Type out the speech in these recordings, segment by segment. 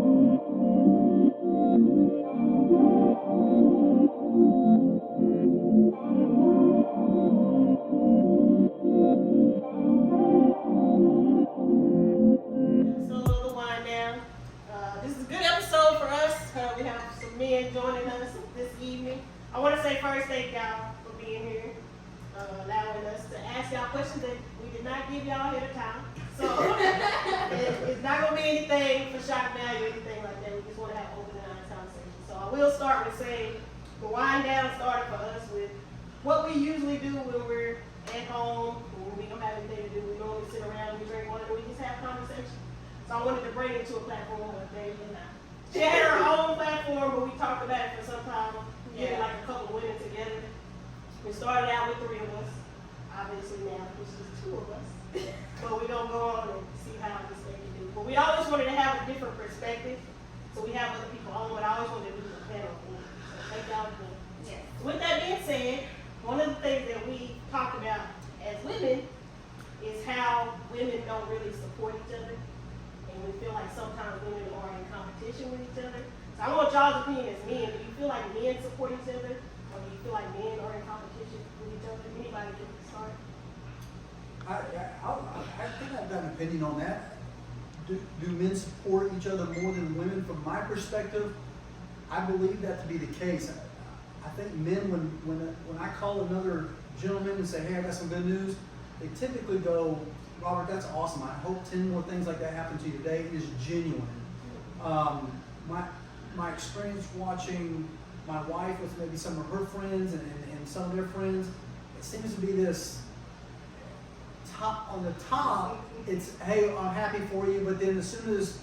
The wind down. This is a good episode for us. We have some men joining us this evening. I want to say first, thank y'all for being here, allowing us to ask y'all questions that we did not give y'all ahead of time. So it's not going to be anything for shock value or anything like that. We just want to have open and honest conversation. So I will start with saying the wind down started for us with what we usually do when we're at home, when we don't have anything to do. We normally sit around, we drink water, and we just have conversation. So I wanted to bring it to a platform where they did not. She had her own platform, but we talked about it for some time. Getting like a couple of women together. We started out with 3 of us. Obviously now it's just 2 of us. But we're gonna go on and see how this thing can do. But we always wanted to have a different perspective. So we have other people on, but I always wanted to do a panel thing. So thank y'all for that. Yes. With that being said, one of the things that we talked about as women is how women don't really support each other. And we feel like sometimes women are in competition with each other. So I want y'all's opinion as men. Do you feel like men support each other? Or do you feel like men are in competition with each other? Anybody can start? I think I've got an opinion on that. Do men support each other more than women? From my perspective, I believe that to be the case. I think men, when I call another gentleman and say, hey, I got some good news, they typically go, Robert, that's awesome. I hope 10 more things like that happen to you today. It is genuine. My experience watching my wife with maybe some of her friends and some of their friends, it seems to be this on the top, it's, hey, I'm happy for you, but then as soon as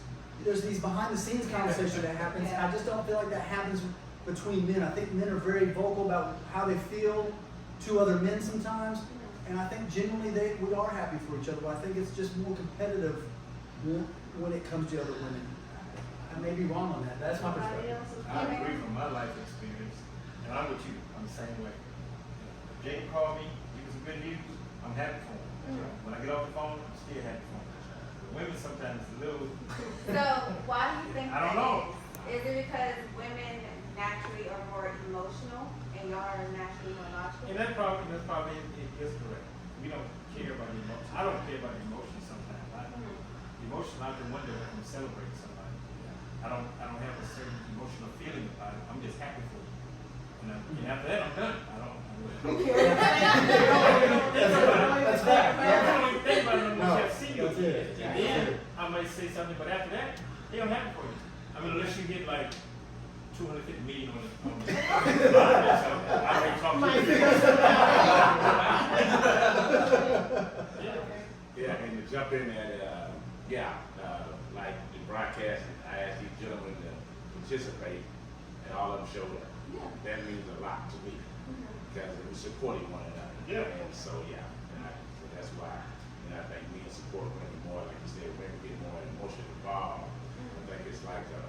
there's these behind the scenes conversation that happens, I just don't feel like that happens between men. I think men are very vocal about how they feel to other men sometimes, and I think genuinely we are happy for each other, but I think it's just more competitive when it comes to other women. I may be wrong on that. That's my perspective. I agree from my life experience, and I'm with you. I'm the same way. If Jake called me, give me some good news, I'm happy for him. When I get off the phone, I'm still happy for him. Women sometimes a little. So why do you think I don't know. Is it because women naturally are more emotional and y'all are naturally more logical? And that's probably is correct. We don't care about the emotions. I don't care about the emotions sometimes. The emotion out the window when I'm celebrating somebody. I don't have a certain emotional feeling about it. I'm just happy for you. And after that, I'm done. I don't think about it unless I see you. And then I might say something, but after that, they don't happen for you. I mean, unless you get like 250 million on the I already talked to you. Yeah, and to jump in there, like the broadcast, I asked these gentlemen to participate, and all of them showed up. That means a lot to me, because we're supporting one another. And so, so that's why, I think we support women more, like you said, women get more emotionally involved. I think it's like a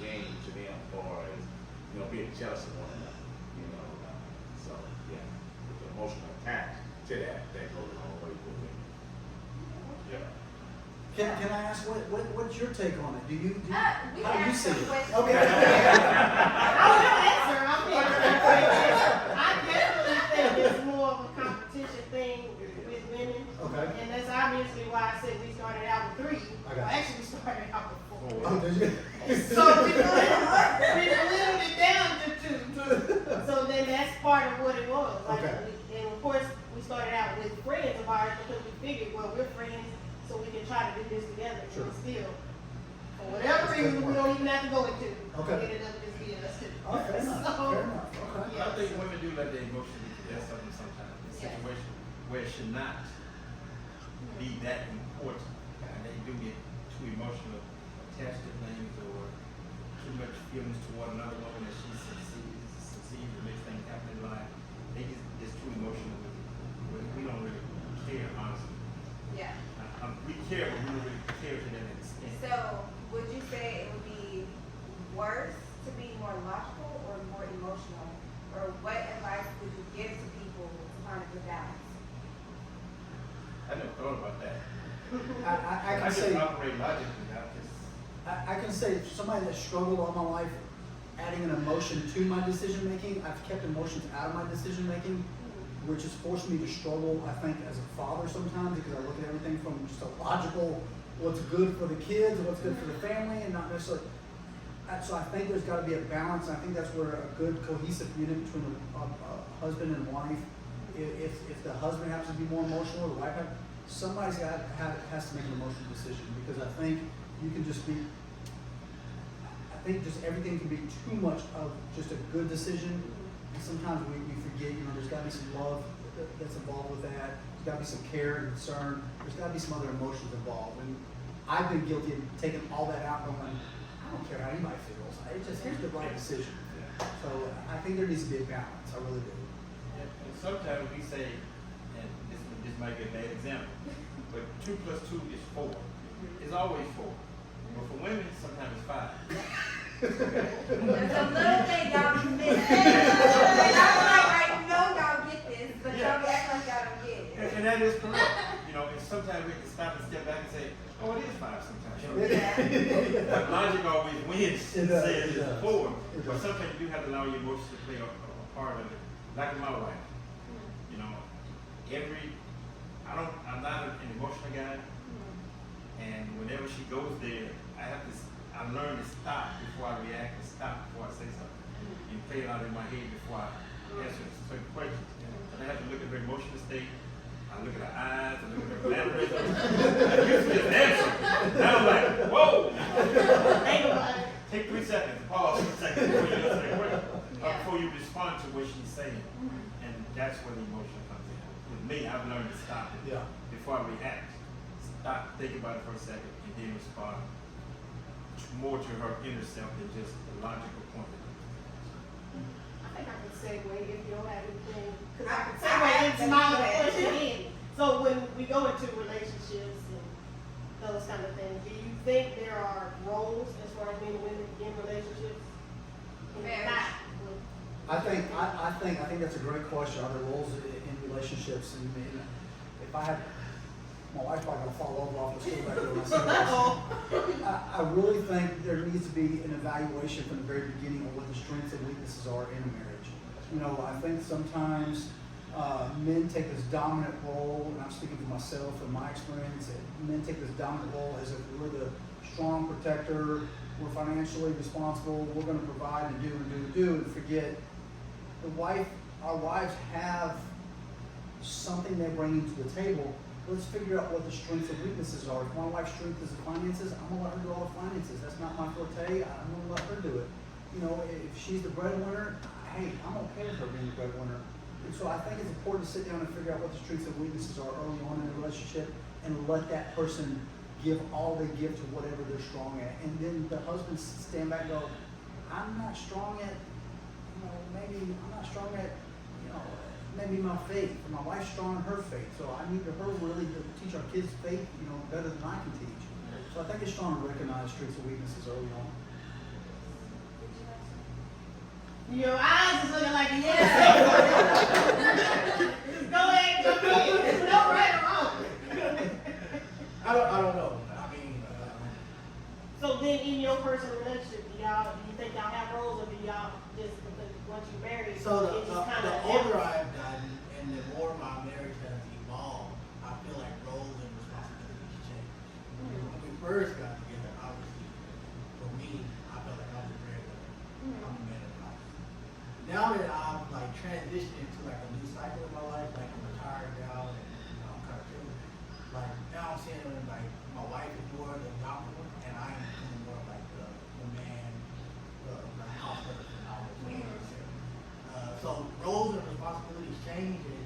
game to them, or being jealous of one another, so with the emotional attachment to that goes a long way with women. Can I ask what's your take on it? Do you how do you see it? questions. Okay. I will answer. I definitely think it's more of a competition thing with women. Okay. And that's obviously why I said we started out with 3. Okay. Well, actually, we started out with 4. Oh, did you? So we whittled it down to 2. So then that's part of what it was. Like, Okay. and of course, we started out with friends of ours because we figured, well, we're friends, so we can try to do this together. Sure. And still, for whatever reason, we don't even have to go into. Okay. It ended up just being us 2. Oh, fair enough. Fair enough. Okay. I think women do let their emotions be possessed of them sometimes. In a situation where it should not be that important. And they do get too emotional, attached to things, or too much feelings toward another woman that she succeeds or makes things happen in life. They just too emotional with it. We don't really care, honestly. Yeah. We care, but we don't really care to that extent. So would you say it would be worse to be more logical or more emotional? Or what advice would you give to people to find a good balance? I never thought about that. I I can just say operate logically. I can say, for somebody that struggled all my life, adding an emotion to my decision making, I've kept emotions out of my decision making, which has forced me to struggle, I think, as a father sometimes, because I look at everything from just a logical, what's good for the kids, what's good for the family, and not necessarily. So I think there's got to be a balance, and I think that's where a good cohesive unit between a husband and wife, if the husband happens to be more emotional, or the wife somebody's has to make an emotional decision, because I think you can just be. I think just everything can be too much of just a good decision, and sometimes we forget. There's got to be some love that's involved with that. There's got to be some care and concern. There's got to be some other emotions involved. And I've been guilty of taking all that out, going, I don't care how anybody feels. It's just here's the right decision. So I think there needs to be a balance. I really do. And sometimes we say, and this might be a bad example, but 2 + 2 is 4. It's always 4. But for women, sometimes it's 5. There's a little thing y'all be missing. And I'm like, I know y'all get this, but y'all be acting like y'all don't get it. And that is correct. And sometimes we can stop and step back and say, oh, it is 5 sometimes. But logic always wins and says it's 4. But sometimes you do have to allow your emotions to play a part of it. Like with my wife. I'm not an emotional guy. And whenever she goes there, I learn to stop before I react and stop before I say something. And play it out in my head before I answer certain questions. And I have to look at her emotional state. I look at her eyes, I look at her mannerism. I usually just answer. Now I'm like, whoa! Take 3 seconds, pause for a second before you answer the question. Before you respond to what she's saying. And that's where the emotion comes in. With me, I've learned to stop it before I react. Stop, think about it for a second, and then respond more to her inner self than just the logical point. I think I can segue if you don't have anything, because I can segue into my other question in. So when we go into relationships and those kind of things, do you think there are roles as far as men and women in relationships? I think that's a great question. Are there roles in relationships? And if I had, my wife's probably gonna fall over off the stool back there when I say this. I really think there needs to be an evaluation from the very beginning of what the strengths and weaknesses are in a marriage. I think sometimes men take this dominant role, and I'm speaking for myself and my experience. Men take this dominant role as if we're the strong protector, we're financially responsible, we're going to provide and do, and forget our wives have something they bring into the table. Let's figure out what the strengths and weaknesses are. If my wife's strength is the finances, I'm going to let her do all the finances. That's not my forte. I'm going to let her do it. If she's the breadwinner, hey, I'm okay with her being the breadwinner. And so I think it's important to sit down and figure out what the strengths and weaknesses are early on in a relationship, and let that person give all they give to whatever they're strong at. And then the husband stand back and go, I'm not strong at, maybe I'm not strong at, maybe my faith. My wife's strong in her faith. So I need her really to teach our kids faith, better than I can teach. So I think it's strong to recognize strengths and weaknesses early on. Your eyes is looking like a yes. Go ahead, jump in. There's no right or wrong. I don't know. So then in your personal relationship, do you think y'all have roles, or do y'all just, because once you marry, So it just kind the of older I've gotten and the more my marriage has evolved, I feel like roles and responsibilities change. When we first got together, obviously, for me, I felt like I was a breadwinner. I'm a man of the house. Now that I've transitioned into a new cycle in my life, I'm retired now and I'm kind of chilling. Now I'm seeing my wife is more the dominant one, and I am becoming more like the man, the house person, all those things. So roles and responsibilities change as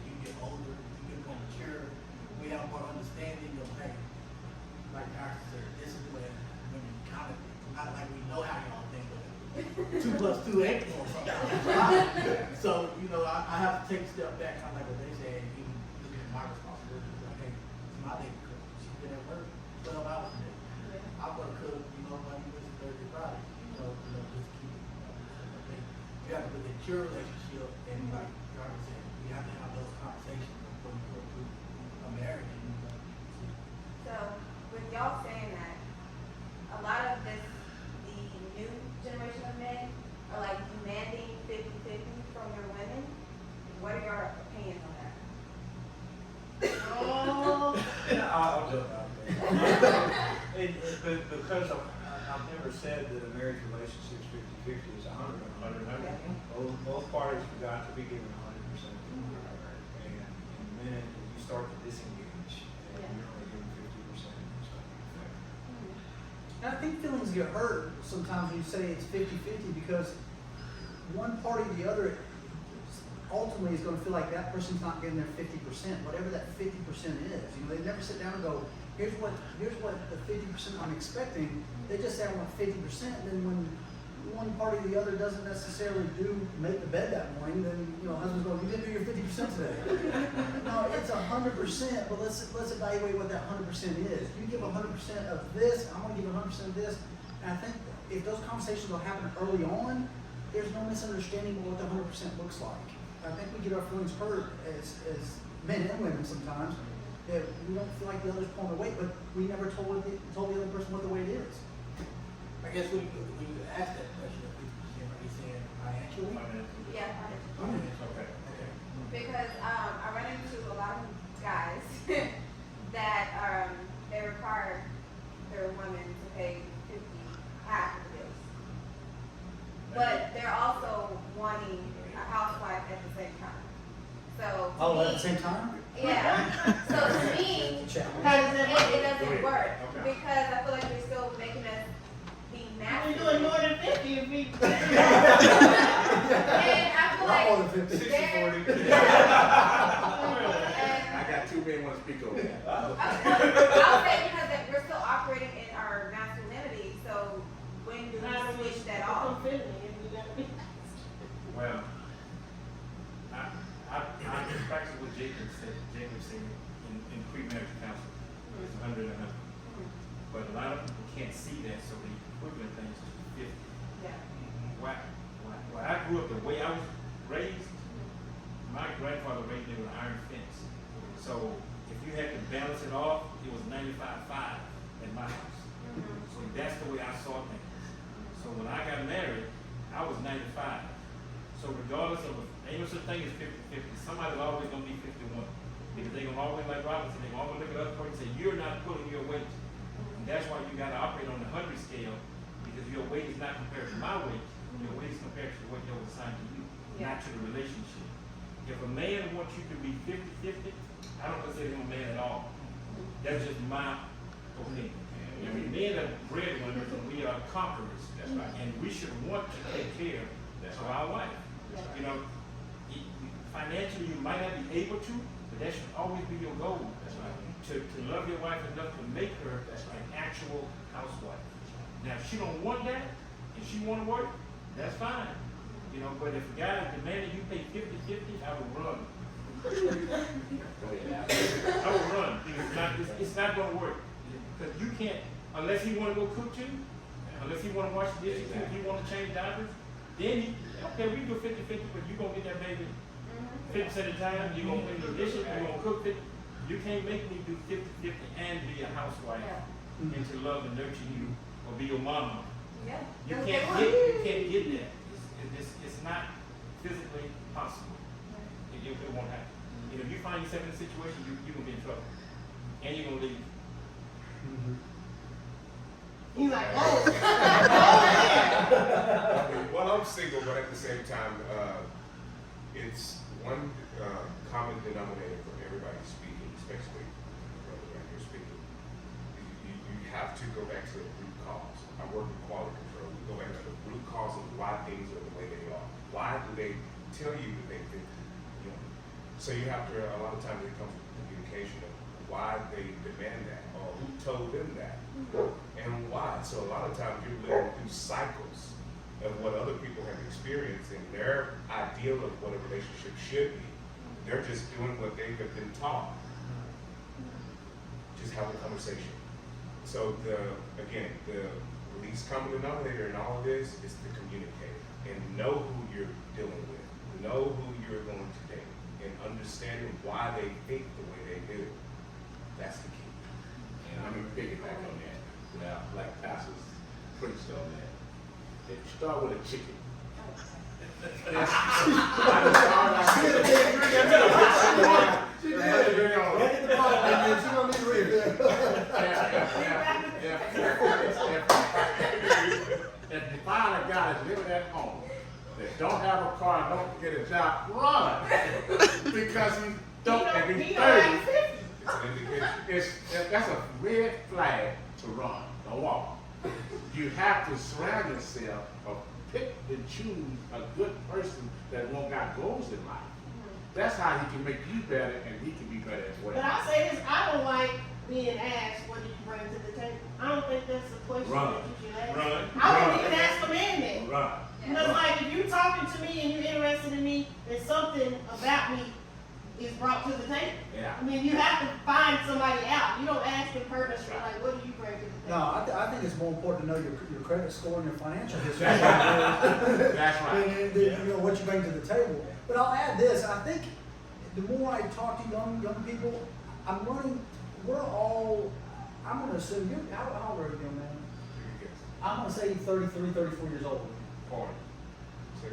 you get older, you get more mature. We have more understanding of, hey, like Pastor said, this is the way women kind of, not like we know how y'all think, but 2 + 2 ain't 4 sometimes. So, I have to take a step back, kind of like what they say, and even look at my responsibilities. Like, hey, it's my day to cook. She's been at work 12 hours a day. I'm going to cook, Monday, Wednesday, Thursday, Friday. Just keep it. I think you have to look at your relationship, and like Jarvis said, you have to have those conversations before you go to a marriage. So, with y'all saying that, a lot of Because I've never said that a marriage relationship is 50-50, it's 100. Both parties forgot to be given 100%. And then you start to disengage, and you're only given 50%. And I think feelings get hurt sometimes when you say it's 50-50 because one party or the other ultimately is going to feel like that person's not getting their 50%, whatever that 50% is. You know, they never sit down and go, here's what the 50% I'm expecting. They just say I want 50%, and then when one party or the other doesn't necessarily make the bed that morning, then husband's going, you didn't do your 50% today. No, it's 100%, but let's evaluate what that 100% is. You give 100% of this, I'm going to give 100% of this, and I think if those conversations will happen early on, there's no misunderstanding of what the 100% looks like. I think we get our feelings hurt as men and women sometimes, that we don't feel like the other's pulling the weight, but we never told the other person what the weight is. I guess when you ask that question, are you saying financially? Yeah. Okay. Because I run into a lot of guys that they require their women to pay half of the bills, but they're also wanting a housewife at the same time. So to me, At the same time? yeah. So to me, Challenge. How does that work? it doesn't work Okay. because I feel like you're still making us be We're doing masculine. more than 50 if we. And I feel Not more like than 50. I got two men want to speak over that. I'll say because that we're still operating in our masculinity, so when do How do we we switch that off? become feminine if we gotta be? Well, I practice what Jacob said in pre-marriage counseling. It's 100 and 100. But a lot of people can't see that, so they equivalent things to 50. Yeah. When I grew up, the way I was raised, my grandfather raised me with an iron fence. So if you had to balance it off, it was 95-5 in my house. So that's the way I saw things. So when I got married, I was 95. So regardless of, ain't no such thing as 50-50. Somebody's always gonna be 51. Because they're gonna always, like Robinson, they're gonna always look at other person and say, you're not pulling your weight. And that's why you gotta operate on the 100 scale, because your weight is not compared to my weight. Your weight is compared to what that was assigned to you, not to the relationship. If a man wants you to be 50-50, I don't consider him a man at all. That's just my opinion. I mean, men are breadwinners and we are conquerors. That's right. And we should want to take care of our wife. You know, financially you might not be able to, but that should always be your goal. That's right. To love your wife enough to make her an actual housewife. Now, if she don't want that, if she want to work, that's fine. You know, but if a guy is demanding you pay 50-50, I would run. I would run. It's not going to work. Because you can't, unless he want to go cook you, unless he want to wash the dishes, if he want to change diapers, then okay, we do 50-50, but you're going to get that baby 50% of the time, you're going to clean the dishes, you're going to cook it. You can't make me do 50-50 and be a housewife and to love and nurture you or be your mama. Yeah. You That's can't what they want. get that. It's not physically possible. It won't happen. You know, if you find yourself in a situation, you're going to be in trouble. And you're going to leave. He's like, oh. Well, I'm single, but at the same time, it's one common denominator for everybody speaking, especially the brother right here speaking. You have to go back to the root cause. I work with quality control. We go back to the root cause of why things are the way they are. Why do they tell you that they think? You know? So you have to, a lot of times it comes with communication of why they demand that, or who told them that, and why. So a lot of times you're living through cycles of what other people have experienced and their ideal of what a relationship should be. They're just doing what they have been taught. Just have a conversation. So the least common denominator in all of this is to communicate and know who you're dealing with, know who you're going to date, and understanding why they think the way they do. That's the key. And let me piggyback on that. Now, like pastors preached on that. If you start with a chicken. and you find a guy that's living at home that don't have a car and don't get a job, run. Because he don't, and he's 30. It's an indication. That's a red flag to run. Don't walk. You have to surround yourself or pick and choose a good person that won't got goals in life. That's how he can make you better and he can be better as well. But I say this, I don't like being asked what do you bring to the table. I don't think that's a question Run. that you should ask. Run. I wouldn't Run. even ask a man that. Run. Because like if you're talking to me and you're interested in me, then something about me is brought to the table. Yeah. I mean, you have to find somebody out. You don't ask them purposely, like, what do you bring to the No, table? I think it's more important to know your credit score and your financial history. That's right. And you know what you bring to the table. But I'll add this, I think the more I talk to young people, I'm gonna assume, how old are you, young man? I'm gonna say 33, 34 years old. 40.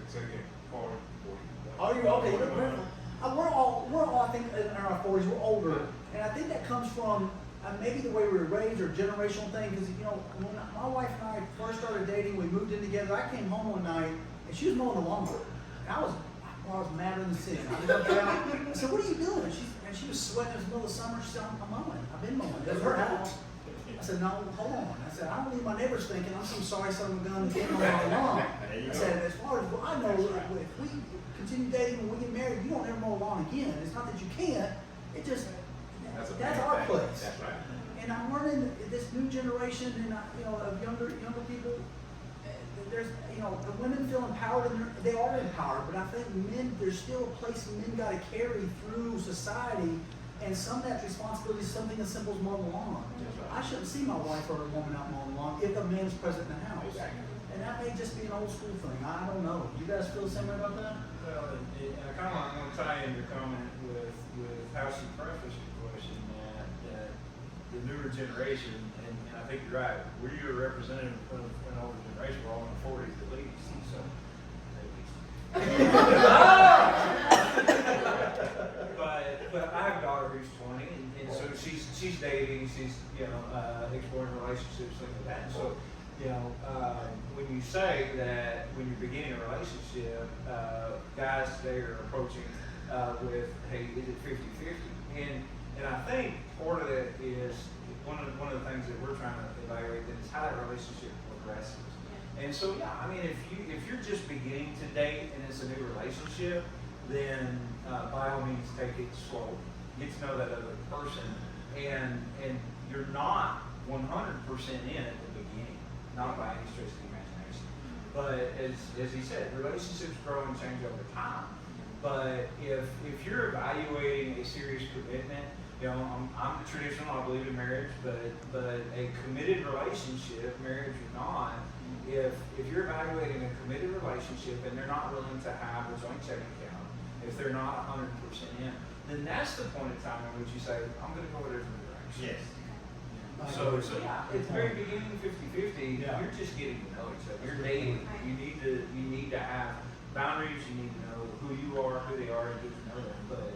Say again. 40, 40. Are you, okay, we're all, I think, in our 40s, we're older. And I think that comes from maybe the way we were raised or generational thing, because, you know, when my wife and I first started dating, we moved in together, I came home one night, and she was mowing the lawn. And I was madder than sin. I looked out, I said, what are you doing? And she was sweating, it was the middle of summer, she said, I'm mowing, I've been mowing, it was her house. I said, no, hold on. I said, I don't need my neighbors thinking I'm some sorry son of a gun again on my lawn. I said, as far as I know, if we continue dating and we get married, you don't ever mow a lawn again. It's not that you can't, it just, that's our place. That's right. And I'm learning this new generation and you know, of younger people, there's, you know, the women feel empowered and they are empowered, but I think men, there's still a place men got to carry through society, and some of that responsibility is something as simple as mowing the lawn. I shouldn't see my wife or a woman out mowing the lawn if a man's present in the house. Exactly. And that may just be an old school thing. I don't know. You guys feel the same way about that? Well, I'm going to tie in your comment with how she prefaced the question that the newer generation, and I think you're right, we're a representative of an older generation, we're all in the 40s at least, so but I have a daughter who's 20, and so she's dating, she's exploring relationships, things like that. And so when you say that when you're beginning a relationship, guys today are approaching with, hey, is it 50-50? And I think part of that is one of the things that we're trying to evaluate is how that relationship progresses. And so I mean, if you're just beginning to date and it's a new relationship, then by all means take it slow. Get to know that other person, and you're not 100% in at the beginning, not by any stretch of the imagination. But as he said, relationships grow and change over time. But if you're evaluating a serious commitment, I'm traditional, I believe in marriage, but a committed relationship, marriage or not, if you're evaluating a committed relationship and they're not willing to have a joint checking account, if they're not 100% in, then that's the point in time in which you say, I'm going to go a different direction. Yes. So yeah, at the very beginning, 50-50, you're just getting to know each other. You're dating. You need to have boundaries. You need to know who you are, who they are, and get to know them.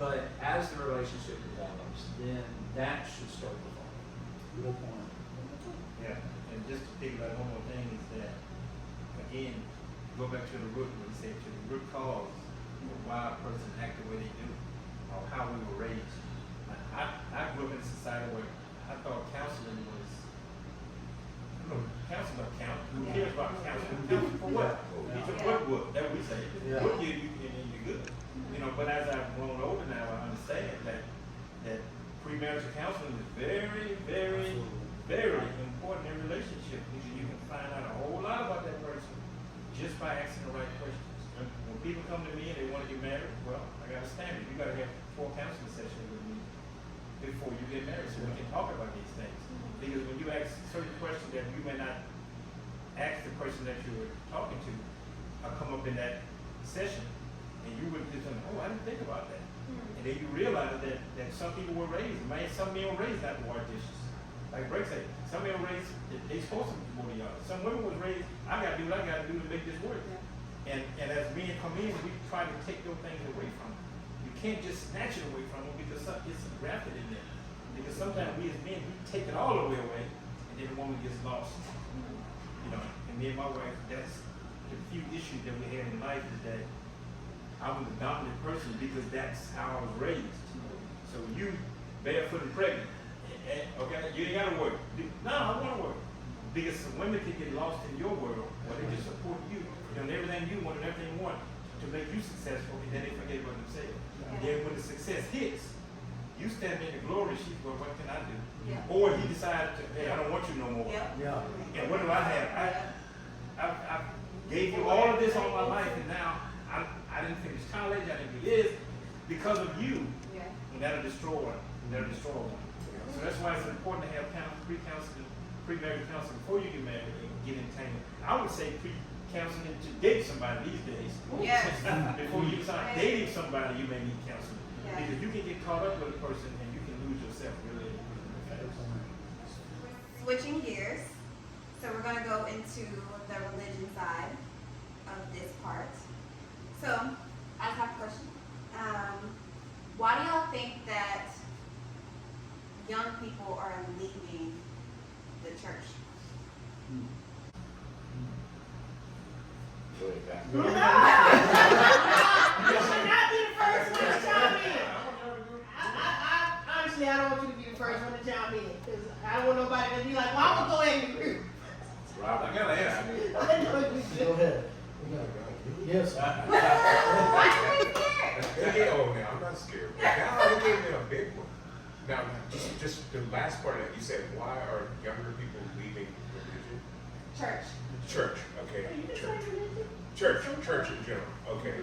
But as the relationship develops, then that should start to fall. Good point. Yeah, and just to think about one more thing is that, again, go back to the root, what he said, to the root cause of why a person act the way they do, or how we were raised. I grew up in a society where I thought counseling was, counseling don't count. Who cares about counseling? Counseling for what? It's a what? That's what we say. What you and you're good. But as I've grown older now, I understand that premarital counseling is very, very, very important in relationships, because you can find out a whole lot about that person just by asking the right questions. When people come to me and they want to get married, well, I got a standard. You got to have 4 counseling sessions with me before you get married, so we can talk about these things. Because when you ask certain questions that you may not ask the person that you were talking to, come up in that session, and you would just think, oh, I didn't think about that. And then you realize that some people were raised, some men were raised not to wash dishes. Like Greg said, some men were raised, they supposed to be more than y'all. Some women was raised, I gotta do what I gotta do to make this work. And as men come in, we try to take those things away from them. You can't just snatch it away from them because it's grafted in there. Because sometimes we as men, we take it all the way away, and then the woman gets lost. you know, and me and my wife, that's the few issues that we had in life is that I was the dominant person because that's how I was raised. So you barefoot and pregnant, okay, you ain't gotta work. No, I wanna work. Because some women can get lost in your world where they just support you, doing everything you want and everything you want to make you successful, and then they forget about themselves. And then when the success hits, you stand in the glory, she's going, what can I do? Yeah. Or he decided to, hey, I don't want you no more. Yep. Yeah. And what do I have? I gave you all of this all my life, and now I didn't finish college, I didn't do this because of you. Yeah. And that'll destroy one. So that's why it's important to have pre-counseling, pre-marriage counseling before you get married and get entangled. I would say pre-counseling to date somebody these days. Yes. Before you start dating somebody, you may need counseling. Yeah. Because you can get caught up with a person and you can lose yourself really fast. Switching gears, so we're gonna go into the religion side of this part. So, I just have a question. Why do y'all think that young people are leaving the church? Go ahead, Pastor. You should not be the first one to chime in. Honestly, I don't want you to be the first one to chime in, because I don't want nobody to be like, well, I'm gonna go ahead and agree. Rob, I gotta ask. Go ahead. Yes. Why are you scared? Oh, now I'm not scared. Now you gave me a big one. Now, just the last part of that, you said, why are younger people leaving religion? Church. Church, okay. Church in general, okay.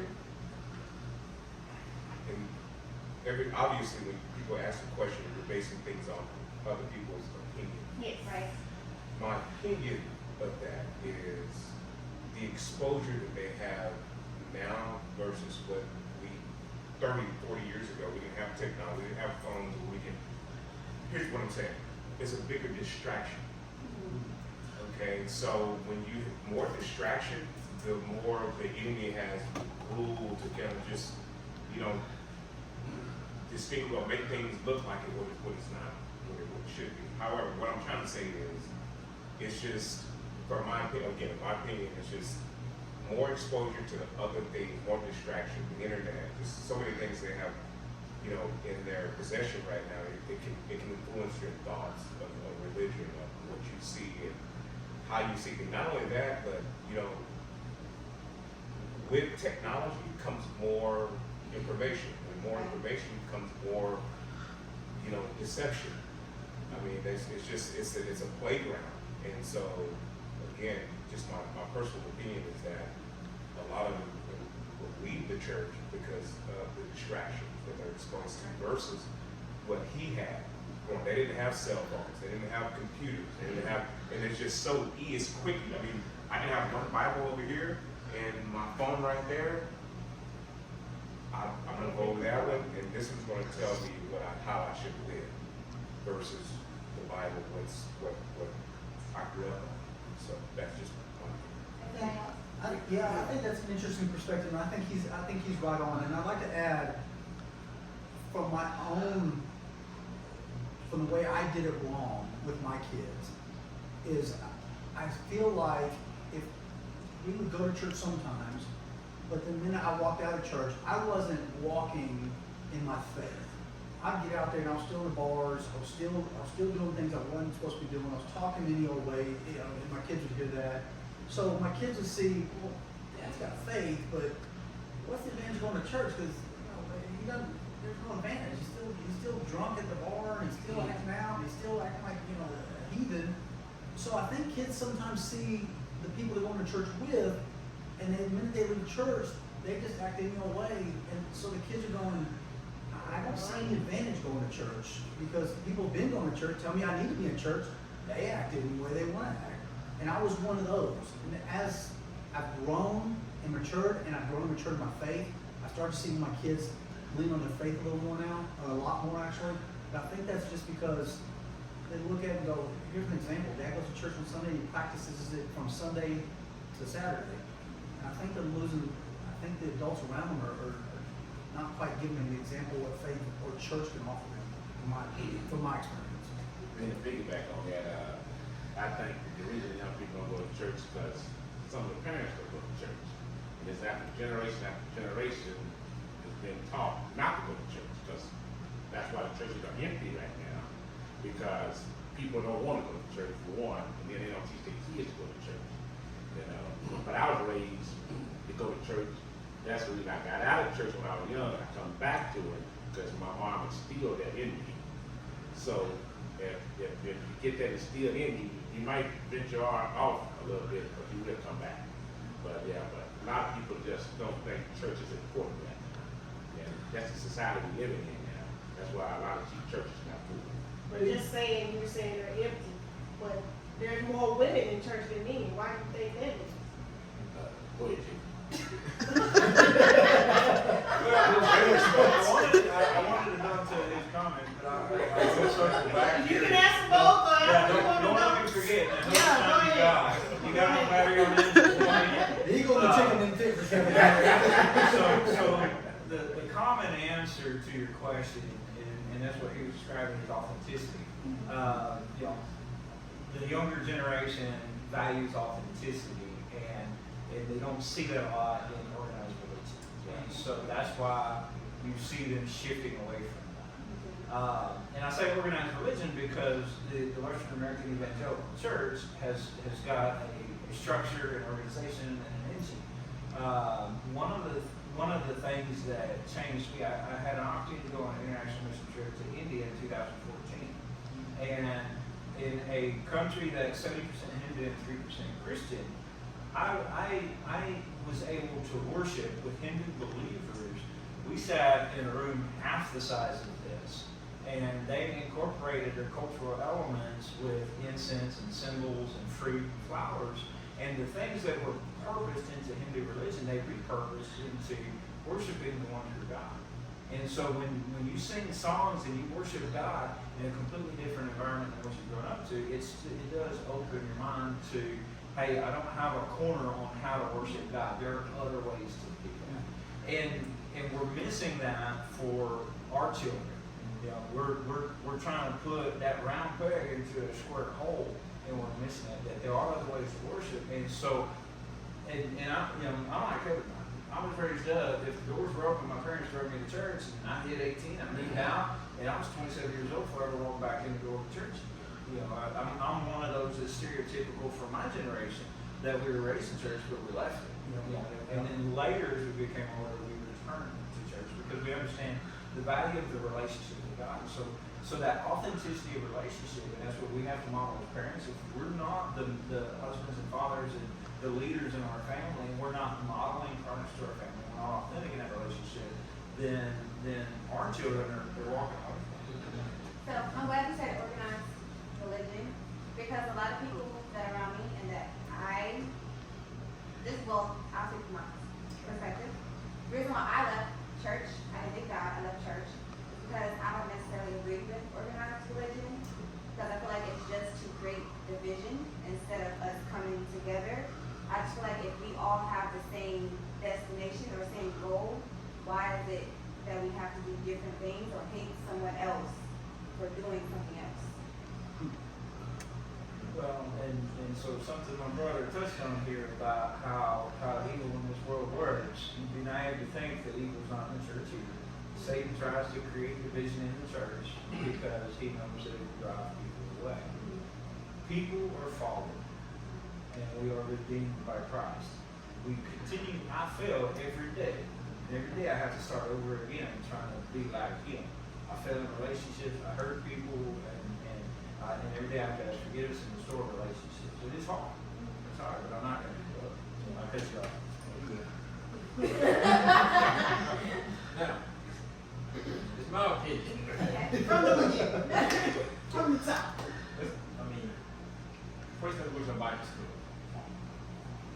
And obviously, when people ask a question, you're basing things on other people's opinion. Yes. Right. My opinion of that is the exposure that they have now versus what we 30, 40 years ago. We didn't have technology, we didn't have phones where we can. Here's what I'm saying. It's a bigger distraction. Okay, so when you have more distraction, the more the enemy has rule to kind of just, distinguish or make things look like it what it's not, what it should be. However, what I'm trying to say is, it's just, from my opinion, it's just more exposure to other things, more distraction, the internet, just so many things they have, in their possession right now. It can influence your thoughts of religion, of what you see and how you see things. Not only that, but with technology comes more information. With more information comes more, deception. I mean, it's a playground. And so, again, just my personal opinion is that a lot of them will leave the church because of the distractions that they're exposed to versus what he had. They didn't have cell phones. They didn't have computers. They didn't have, and it's just so it's quick. I mean, I can have one Bible over here and my phone right there. I'm gonna go over that one, and this one's gonna tell me how I should live versus the Bible. What I grew up on. So that's just my opinion. I think that's an interesting perspective, and I think he's right on. And I'd like to add, from the way I did it wrong with my kids, is I feel like if we would go to church sometimes, but the minute I walked out of church, I wasn't walking in my faith. I'd get out there and I was still in the bars, I was still doing things I wasn't supposed to be doing, I was talking any old way, and my kids would hear that. So my kids would see, well, Dad's got faith, but what's the advantage of going to church? Because there's no advantage. He's still drunk at the bar, and he's still acting out, and he's still acting like a heathen. So I think kids sometimes see the people they're going to church with, and then the minute they leave church, they just act any old way, and so the kids are going, I don't see any advantage going to church, because people have been going to church, tell me I need to be in church, they act any way they want to act. And I was one of those. And as I've grown and matured, and I've grown and matured in my faith, I started seeing my kids lean on their faith a little more now, or a lot more actually. But I think that's just because they look at it and go, here's an example, Dad goes to church on Sunday, he practices it from Sunday to Saturday. And I think the adults around them are not quite giving them the example of what faith or church can offer them, from my experience. And to piggyback on that, I think the reason young people don't go to church is because some of the parents don't go to church. And it's after generation has been taught not to go to church, because that's why the churches are empty right now, because people don't want to go to church for one, and then they don't teach their kids to go to church. You know, but I was raised to go to church. That's the reason I got out of church when I was young. I come back to it because my mom instilled that in me. So if you get that instilled in you, you might venture off a little bit, but you will come back. But yeah, but a lot of people just don't think church is important right now. And that's the society we're living in now. That's why a lot of cheap churches not full. But just saying, you were saying they're empty, but there's more women in church than men. Why do you think that is? Go ahead, Jim. I wanted to dovetail his comment, but I will circle back. You can answer both, but Yeah, I just want to don't know. let me forget. Now, Yeah, go ahead. You got no battery on this? The eagle and the chicken didn't fit for Kevin. So the common answer to your question, and that's what he was describing as authenticity. You know, the younger generation values authenticity, and they don't see that a lot in organized religion. And so that's why you see them shifting away from that. And I say organized religion because the Western American Evangelical Church has got a structure, an organization, and an engine. One of the things that changed me, I had an opportunity to go on an international mission trip to India in 2014, and in a country that's 70% Hindu and 3% Christian, I was able to worship with Hindu believers. We sat in a room half the size of this, and they incorporated their cultural elements with incense and symbols and fruit and flowers. And the things that were purposed into Hindu religion, they repurposed into worshiping the one true God. And so when you sing songs and you worship God in a completely different environment than what you've grown up to, it does open your mind to, hey, I don't have a corner on how to worship God. There are other ways to do that. And we're missing that for our children. You know, we're trying to put that round peg into a square hole, and we're missing that there are other ways to worship. And so, and I, you know, I'm like everybody. I was raised up, if the doors were open, my parents drove me to church, and I hit 18, I moved out, and I was 27 years old before I ever walked back in the door of the church. You know, I'm one of those that's stereotypical for my generation, that we were raised in church, but we left it. You know, and then later, as we became older, we returned to church, because we understand the value of the relationship with God. So that authenticity of relationship, and that's what we have to model as parents. If we're not the husbands and fathers and the leaders in our family, and we're not modeling Christ to our family, we're not authentic in that relationship, then our children they're walking away from it. So I'm glad you said organized religion, because a lot of people that are around me and that I'll speak from my perspective. The reason why I left church, I didn't think God, I left church, is because I don't necessarily agree with organized religion, because I feel like it's just to create division instead of us coming together. I just feel like if we all have the same destination or same goal, why is it that we have to do different things or hate someone else for doing something else? Well, and so something my brother touched on here about how evil in this world works. You'd be naive to think that evil's not in the church either. Satan tries to create division in the church because he knows that it will drive people away. People are fallen, and we are redeemed by Christ. We continue, I fail every day. Every day I have to start over again trying to be like him. I fail in relationships, I hurt people, and every day I have to ask forgiveness and restore relationships. It is hard. It's hard, but I'm not going to give up. I'll cut you off. Now, it's my opinion. From the beginning. From the top. I mean, first I go to Bible school.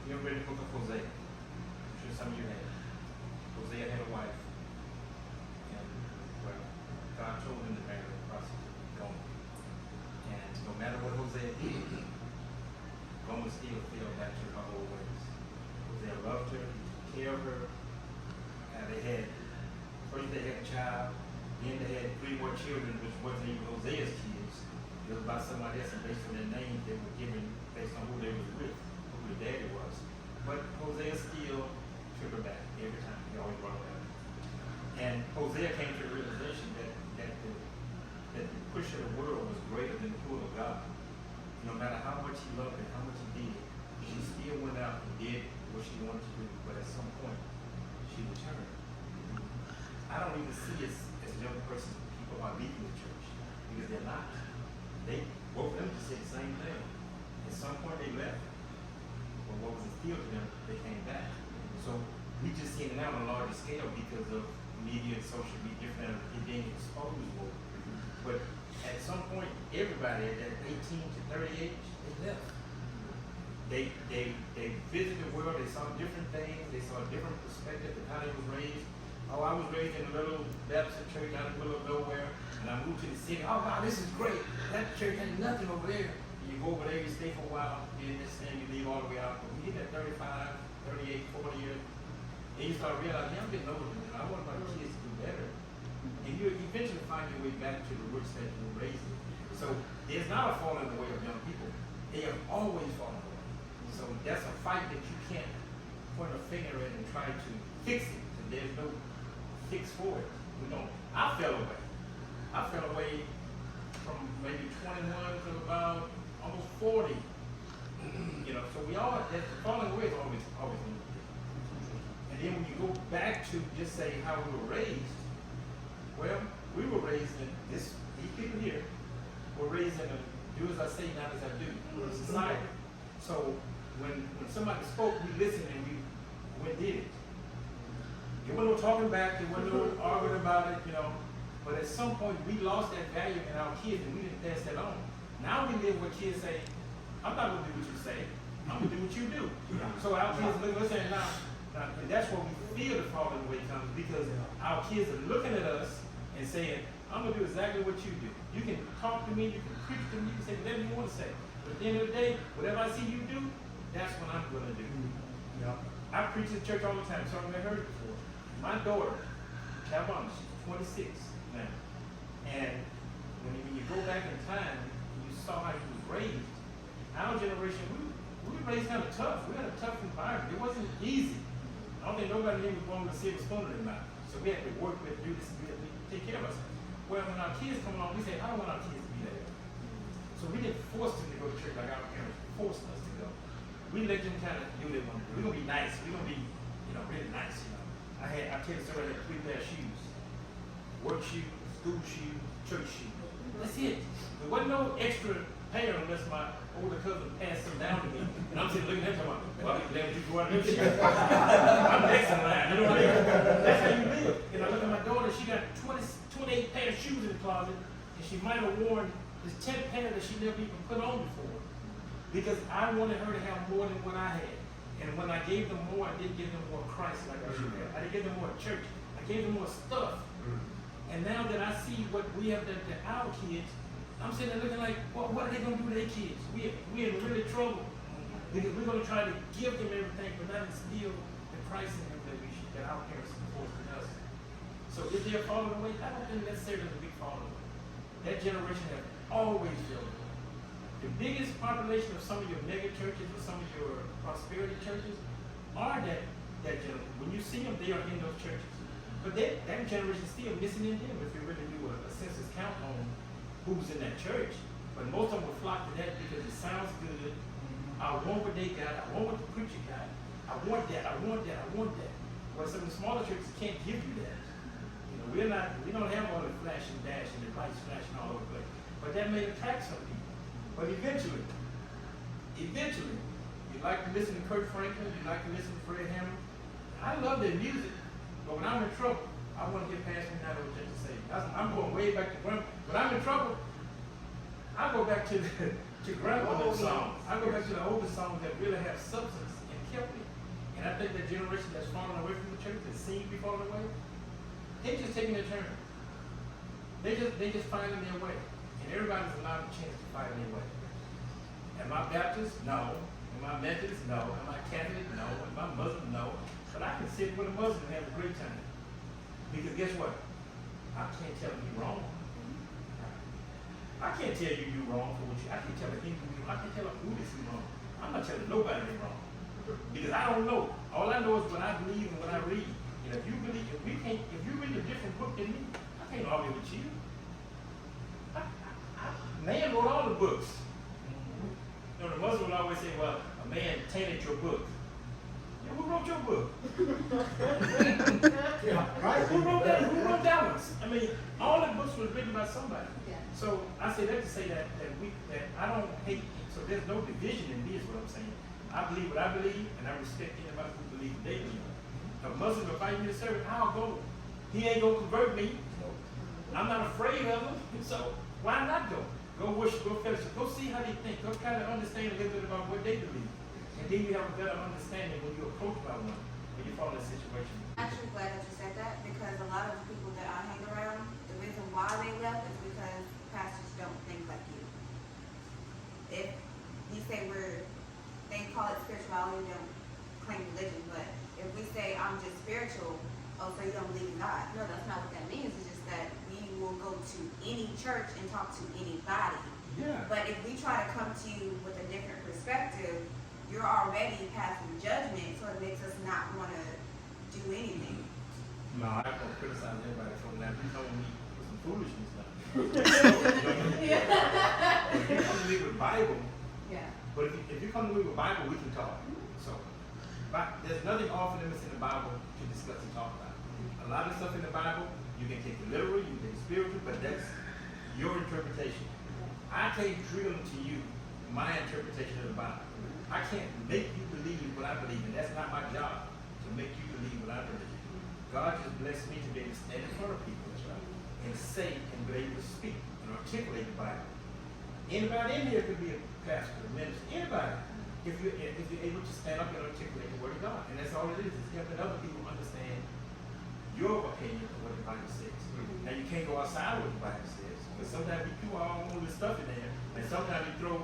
You ever read the book of Hosea? I'm sure some of you have. Hosea had a wife, and well, God told him to marry a prostitute, Gomer. And no matter what Hosea did, Gomer still fell back to her old ways. Hosea loved her, he took care of her, and first they had a child, then they had 3 more children, which wasn't even Hosea's kids. It was about somebody else, and based on their name, they were given based on who they was with, who their daddy was. But Hosea still took her back every time. He always brought her back. And Hosea came to the realization that the push of the world was greater than the pull of God. No matter how much he loved it, how much he did, she still went out and did what she wanted to do. But at some point, she returned. I don't even see as a young person, people are leaving the church because they're not. They both of them just said the same thing. At some point they left, but what was instilled to them, they came back. So we just seen it now on a larger scale because of media and social media, different it being exposed more. But at some point, everybody at that 18 to 30 age, they left. They visited the world, they saw different things, they saw a different perspective of how they was raised. Oh, I was raised in a little Baptist church out in the middle of nowhere, and I moved to the city. Oh, wow, this is great. That church ain't nothing over there. You go over there, you stay for a while, you this and you leave all the way out. But when you get that 35, 38, 40 years, and you start realizing, I'm getting older than I want my kids to do better. And you eventually find your way back to the roots that you were raised in. So there's not a falling away of young people. They have always fallen away. So that's a fight that you can't point a finger at and try to fix it. So there's no fix for it. We don't. I fell away. I fell away from maybe 21 to about almost 40. You know, so we all, that falling away is always in the day. And then when you go back to just say how we were raised, well, we were raised in these people here were raised in a do as I say, not as I do society. So when somebody spoke, we listened and we went and did it. There wasn't no talking back, there wasn't no arguing about it, you know. But at some point, we lost that value in our kids and we didn't pass that on. Now we live where kids say, I'm not going to do what you say, I'm going to do what you do. So our kids look at us and now, and that's where we feel the falling away comes because our kids are looking at us and saying, I'm going to do exactly what you do. You can talk to me, you can preach to me, you can say whatever you want to say. But at the end of the day, whatever I see you do, that's what I'm going to do. Yeah. I preach at church all the time, so I've never heard it before. My daughter, Calvin, she's 26 now. And when you go back in time, you saw how he was raised. Our generation, we were raised kind of tough. We had a tough environment. It wasn't easy. I don't think nobody here was born with a silver spoon in their mouth. So we had to work with, do this, and take care of us. Well, when our kids come along, we say, I don't want our kids to be there. So we didn't force them to go to church like our parents forced us to go. We let them kind of do what they want to do. We're going to be nice. We're going to be, really nice, I tell you, somebody had 3 pair of shoes. Work shoes, school shoes, church shoes. That's it. There wasn't no extra pair unless my older cousin passed them down to me. And I'm sitting looking at them, well, I'm glad you go out and shoes. I'm next in line, you know what I mean? That's how you live. And I look at my daughter, she got 28 pair of shoes in the closet, and she might have worn this 10th pair that she never even put on before. Because I wanted her to have more than what I had. And when I gave them more, I didn't give them more Christ like I should have. I didn't give them more church. I gave them more stuff. And now that I see what we have done to our kids, I'm sitting there looking like, well, what are they going to do to their kids? We're in really trouble. Because we're going to try to give them everything, but not instill the Christ in them that our parents enforced in us. So if they're falling away, I don't think necessarily the big falling away. That generation has always fallen away. The biggest population of some of your mega churches or some of your prosperity churches are that generation. When you see them, they are in those churches. But that generation is still missing in them if you really do a census count on who's in that church. But most of them will flock to that because it sounds good. I want what they got. I want what the preacher got. I want that. I want that. I want that. Well, some of the smaller churches can't give you that. We don't have all the flash and dash and the lights flashing all over the place. But that may attract some people. But eventually, you like to listen to Kurt Franklin, you like to listen to Fred Hammond. I love their music, but when I'm in trouble, I want to get past me now what just to say. I'm going way back to grandma. When I'm in trouble, I go back to grandmother's songs. I go back to the older songs that really have substance and kept me. And I think that generation that's falling away from the church, that seems to be falling away, they're just taking their turn. They just finding their way. And everybody's allowed a chance to find their way. Am I Baptist? No. Am I Methodist? No. Am I Catholic? No. Am I Muslim? No. But I can sit with a Muslim and have a great time. Because guess what? I can't tell him he's wrong. I can't tell you you're wrong for what you. I can't tell a Hindu you. I can't tell a Buddhist you're wrong. I'm not telling nobody they're wrong because I don't know. All I know is what I believe and what I read. And if you believe, if you read a different book than me, I can't argue with you. Man wrote all the books. You know, the Muslim will always say, well, a man tainted your book. Yeah, who wrote your book? Yeah, right. Who wrote that? Who wrote that one? I mean, all the books was written by somebody. Yeah. So I say that to say that I don't hate. So there's no division in me is what I'm saying. I believe what I believe, and I respect anybody who believes what they believe. If a Muslim invite me to service, I'll go. He ain't gonna convert me. I'm not afraid of him. So why not go? Go worship, go fellowship, go see how they think, go kind of understand a little bit about what they believe. And then you have a better understanding when you're approached by one, when you fall in a situation. I'm actually glad that you said that because a lot of the people that I hang around, the reason why they left is because pastors don't think like you. If you say they call it spirituality, they don't claim religion, but if we say I'm just spiritual, oh, so you don't believe in God. No, that's not what that means. It's just that we will go to any church and talk to anybody. Yeah. But if we try to come to you with a different perspective, you're already passing judgment, so it makes us not want to do anything. No, I don't criticize everybody for that. You told me with some foolishness now. If you come to me with Bible, Yeah. but if you come to me with Bible, we can talk. So, but there's nothing off limits in the Bible to discuss and talk about. A lot of stuff in the Bible, you can take it literal, you can take it spiritual, but that's your interpretation. I can't drill to you my interpretation of the Bible. I can't make you believe what I believe, and that's not my job to make you believe what I believe. God just blessed me to be able to stand in front of people and say and be able to speak and articulate the Bible. Anybody in here could be a pastor, a minister, anybody. If you're able to stand up and articulate the word of God. And that's all it is helping other people understand your opinion of what the Bible says. Now you can't go outside of what the Bible says. Because sometimes we throw all this stuff in there, and sometimes we throw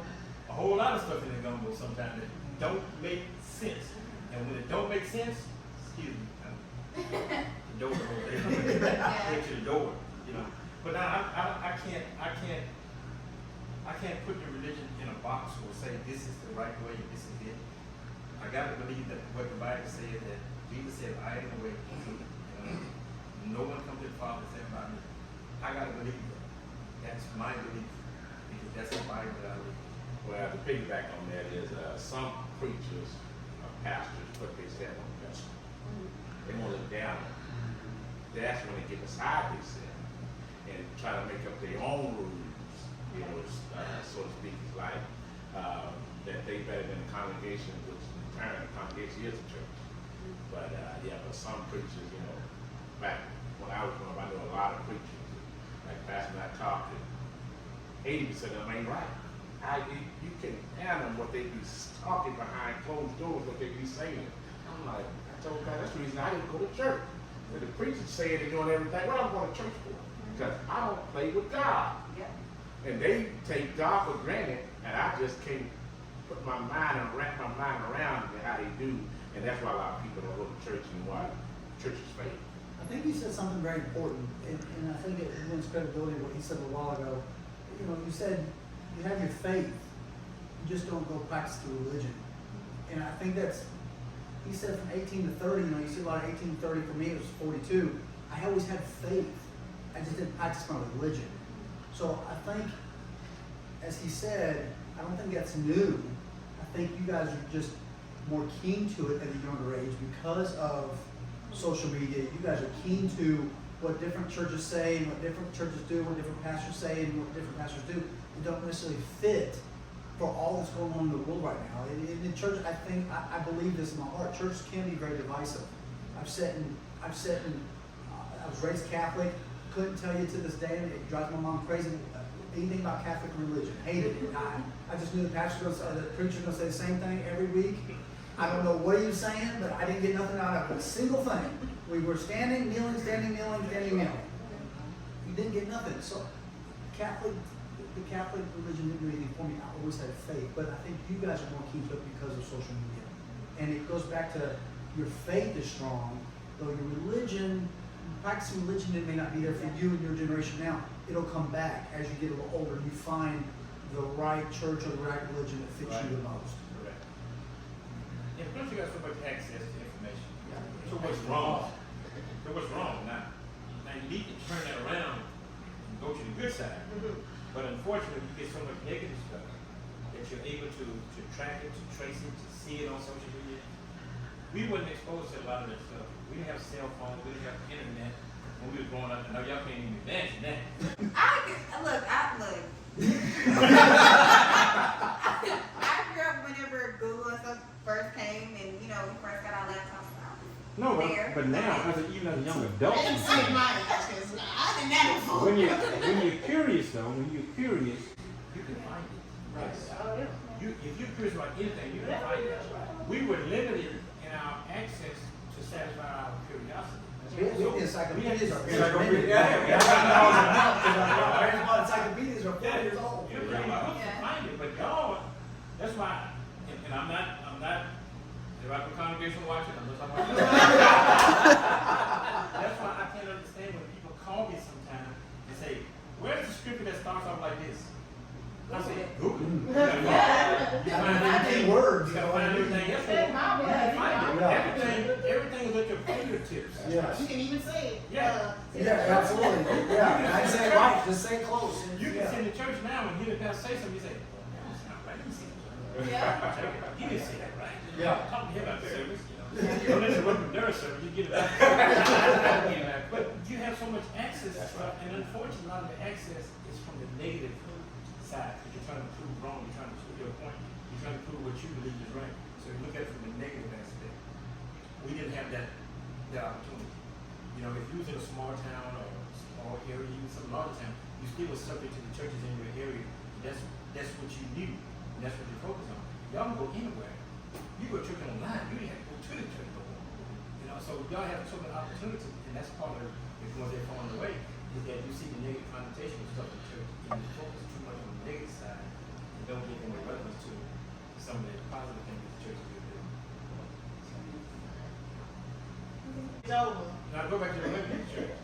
a whole lot of stuff in the gumbo sometimes that don't make sense. And when it don't make sense, excuse me, the door over there. Get to the door, you know. But now I can't put the religion in a box or say this is the right way and this is it. I gotta believe that what the Bible says, that Jesus said, I am the way, no one comes to the Father except by me. I gotta believe that. That's my belief. Because that's the Bible that I read. Well, to piggyback on that is some preachers or pastors put themselves on the pedestal. They want to look down on them. That's when they get beside themselves and try to make up their own rules, you know, so to speak. It's like that they better than the congregation, which in turn the congregation is the church. But but some preachers, you know, back when I was growing up, I knew a lot of preachers, like Pastor and I talked to, 80% of them ain't right. You can tell them what they be talking behind closed doors, what they be saying. I'm like, I told God, that's the reason I didn't go to church. But the preachers saying they're doing everything, what I'm going to church for? Because I don't play with God. Yep. And they take God for granted, and I just can't put my mind and wrap my mind around how they do. And that's why a lot of people don't go to church and why churches fail. I think you said something very important, and I think it lends credibility to what he said a while ago. You know, you said you have your faith, you just don't go practice the religion. And I think that's, he said from 18 to 30, you know, you see a lot of 18 to 30, for me it was 42. I always had faith, I just didn't practice my religion. So I think, as he said, I don't think that's new. I think you guys are just more keen to it at a younger age because of social media. You guys are keen to what different churches say and what different churches do, what different pastors say and what different pastors do. It don't necessarily fit for all that's going on in the world right now. In the church, I believe this in my heart. Churches can be very divisive. I was raised Catholic. Couldn't tell you to this day, and it drives my mom crazy. Anything about Catholic religion, hated it. I just knew the preacher was going to say the same thing every week. I don't know what he was saying, but I didn't get nothing out of it. A single thing. We were standing, kneeling, standing, kneeling, standing, kneeling. You didn't get nothing. So the Catholic religion didn't do anything for me. I always had faith, but I think you guys are more keen to it because of social media. And it goes back to your faith is strong, though your religion, practicing religion, it may not be there for you and your generation now. it'll come back as you get a little older. You find the right church or the right religion that fits you the most. Correct. And plus you got so much access to information. So what's wrong? So what's wrong now? Now you need to turn that around and go to the good side. But unfortunately, you get so much negative stuff that you're able to track it, to trace it, to see it on social media. We wasn't exposed to a lot of that stuff. We didn't have cell phones, we didn't have internet when we was growing up. Now y'all can't even imagine that. Look. I grew up whenever Google and stuff first came, and we first got our laptops. No, There. but now, even as a young adult, I didn't see mine, because I didn't have a phone. when you're curious though, you can find it. Oh, yeah. If you're curious about anything, you can find it. We were limited in our access to satisfy our curiosity. Encyclopedias are encyclopedias are 4 years old. You're pretty much to find it, but y'all, that's why, and I'm not, if I put congregation watching, I'm not talking about that's why I can't understand when people call me sometimes and say, where's the scripture that starts off like this? I say, Google. You gotta find words. You gotta find everything else. You can find it. Everything is at your fingertips. Yeah. You can even say it. Yeah. Yeah, absolutely. Yeah, I say it right, just say it close. You can sit in the church now and hear the pastor say something, you say, well, that don't sound right. He said it. Yeah. He didn't say that right. Yeah. Talk to him about service, Don't listen to what the nurse service, you get it out. But you have so much access to stuff, and unfortunately, a lot of the access is from the negative side, because you're trying to prove wrong, you're trying to prove your point, you're trying to prove what you believe is right. So you look at it from the negative aspect. We didn't have that opportunity. If you was in a small town or a small area, even some large town, you still was subject to the churches in your area. That's what you knew, and that's what you focus on. Y'all can go anywhere. You go to church online, you didn't have to go to the church no more. So y'all have so many opportunities, and that's part of the ones they're falling away, is that you see the negative connotation of stuff in church, and you focus too much on the negative side, and don't give any relevance to some of the positive things that the church is doing. It's over. Now go back to the women in the church.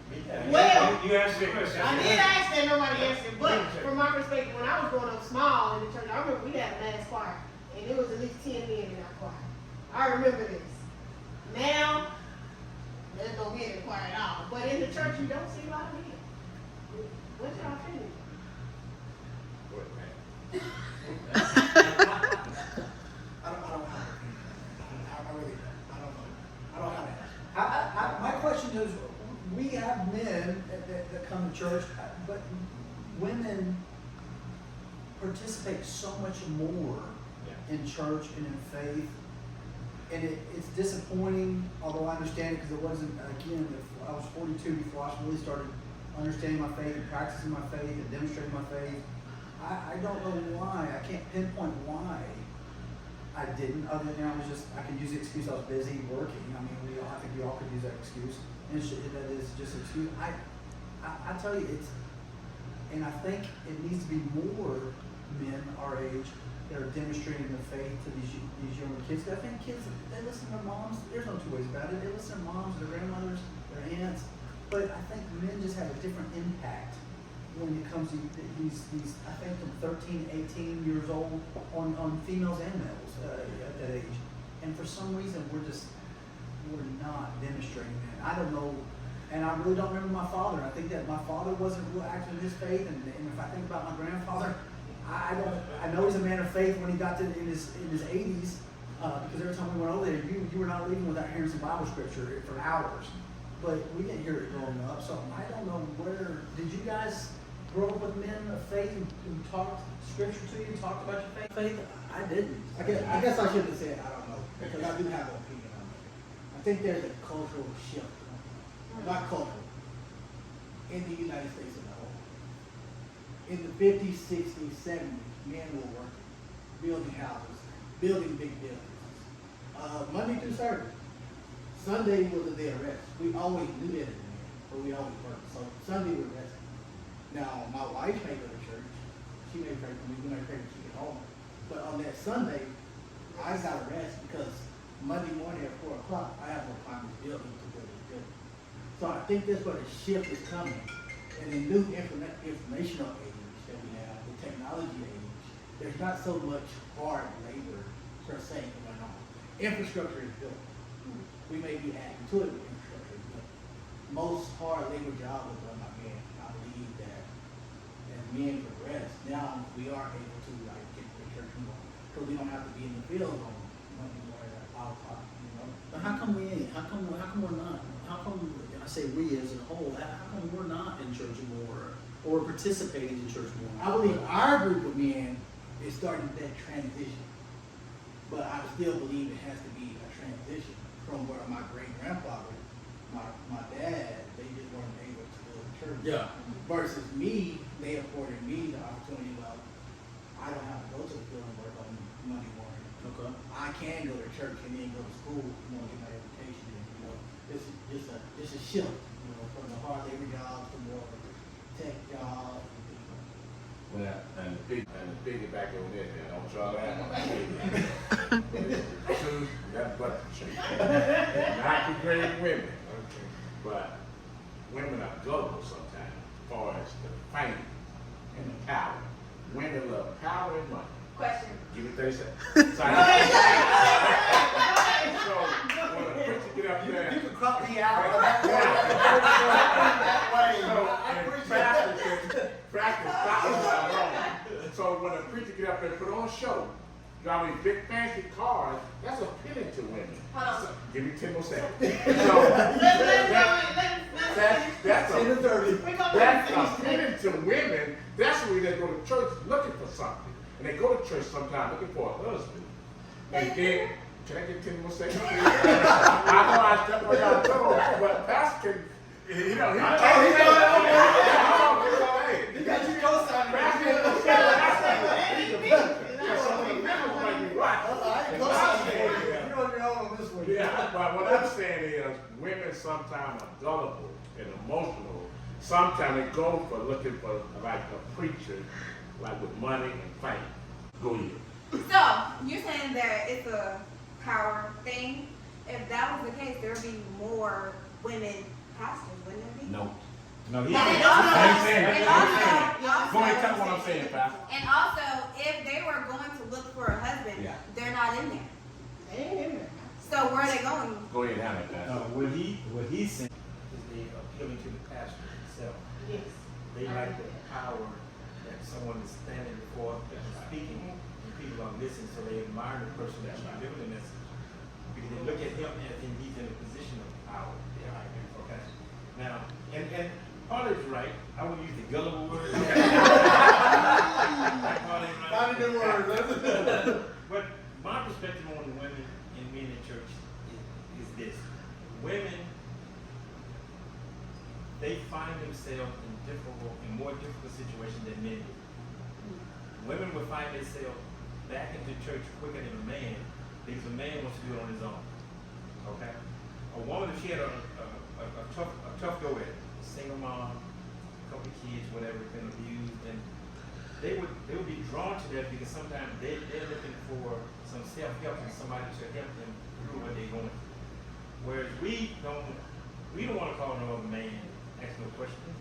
Well, you answered the question. I did ask that, nobody answered, but from my perspective, when I was growing up small in the church, I remember we had a mass choir, and there was at least 10 men in our choir. I remember this. Now, there's no men in the choir at all, but in the church, you don't see a lot of men. What's your opinion? What, man? I don't have an opinion. I really don't. I don't know. I don't have an answer. My question is, we have men that come to church, but women participate so much more in church and in faith. And it's disappointing, although I understand it, because it wasn't, again, I was 42 before I really started understanding my faith and practicing my faith and demonstrating my faith. I don't know why. I can't pinpoint why I didn't, other than I could use the excuse I was busy working. I mean, I think we all could use that excuse. And that is just an excuse. I tell you, and I think it needs to be more men our age that are demonstrating the faith to these younger kids. I think kids, they listen to their moms. There's no two ways about it. They listen to moms, their grandmothers, their aunts. But I think men just have a different impact when it comes to these I think from 13, 18 years old on females and males at that age. And for some reason, we're not demonstrating that. I don't know, and I really don't remember my father. I think that my father wasn't real active in his faith, and if I think about my grandfather, I know he's a man of faith when he got to in his 80s, because every time we went over there, you were not leaving without hearing some Bible scripture for hours. But we didn't hear it growing up, so I don't know where. Did you guys grow up with men of faith who talked scripture to you, talked about your faith? I didn't. I guess I shouldn't have said I don't know, because I do have an opinion on it. I think there's a cultural shift, not cultural, in the United States as a whole. In the 50s, 60s, 70s, men were working, building houses, building big buildings. Monday through Saturday. Sunday was a day of rest. We always knew that as men, but we always worked. So Sunday was resting. Now, my wife may go to church. She may pray for me. We may pray when she get home. But on that Sunday, I got to rest because Monday morning at 4 o'clock, I have no time to build to build this building. So I think that's where the shift is coming. in the new informational age that we have, the technology age, there's not so much hard labor per se going on. Infrastructure is built. We may be adding to it with infrastructure, but most hard labor jobs are done by men. I believe that as men progress, now we are able to like get to the church more, because we don't have to be in the field on Monday morning at 5 o'clock, you know? But how come we ain't? How come we're not? How come, I say we as a whole, how come we're not in church more or participating in church more? I believe our group of men is starting that transition. But I still believe it has to be a transition from where my great-grandfather, my dad, they just weren't able to go to church. Yeah. Versus me, they afforded me the opportunity, well, I don't have to go to the field and work on Monday morning. Okay. I can go to church and then go to school, you know, get my education, and, you know, it's just a shift, you know, from the hard labor jobs to more tech jobs. Well, and the piggyback on that, man, don't try that one. Two, that's but not degrading women, okay. But women are gullible sometimes, as far as the fame and the power. Women love power and money. Question. Give me 30 seconds. So when a preacher get up there, You can crop me out. So when a preacher get up there and put on a show, driving big fancy cars, that's appealing to women. Hold on. So, give me 10 more seconds. That's appealing to women. That's why they go to church looking for something. And they go to church sometimes looking for a husband. And then, can I get 10 more seconds? I know I stepped on y'all toes, but Pastor can, you know, You got your co-sign. Yeah, but what I'm saying is, women sometimes are gullible and emotional. Sometimes they go for looking for like a preacher, like with money and fame. Go ahead. So, you're saying that it's a power thing? If that was the case, there would be more women pastors, wouldn't there be? No. No, he. And Go ahead, tell me what I'm saying, Pastor. And also, if they were going to look for a husband, Yeah. they're not in there. They ain't in there. So where are they going? Go ahead and handle that, Pastor. What he's saying is they appealing to the pastor himself. Yes. They like the power that someone is standing before and speaking, and people are listening, so they admire the person that's delivering the message. Because they look at him as if he's in a position of power. Yeah, I agree. Okay. Now, and Paul is right. I would use the gullible word. But my perspective on the women and men in church is this. Women, they find themselves in more difficult situations than men do. Women will find themselves back into church quicker than a man because a man wants to do it on his own. Okay? A woman, if she had a tough go at it, single mom, a couple of kids, whatever, been abused, and they would be drawn to that because sometimes they're looking for some self-help and somebody to help them through what they're going through. Whereas we don't want to call no other man, ask no questions.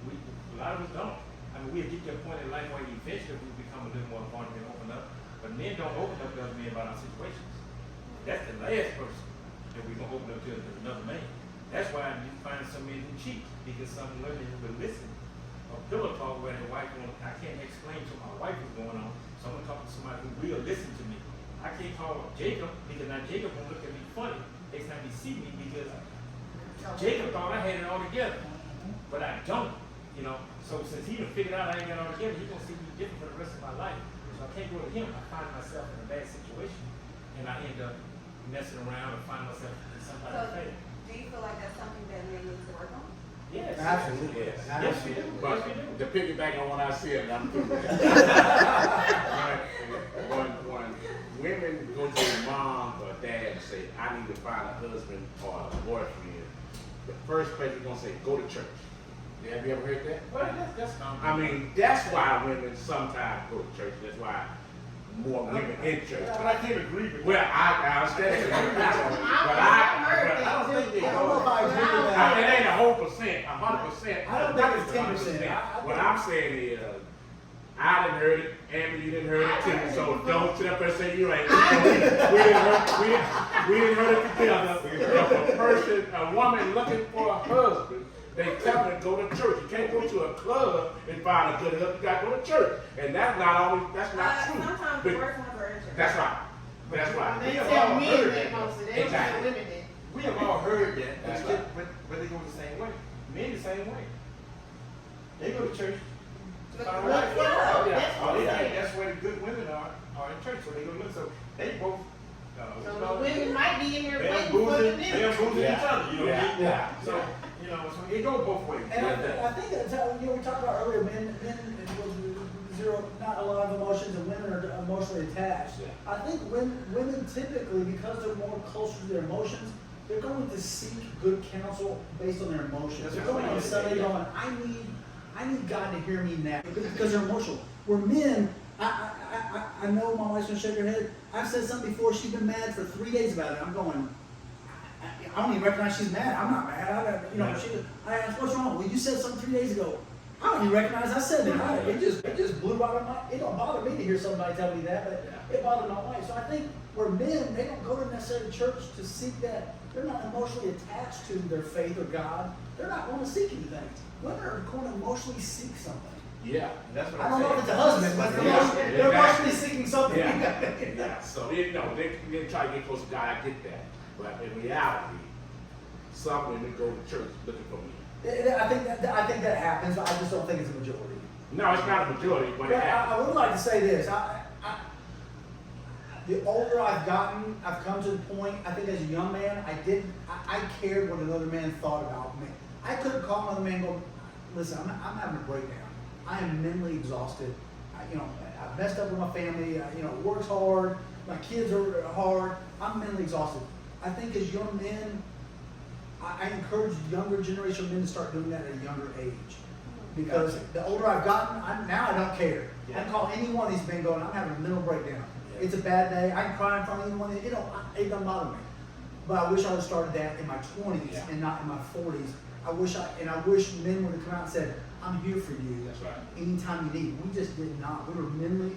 A lot of us don't. I mean, we'll get to a point in life where eventually we become a little more vulnerable and open up. But men don't open up to other men about our situations. That's the last person that we're going to open up to is another man. That's why you find some men who cheat, because some women who will listen or pillow talk where their wife won't, I can't explain to my wife what's going on, so I'm going to talk to somebody who will listen to me. I can't call Jacob because now Jacob won't look at me funny next time he see me because Jacob thought I had it all together, but I don't, you know. So since he done figured out I ain't got it all together, he's gonna see me different for the rest of my life. So I can't go to him. I find myself in a bad situation, and I end up messing around and find myself in somebody's So, face. do you feel like that's something that men need to work on? Yes. Absolutely. Yes. Yes, we do. But Yes, we do. to piggyback on what I said, and I'm through with that. when women go to their mom or dad and say, I need to find a husband or a boyfriend, the first place you're going to say, go to church. Have you ever heard that? Well, that's common. I mean, that's why women sometimes go to church. That's why more women in church. But I can't agree with Well, I understand that. But I they I don't know if go. I agree with It that. ain't a whole percent, 100%. I don't think it's 10%. What I'm saying is, I didn't heard it, Amber, you didn't heard it too, so don't sit up and say you ain't. We didn't heard it together. If a person, a woman looking for a husband, they tell her to go to church. You can't go to a club and find a good husband. You gotta go to church, and that's not always. That's not true. Sometimes But- the worst ones are in church. That's right. That's right. They We have tell all men heard that that. mostly, they don't tell Exactly. women that. We have all heard that, That's but they go the same way. Men the same way. They go to church. Look, Find a look, wife. yeah, Oh, yeah. that's what Oh, I'm yeah. saying. That's where the good women are in church. So they go look. So they both. So the women might be in there They're waiting for the boozing men. each other. You know what I mean? Yeah. So so it go both ways. And I think that's how, we talked about earlier, men zero, not a lot of emotions, and women are emotionally attached. Yeah. I think women typically, because they're more closer to their emotions, they're going to seek good counsel based on their emotions. That's They're what going I'm on saying. Sunday going, I need God to hear me now, because they're emotional. Where men, I know my wife's gonna shake her head. I've said something before, she's been mad for 3 days about it. I'm going, I don't even recognize she's mad. I'm not mad. I asked, what's wrong? Well, you said something 3 days ago. I don't even recognize I said that. It just blew out of my. It don't bother me to hear somebody tell me that, but it bothered my wife. So I think where men, they don't go to necessarily church to seek that. They're not emotionally attached to their faith or God. They're not going to seek anything. Women are going to emotionally seek something. Yeah. That's what I I'm don't know saying. if it's a husband, but Yeah. they're emotionally seeking something. Yeah. So they try to get close to God. I get that, but in reality, some women go to church looking for me. I think that happens, but I just don't think it's a majority. No, it's not a majority, but it But happens. I would like to say this. The older I've gotten, I've come to the point, I think as a young man, I cared what another man thought about me. I couldn't call another man and go, listen, I'm having a breakdown. I am mentally exhausted. I've messed up with my family, worked hard, my kids are hard, I'm mentally exhausted. I think as young men, I encourage younger generation of men to start doing that at a younger age. Because the older I've gotten, now I don't care. I can call any one of these men going, I'm having a mental breakdown. Yeah. It's a bad day. I can cry in front of any one of these. It don't bother me. But I wish I would have started that in my 20s and not in my 40s. I wish men would have come out and said, I'm here for you. That's right. Anytime you need. We just did not. We were manly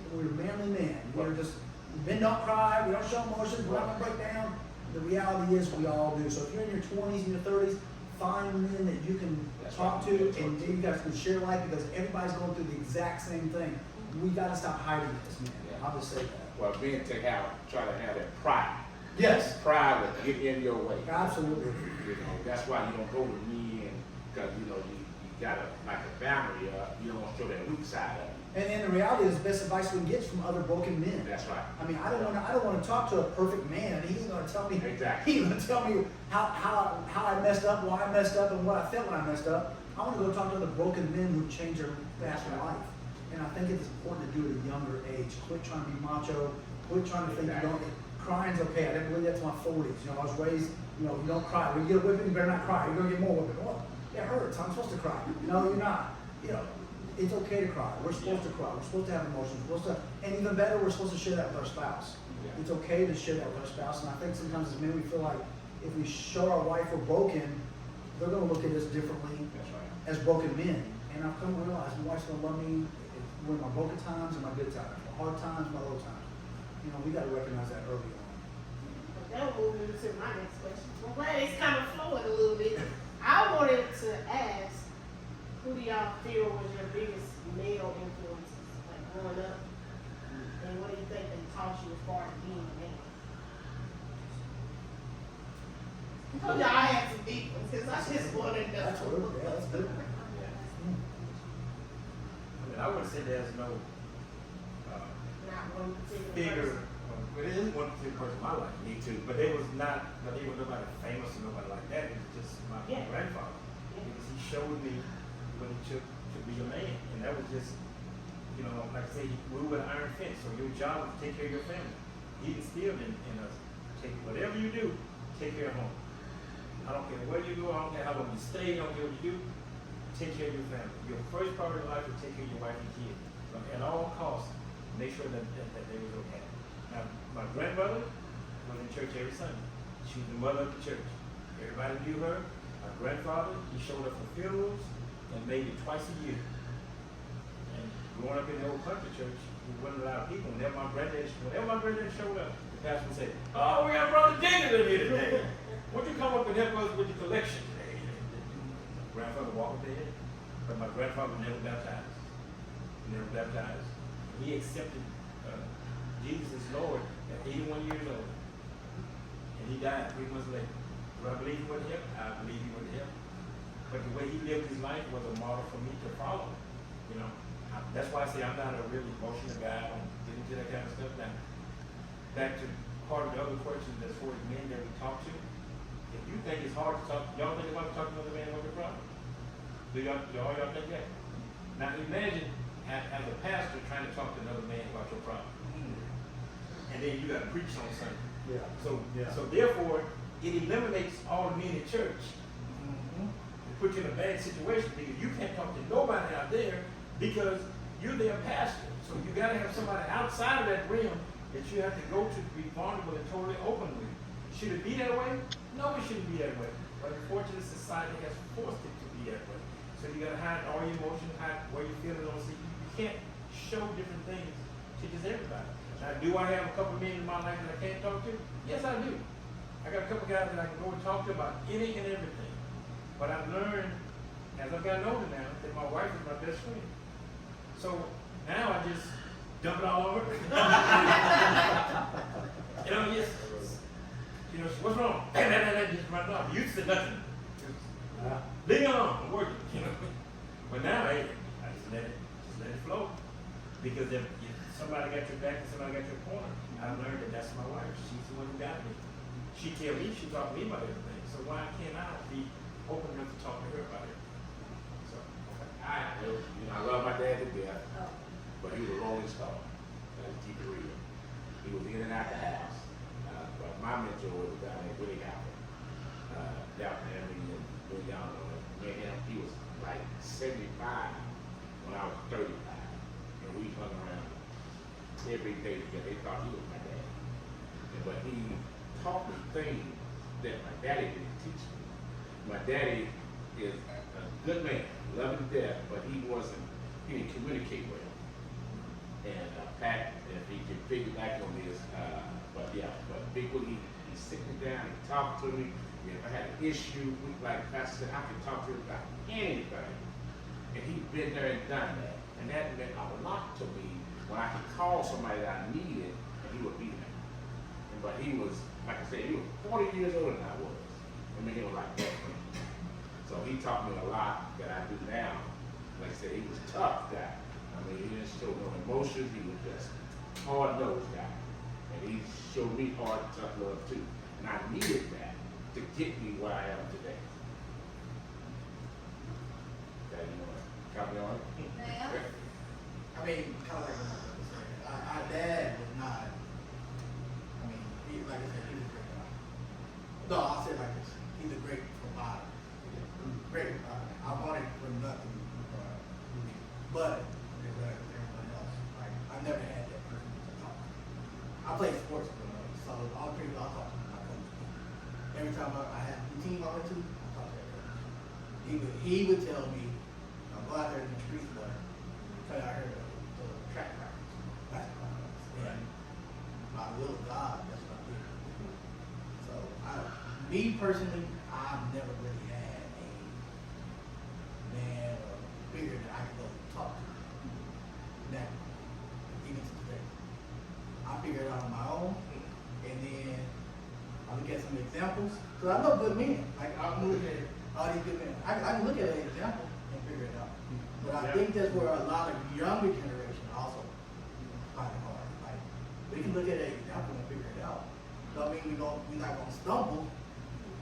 men. Men don't cry, we don't show emotions, we're not gonna break down. The reality is we all do. So if you're in your 20s and your 30s, find men that you can talk to and you guys can share life, because everybody's going through the exact same thing. We gotta stop hiding this, man. I'll just say that. Well, men try to have that pride. Yes, Pride will get in your way. absolutely. That's why you don't go to men, because you got like a family. You don't want to show that weak side of it. And the reality is, the best advice we can get is from other broken men. That's right. I mean, I don't want to talk to a perfect man. He ain't gonna tell me. Exactly. He ain't gonna tell me how I messed up, why I messed up, and what I felt when I messed up. I want to go talk to other broken men who changed their past in life. And I think it's important to do it at a younger age. Quit trying to be macho. Quit trying to think you don't. Crying's okay. I didn't believe that to my 40s. I was raised. You don't cry. When you get a whipping, you better not cry. You're gonna get more whipping. What? It hurts. I'm supposed to cry. No, you're not. It's okay to cry. We're supposed to cry. We're supposed to have emotions. We're supposed to, and even better, we're supposed to share that with our spouse. Yeah. It's okay to share that with our spouse. And I think sometimes as men, we feel like if we show our wife we're broken, they're going to look at us differently That's right. as broken men. And I've come to realize my wife's going to love me when my broken times and my good times, my hard times, my low times. We got to recognize that early on. That'll move me to my next question. I'm glad it's kind of flowing a little bit. I wanted to ask, who do y'all feel was your biggest male influences, like growing up? And what do you think they taught you as far as being a man? I told y'all I had some deep ones, because I just wanted to That's know. good. Yeah, that's good. I would say there's no Not one particular figure. person. Well, there is one particular person in my life, me too, but they was nobody famous or nobody like that. It was just my grandfather. Yeah. Because he showed me what it took to be a man. And that was just, like I say, we were an iron fence, so your job was to take care of your family. He instilled in us, whatever you do, take care of home. I don't care where you go, I don't care how long you stay, I don't care what you do, take care of your family. Your first priority in life is take care of your wife and kids. So at all costs, make sure that they was okay. Now, my grandmother was in church every Sunday. She was the mother of the church. Everybody knew her. My grandfather, he showed up for funerals and maybe twice a year. And growing up in the old country church, we wasn't a lot of people. Whenever my granddad showed up, the pastor would say, "Oh, we got Brother Jenkins in here today. Won't you come up and help us with the collection today?" My grandfather walked there, but my grandfather never baptized. Never baptized. He accepted Jesus as Lord at 81 years old. And he died 3 months later. Do I believe he went to heaven? I believe he went to heaven. But the way he lived his life was a model for me to follow. You know, that's why I say I'm not a really emotional guy. I don't get into that kind of stuff. Now, back to part of the other questions as far as men that we talk to. If you think it's hard to talk, y'all think it's hard to talk to another man about your problem? Do y'all think that? Now imagine as a pastor trying to talk to another man about your problem. And then you got to preach on Sunday. Yeah. So therefore, it eliminates all the men in church. It puts you in a bad situation because you can't talk to nobody out there because you're their pastor. So you got to have somebody outside of that realm that you have to go to be vulnerable and totally open with. Should it be that way? No, it shouldn't be that way. But unfortunately, society has forced it to be that way. So you got to hide all your emotions, hide where you feel it on. So you can't show different things to just everybody. Now, do I have a couple of men in my life that I can't talk to? Yes, I do. I got a couple of guys that I can go and talk to about any and everything. But I've learned, as I've gotten older now, that my wife is my best friend. So now I just dump it all over. You know, just, you know, what's wrong? Just run it off. You said nothing. Leave me alone. I'm working. You know. But now, hey, I just let it flow. Because if somebody got your back and somebody got your corner, I've learned that that's my wife. She's the one who got me. She tell me, she talk to me about everything. So why can't I be open enough to talk to her about it? So I love my dad to death, but he was a rolling star. Let's keep it real. He was in and out the house. But my mentor was a guy named Willie Howard. Down there, Willie Howard, he was like 75 when I was 35. And we hung around every day together. They thought he was my dad. But he taught me things that my daddy didn't teach me. My daddy is a good man, loving to death, but he didn't communicate well. And Pat, if he can figure back on this, but Big Willie, he sit me down, he talked to me. If I had an issue, like Pastor said, I can talk to him about anything. And he'd been there and done that. And that meant a lot to me when I could call somebody that I needed and he would be there. But he was, like I said, he was 40 years older than I was. I mean, he was like that. So he taught me a lot that I do now. Like I said, he was a tough guy. I mean, he didn't show no emotions. He was just hard-nosed guy. And he showed me hard, tough love too. And I needed that to get me where I am today. Okay, you want to comment on it? I mean, kind of like what I was saying. Our dad was not. I mean, like I said, he was a great guy. No, I'll say it like this: he's a great provider. Great provider. I wanted for nothing, but everyone else, like I never had that person to talk to. I played sports growing up, so all the people I talked to my coach. Every time I had the team I went to, I talked to that coach. He would tell me, "I'll go out there in the streets, boy. Tell you I heard the track practice, basketball practice, and by the will of God, that's what I did." So, me personally, I've never really had a man or figure that I can go talk to. Never, even to today. I figured it out on my own, and then I look at some examples. Cause I know good men. Like I'm looking at all these good men. I can look at an example and figure it out. But I think that's where a lot of younger generation also find it hard. Like we can look at an example and figure it out. Don't mean we're not gonna stumble.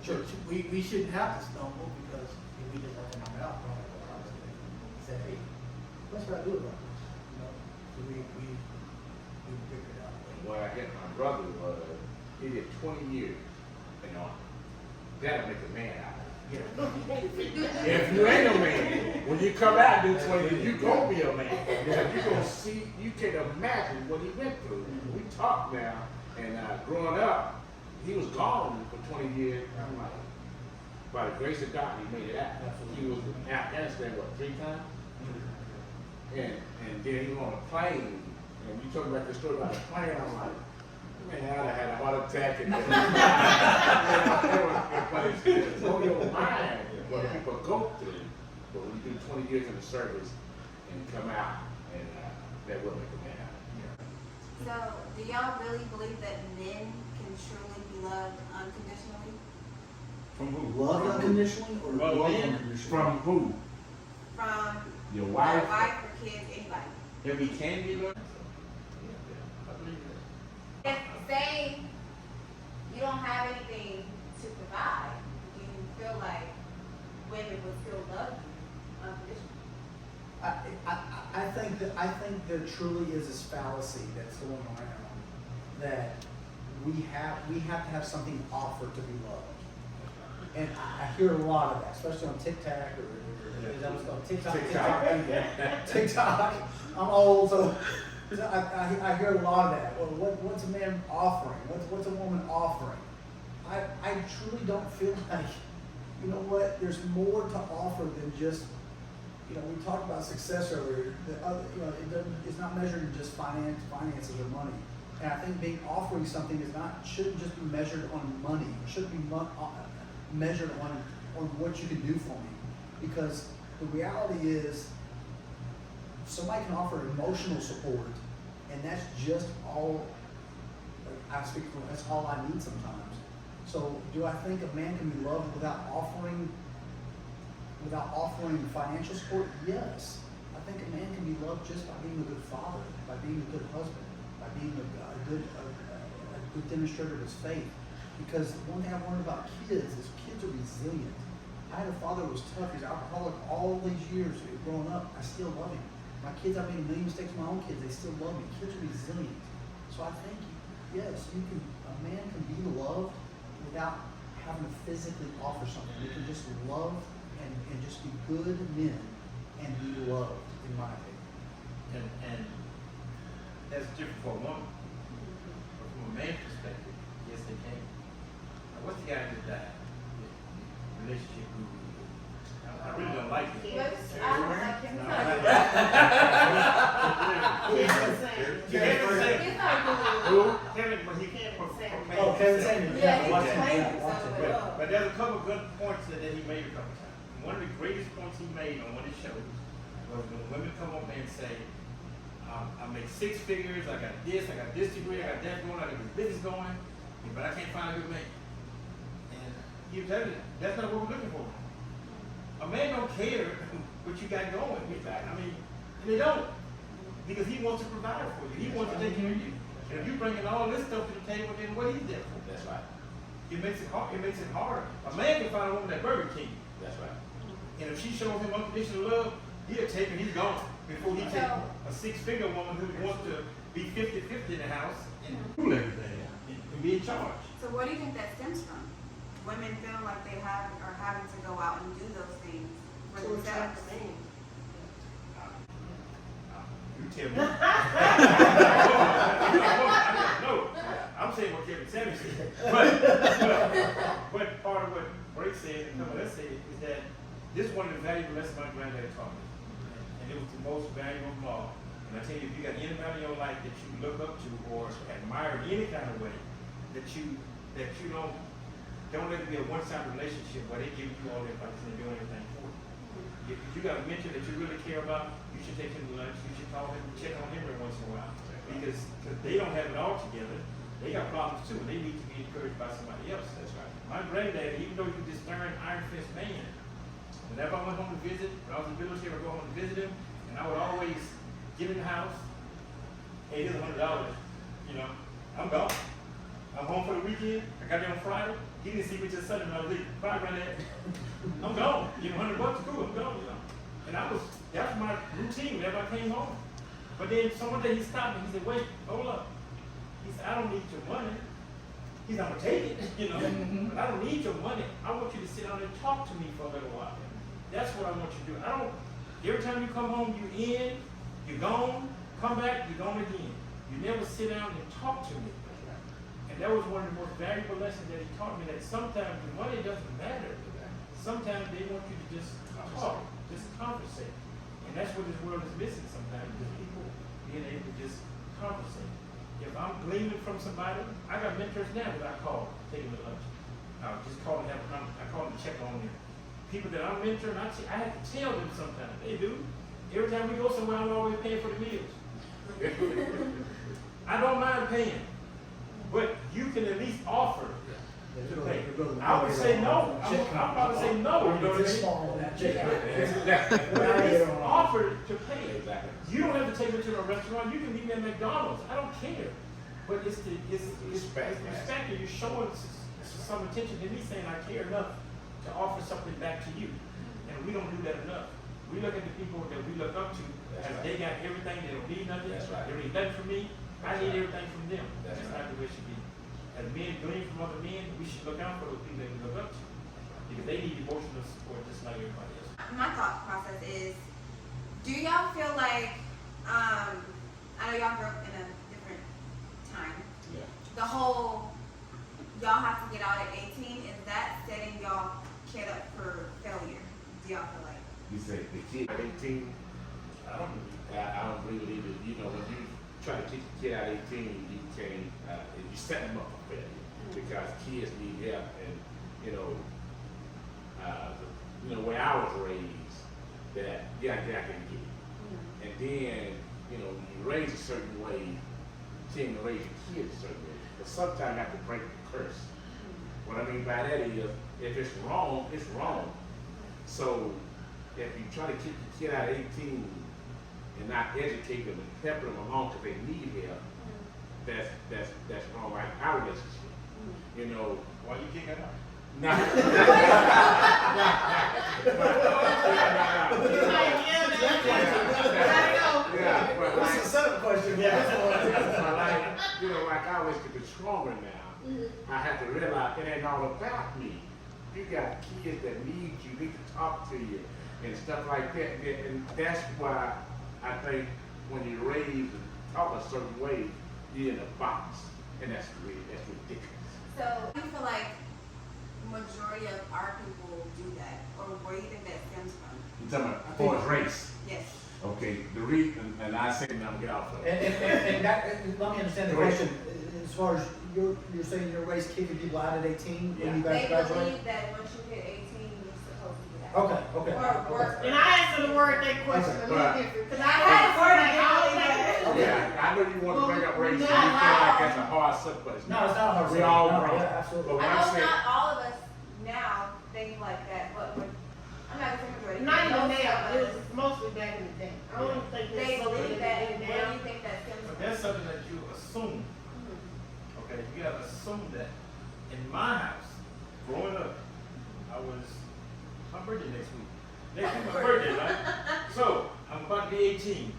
Sure. We shouldn't have to stumble because if we just open our mouth and say, hey, what should I do about this? You know, so we figure it out. What I hit my brother was, he did 20 years in the army. That'll make a man out of you. If you ain't no man, when you come out and do 20 years, you gonna be a man. You gonna see, you can imagine what he went through. We talk now, and growing up, he was gone for 20 years. I'm like, by the grace of God, he made it out. He was in Afghanistan, what, 3 times? And then he was on a plane, and you talking about the story about the plane, I'm like, man, I'd have had a heart attack and but it's on your mind what people go through. But when you do 20 years in the service and come out, and that will make a man out. So, do y'all really believe that men can truly be loved unconditionally? From who? Love unconditionally or Well, love then, unconditionally? From who? From Your your wife? wife or kids, anybody? That we can be loved? I believe that. If, say, you don't have anything to provide, do you feel like women would still love you unconditionally? I think there truly is this fallacy that's going around that we have to have something offered to be loved. And I hear a lot of that, especially on TikTok or is that what's called? TikTok. I'm old, so I hear a lot of that. Well, what's a man offering? What's a woman offering? I truly don't feel like, you know what, there's more to offer than just, you know, we talked about success earlier. The other, you know, it's not measured in just finances or money. And I think offering something shouldn't just be measured on money. It shouldn't be measured on what you can do for me. Because the reality is, somebody can offer emotional support, and that's just all. That's all I need sometimes. So, do I think a man can be loved without offering financial support? Yes. I think a man can be loved just by being a good father, by being a good husband, by being a good demonstrator of his faith. Because one thing I've learned about kids is kids are resilient. I had a father who was tough. He's alcoholic all these years growing up. I still love him. My kids, I made a million mistakes with my own kids. They still love me. Kids are resilient. So I think, yes, a man can be loved without having to physically offer something. We can just love and just be good men and be loved, in my opinion. And that's different for a woman. But from a man's perspective, yes, they can. Now, what's the guy that died? The relationship guru. I really don't like him. I don't like him. No, He's not good. Who? Kevin, but he can't Oh, Kevin Samuels. Yeah, Watch he's it. playing Yeah, watch it. so But there's a couple good points that he made a couple times. One of the greatest points he made on one of his shows was when women come up and say, I make 6 figures, I got this degree, I got that going, I got this business going, but I can't find a good man. And he'll tell you, that's not what we're looking for. A man don't care what you got going. I mean, and they don't. Because he wants to provide for you. He wants to take care of you. And if you bringing all this stuff to the table, then what he's there for? That's right. It makes it hard. It makes it harder. A man can find a woman at Burger King. That's right. And if she shows him unconditional love, he'll take her, he's gone. Before he takes a 6-figure woman who wants to be 50-50 in the house and rule everything and be in charge. So what do you think that stems from? Women feel like they are having to go out and do those things for To attract themselves. a man. You tell me. No, I'm saying what Kevin Samuels said. But part of what Bray said and some of us said is that this is one of the valuable lessons my granddad taught me. And it was the most valuable of all. And I tell you, if you got anybody in your life that you look up to or admire in any kind of way, that you don't let it be a one-sided relationship where they give you all the advice and they do anything for you. If you got a mentor that you really care about, you should take him to lunch. You should call him, check on him every once in a while. Because they don't have it all together. They got problems too, and they need to be encouraged by somebody else. That's right. My granddad, even though he was this stern, iron-fist man, whenever I went home to visit, when I was in the military, I would go home to visit him, and I would always get in the house. Hey, here's $100. You know, I'm gone. I'm home for the weekend. I got there on Friday. He didn't see me till Sunday when I was leaving. Bye, granddad. I'm gone. You know, $100 is cool. I'm gone. You know, and that was my routine whenever I came home. But then one day he stopped me. He said, "Wait, hold up." He said, "I don't need your money." He's not gonna take it, you know. But I don't need your money. I want you to sit down and talk to me for a little while. That's what I want you to do. Every time you come home, you're in, you're gone, come back, you're gone again. You never sit down and talk to me. And that was one of the most valuable lessons that he taught me, that sometimes the money doesn't matter. sometimes they want you to just talk, just conversate. And that's what this world is missing sometimes, just people being able to just conversate. If I'm gleaming from somebody, I got mentors now that I call, take them to lunch. I'll just call and I call them to check on them. People that I'm mentoring, I have to tell them sometimes. They do. Every time we go somewhere, I'm always paying for the meals. I don't mind paying, but you can at least offer to pay. I would say no. I'm about to say no. You know what I mean? But at least offer to pay. Exactly. You don't have to take me to a restaurant. You can meet me at McDonald's. I don't care. But it's respect. And you're showing some attention to me, saying I care enough to offer something back to you. And we don't do that enough. We look at the people that we look up to as they got everything. They don't need nothing. That's right. They don't need nothing from me. I need everything from them. That's That's right. not the way it should be. As men glean from other men, we should look out for those people that we look up to. Because they need emotional support just like everybody else. My thought process is, do y'all feel like, I know y'all grew up in a different time. Yeah. The whole, y'all have to get out at 18, is that setting y'all kid up for failure? Do y'all feel like? You say the kid at 18, I don't believe I don't believe it. You know, when you try to kick a kid out at 18, you can't, you set them up for failure. Because kids need help, and where I was raised, that I can get it. And then, when you raise a certain way, you tend to raise your kids a certain way. But sometimes you have to break the curse. What I mean by that is, if it's wrong, it's wrong. So if you try to kick your kid out at 18 and not educate them and help them along because they need help, that's wrong. Like our relationship. why you kick it out. No. That's a setup question. Like I always get stronger now. I have to realize it ain't all about me. You got kids that need to talk to you and stuff like that. And that's why I think when you're raised and talk a certain way, you're in a box. And that's ridiculous. So, do you feel like majority of our people do that? Or where do you think that stems from? You talking about for his race? Yes. Okay, the reason, and I say I'm gonna get off of it. And let me understand the question. As far as you're saying you're raised kicking people out at 18 when you guys They graduate? believe that once you hit 18, you're supposed to get out. Okay. Or And I answer the word that question a little Right. different. Because I had a word like all that. Okay. Yeah, I know you want to bring up race, and you Not feel like all. that's a hard subject, but it's No, not. it's not hard. We all No, grown. yeah, absolutely. But when I I'm know saying, not all of us now think like that, but I'm not saying majority. Not even most now, of it us, was mostly back in the day. I don't think they it's something believe that that. they Where do now. you think that stems But from? that's something that you assume. Okay, you gotta assume that. In my house, growing up, my birthday next week. Next week my birthday, right? So, I'm about to be 18.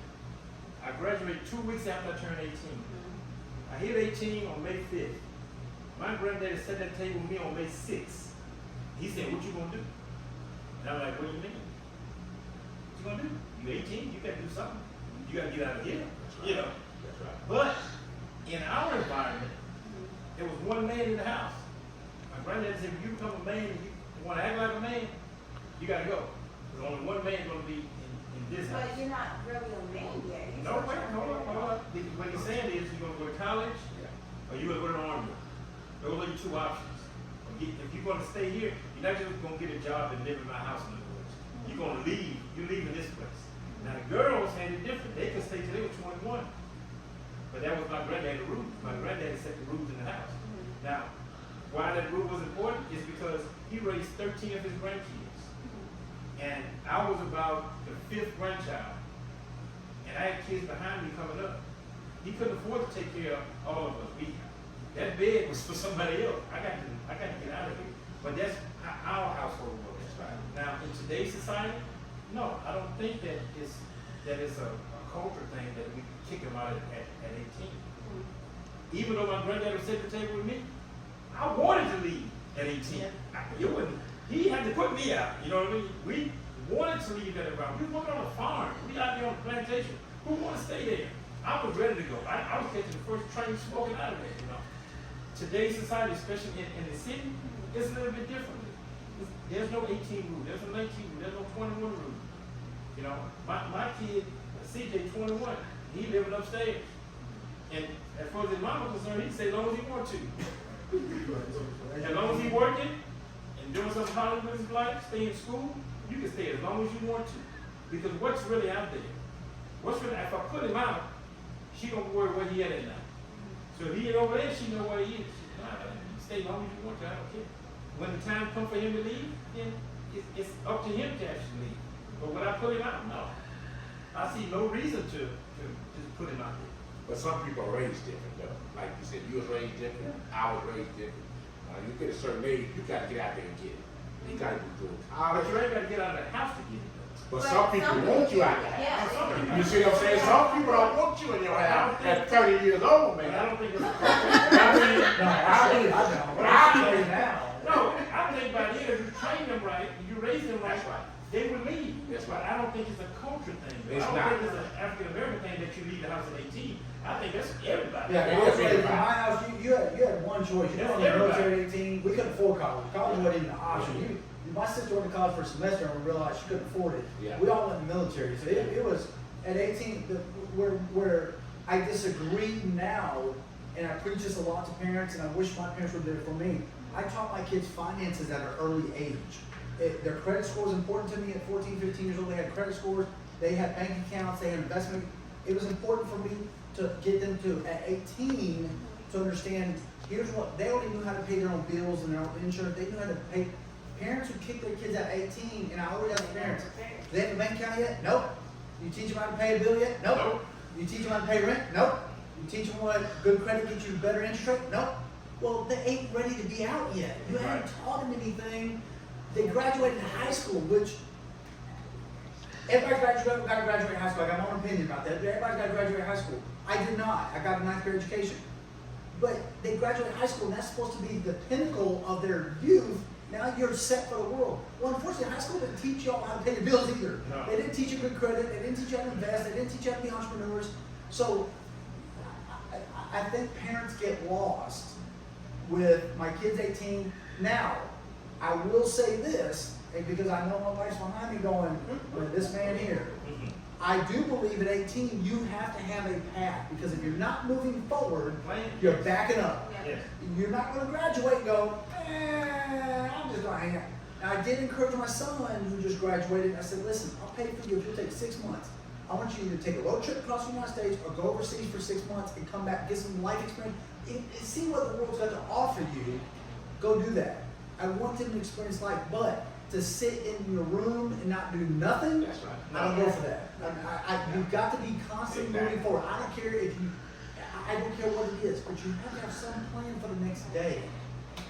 I graduated 2 weeks after I turned 18. I hit 18 on May 5th. My granddaddy sat at the table with me on May 6th. He said, "What you gonna do?" And I'm like, "What do you mean? What you gonna do? You 18, you gotta do something. You gotta get out of here." that's right. But in our environment, there was one man in the house. My granddad said, "If you become a man and you want to act like a man, you gotta go. There's only one man gonna be in this house." But you're not really a man yet. You're No, still wait, trying to hold figure it on. out. What he's saying is, you're gonna go to college, or you're gonna go to the army. Those are your two options. If you're gonna stay here, you're not just gonna get a job and live in my house in other words. You're gonna leave. You're leaving this place. Now the girls had it different. They could stay till they were 21. But that was my granddad's rules. My granddaddy set the rules in the house. Now, why that rule was important is because he raised 13 of his grandkids. And I was about the 5th grandchild. And I had kids behind me coming up. He couldn't afford to take care of all of us. That bed was for somebody else. I got to get out of here. But that's how our household was. Now, in today's society, no, I don't think that is a culture thing that we kick them out at 18. Even though my granddad was sitting at the table with me, I wanted to leave at 18. He had to put me out. You know what I mean? We wanted to leave that environment. We worked on a farm. We out there on the plantation. Who want to stay there? I was ready to go. I was catching the first train smoking out of there. Today's society, especially in the city, is a little bit different. There's no 18 rule, there's no 19 rule, there's no 21 rule. You know, my kid, CJ 21, he living upstairs. And as far as his mama concerned, he can stay as long as he wants to. As long as he working and doing something positive with his life, stay in school, you can stay as long as you want to. Because what's really out there? If I put him out, she don't worry where he at night. So if he ain't over there, she know where he is. You stay as long as you want to, I don't care. When the time comes for him to leave, then it's up to him to actually leave. But when I put him out, no. I see no reason to just put him out there. But some people are raised different, though. Like you said, you was raised different. I was raised different. You get a certain age, you got to get out there and get it. You got to be good. But you ain't got to get out of the house to get it, though. But some people want you out there. Yeah. You see what I'm saying? Some people don't want you in your house at 30 years old, Man, man. I don't think it's a No, I think by then, if you train them right, you raise them right, That's right. they will leave. That's But right. I don't think it's a culture thing. It's I don't not. think it's an African American thing that you leave the house at 18. I think that's everybody. Yeah, it when I was is raised in everybody. my house, you had one choice. You went in the military at 18. We couldn't afford college. College wasn't even an option. My sister went to college for a semester and realized she couldn't afford it. Yeah. We all went in the military. So it was at 18 where I disagree now, and I preach this a lot to parents, and I wish my parents were there for me. I taught my kids finances at an early age. Their credit score was important to me at 14, 15 years old. They had credit scores. They had bank accounts. They had investment. It was important for me to get them to, at 18, to understand, here's what, they already knew how to pay their own bills and their own insurance. They knew how to pay. Parents who kick their kids at 18, and I already have parents, do they have a bank account yet? Nope. You teach them how to pay a bill yet? Nope. Nope. You teach them how to pay rent? Nope. You teach them what good credit gets you better interest rate? Nope. Well, they ain't ready to be out yet. You haven't taught them anything. They graduated high school, which everybody's got to graduate high school. I got my own opinion about that. Everybody's got to graduate high school. I did not. I got a ninth grade education. But they graduate high school, and that's supposed to be the pinnacle of their youth. Now you're set for the world. Well, unfortunately, high school didn't teach y'all how to pay your bills either. No. They didn't teach you good credit. They didn't teach you how to invest. They didn't teach you how to be entrepreneurs. So I think parents get lost with my kid's 18. Now, I will say this, and because I know my wife's behind me going, this man here. I do believe at 18 you have to have a path, because if you're not moving forward, you're backing up. Yes. You're not going to graduate and go, I'm just going to hang out. Now, I did encourage my son who just graduated. I said, listen, I'll pay for you if you'll take 6 months. I want you to take a road trip across the United States or go overseas for 6 months and come back, get some life experience, and see what the world's got to offer you. Go do that. I want them to experience life, but to sit in your room and not do nothing, That's right. I don't go for that. You've got to be constantly moving forward. I don't care if you, I don't care what it is, but you have to have some plan for the next day.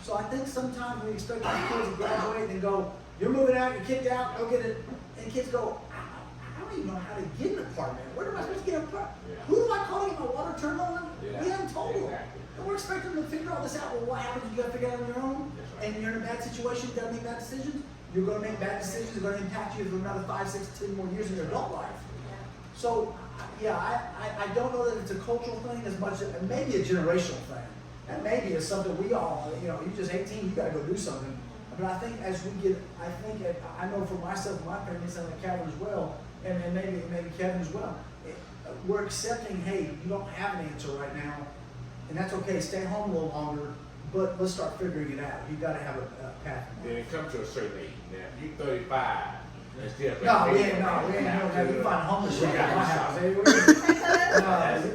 So I think sometimes we expect our kids to graduate and go, you're moving out, you're kicked out, go get it. And kids go, I don't even know how to get an apartment. Where am I supposed to get an apartment? Yeah. Who do I call to get my water turned on? Yeah. We haven't told them. Exactly. And we're expecting them to figure all this out. Well, what happens if you got to figure it out on your own? That's right. And you're in a bad situation, you got to make bad decisions. You're going to make bad decisions. It's going to impact you for another 5, 6, 10 more years in your adult life. So, yeah, I don't know that it's a cultural thing as much as maybe a generational thing. And maybe it's something we all, you're just 18, you got to go do something. But I think as we get, I know for myself, my parents, and like Calvin as well, and maybe Kevin as well, we're accepting, hey, you don't have an answer right now, and that's okay. Stay home a little longer, but let's start figuring it out. You got to have a path. Then it comes to a certain age. Now, if you're 35, and still No, we ain't have you find homeless shelter at my house. Hey, you're 35. You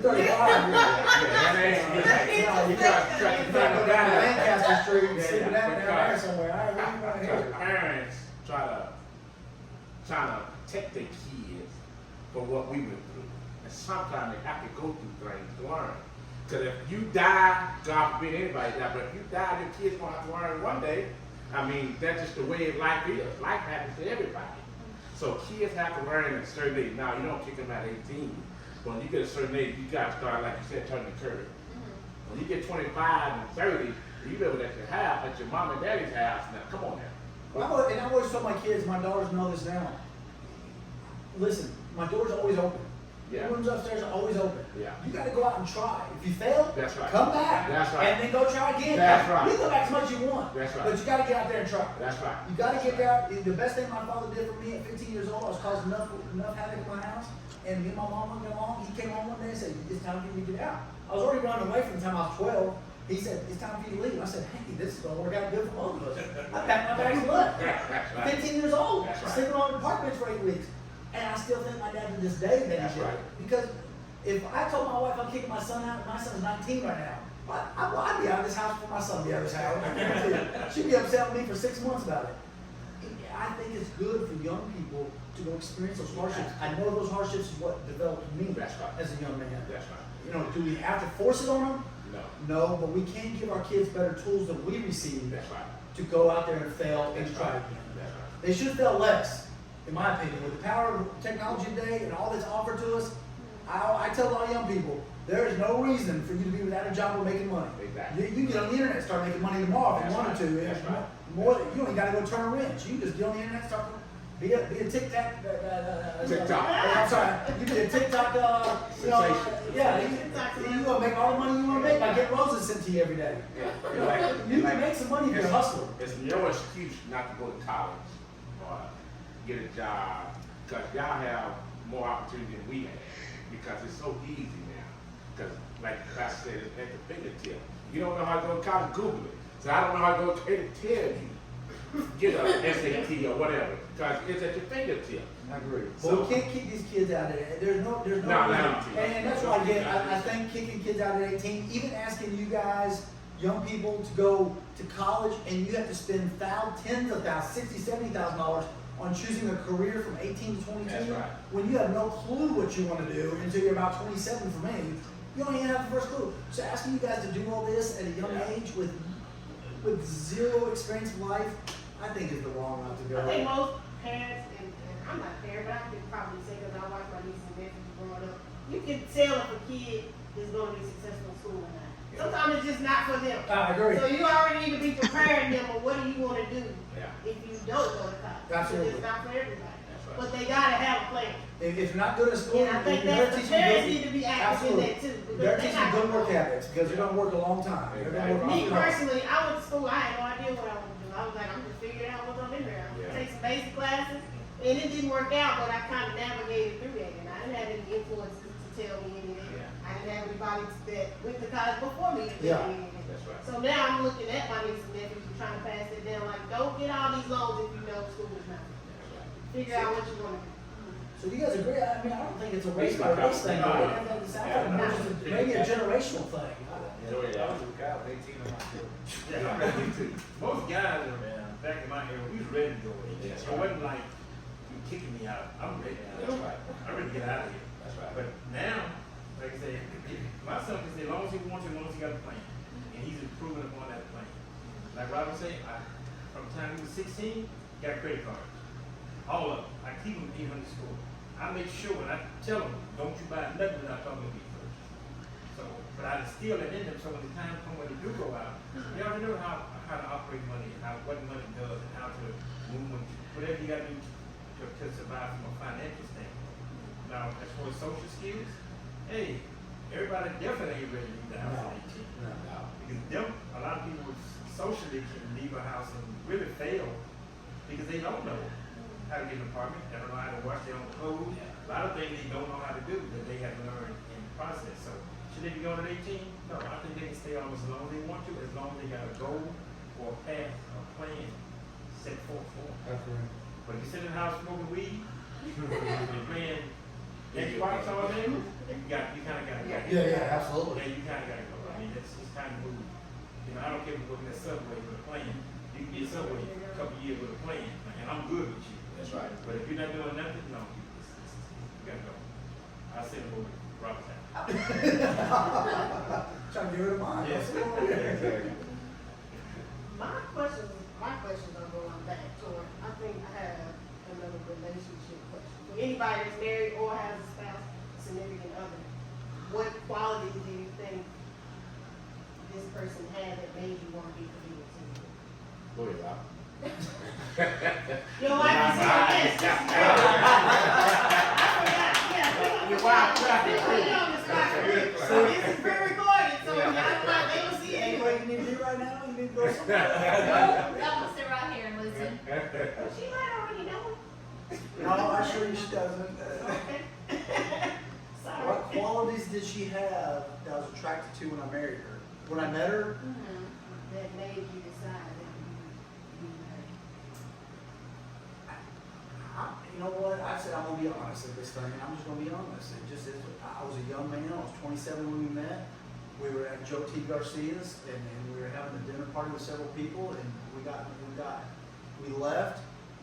got to Go down to Lancaster Street and Yeah, sleep yeah, down there because- somewhere. I ain't gonna hear Because it. parents trying to protect their kids for what we went through. And sometimes they have to go through things to learn. Because if you die, God forbid anybody die, but if you die, your kids gonna have to learn one day. I mean, that's just the way life is. Life happens to everybody. So kids have to learn at a certain age. Now, you don't kick them at 18. But when you get a certain age, you got to start, like you said, turning the curve. When you get 25 and 30, you live at your house, at your mom and daddy's house. Now, come on now. And I always tell my kids, my daughters know this now. Listen, my door's always open. Yeah. The rooms upstairs are always open. Yeah. You gotta go out and try. If you fail, That's right. come back. That's right. And then go try again. That's right. You can go back as much as you want. That's right. But you gotta get out there and try. That's right. You gotta get out. The best thing my father did for me at 15 years old, I was causing enough havoc in my house. And me and my mom went along. He came home one day and said, "It's time for you to get out." I was already running away from the time I was 12. He said, "It's time for you to leave." I said, "Hey, this is gonna work out good for both of us." I packed my bags and left. That's right. 15 years old, That's right. sleeping on the park bench for 8 weeks. And I still think my dad to this day that That's he did. right. Because if I told my wife I'm kicking my son out, my son's 19 right now, I'd be out of this house before my son be out of this house. I guarantee you. She'd be upset with me for 6 months about it. I think it's good for young people to go experience those hardships. I know those hardships is what developed me That's right. as a young man. That's right. You know, do we have to force it on them? No. No, but we can give our kids better tools than we receive That's right. to go out there and fail and That's try right. again. That's right. They should fail less, in my opinion. With the power of technology today and all that's offered to us, I tell all young people, there is no reason for you to be without a job or making money. Exactly. You can get on the internet and start making money tomorrow if you That's wanted right. to. That's right. You ain't got to go turn a wrench. You can just get on the internet and start be a TikTok. TikTok. I'm sorry. You be a TikTok. Sensation. Yeah. You gonna make all the money you want to make by getting roses sent to you every day. Yeah. You can make some money if you're a hustler. It's no excuse not to go to college or get a job because y'all have more opportunity than we have because it's so easy now. Because like I said, it's at the fingertip. You don't know how to go to college, Google it. So I don't know how to go to tell you. Get a SAT or whatever because it's at your fingertip. I agree. So- But we can't keep these kids out of it. There's no No, reason. no. And that's why again, I think kicking kids out at 18, even asking you guys, young people, to go to college and you have to spend tens of thousands, $60,000, $70,000 on choosing a career from 18 to 22. That's right. When you have no clue what you want to do until you're about 27 for me, you don't even have the first clue. So asking you guys to do all this at a young Yeah. age with zero experience of life, I think is the wrong route to go. I think most parents, and I'm not a parent, but I can probably say because I watch my nieces and nephews growing up, you can tell if a kid is going to be successful in school or not. Sometimes it's just not for them. I agree. So you already need to be preparing them on what do you want to do Yeah. if you don't go to college. Absolutely. It's not for everybody. That's right. But they gotta have a plan. If you're not good at school, And I think you better that the teach them parents good. need to be active in Absolutely. that too. You better teach them good work habits because they're gonna work a long time. They're gonna work Me a long time. personally, I went to school, I had no idea what I wanted to do. I was like, I'm just figuring out what's up in there. I'm gonna Yeah. take some basic classes, and it didn't work out, but I kind of navigated through that, and I didn't have any influences to tell me anything. Yeah. I didn't have anybody that went to college before me to Yeah. tell me anything. That's right. So now I'm looking at my nieces and nephews and trying to pass it down, like, don't get all these loans if you know school is not. That's right. Figure out what you want to do. So you guys agree? I mean, I don't think it's a race It's by not race thing. no. It sounds like more just maybe a generational thing. I was a guy with 18 on my field. Yeah, I'm ready to. Most guys are, back in my era, we was ready to go. That's So it wasn't like you kicking me out. I'm ready. That's right. I'm ready to get out of here. That's right. But now, like I said, my son can say, as long as he wants it, as long as he got a plan. And he's improving upon that plan. Like Robert said, from the time he was 16, got credit cards. All of them. I keep them in under school. I make sure when I tell them, don't you buy nothing without talking to me first. So, but I instill it in them so when the time comes when they do go out, they already know how to operate money, what money does, and how to move money, whatever you got to do to survive from a financial standpoint. Now, as far as social skills, hey, everybody definitely ain't ready to leave the house at 18. No. Because them, a lot of people socially can leave a house and really fail because they don't know how to get an apartment, they don't know how to wash their own clothes. A lot of things they don't know how to do that they have learned in the process. So should they be going at 18? No, I think they can stay almost as long as they want to, as long as they got a goal or a path or a plan set forth for them. That's right. But if you sit in the house smoking weed, and playing Xbox all day, you kind of got to go. Yeah, absolutely. Yeah, you kind of got to go. I mean, it's kind of moving. You know, I don't care if you're working at Subway with a plan. You can get Subway a couple of years with a plan, and I'm good with you. That's right. But if you're not doing nothing, no, you gotta go. I'll send them over to Robert Town. Trying to get rid of mine. Yes. Exactly. My questions are going back toward, I think I have another relationship question. For anybody that's married or has a spouse, significant other, what qualities do you think this person had that made you want to be committed to you? Go ahead, Rob. Your wife is saying yes. I forgot. Yeah, Your wife tried Put it to. on the spot. So this is pre-recorded, so y'all like they will see it Anyway, anyway. you need to do right now, you need to go somewhere. No, y'all gonna sit right here and listen. She might already know. No, actually, she doesn't. Okay. Sorry. What qualities did she have that I was attracted to when I married her? When I met her, That made you decide that you married. you know what? I said I'm gonna be honest at this thing. I'm just gonna be honest. It just is. I was a young man. I was 27 when we met. We were at Joe T. Garcia's, and we were having a dinner party with several people, and we left,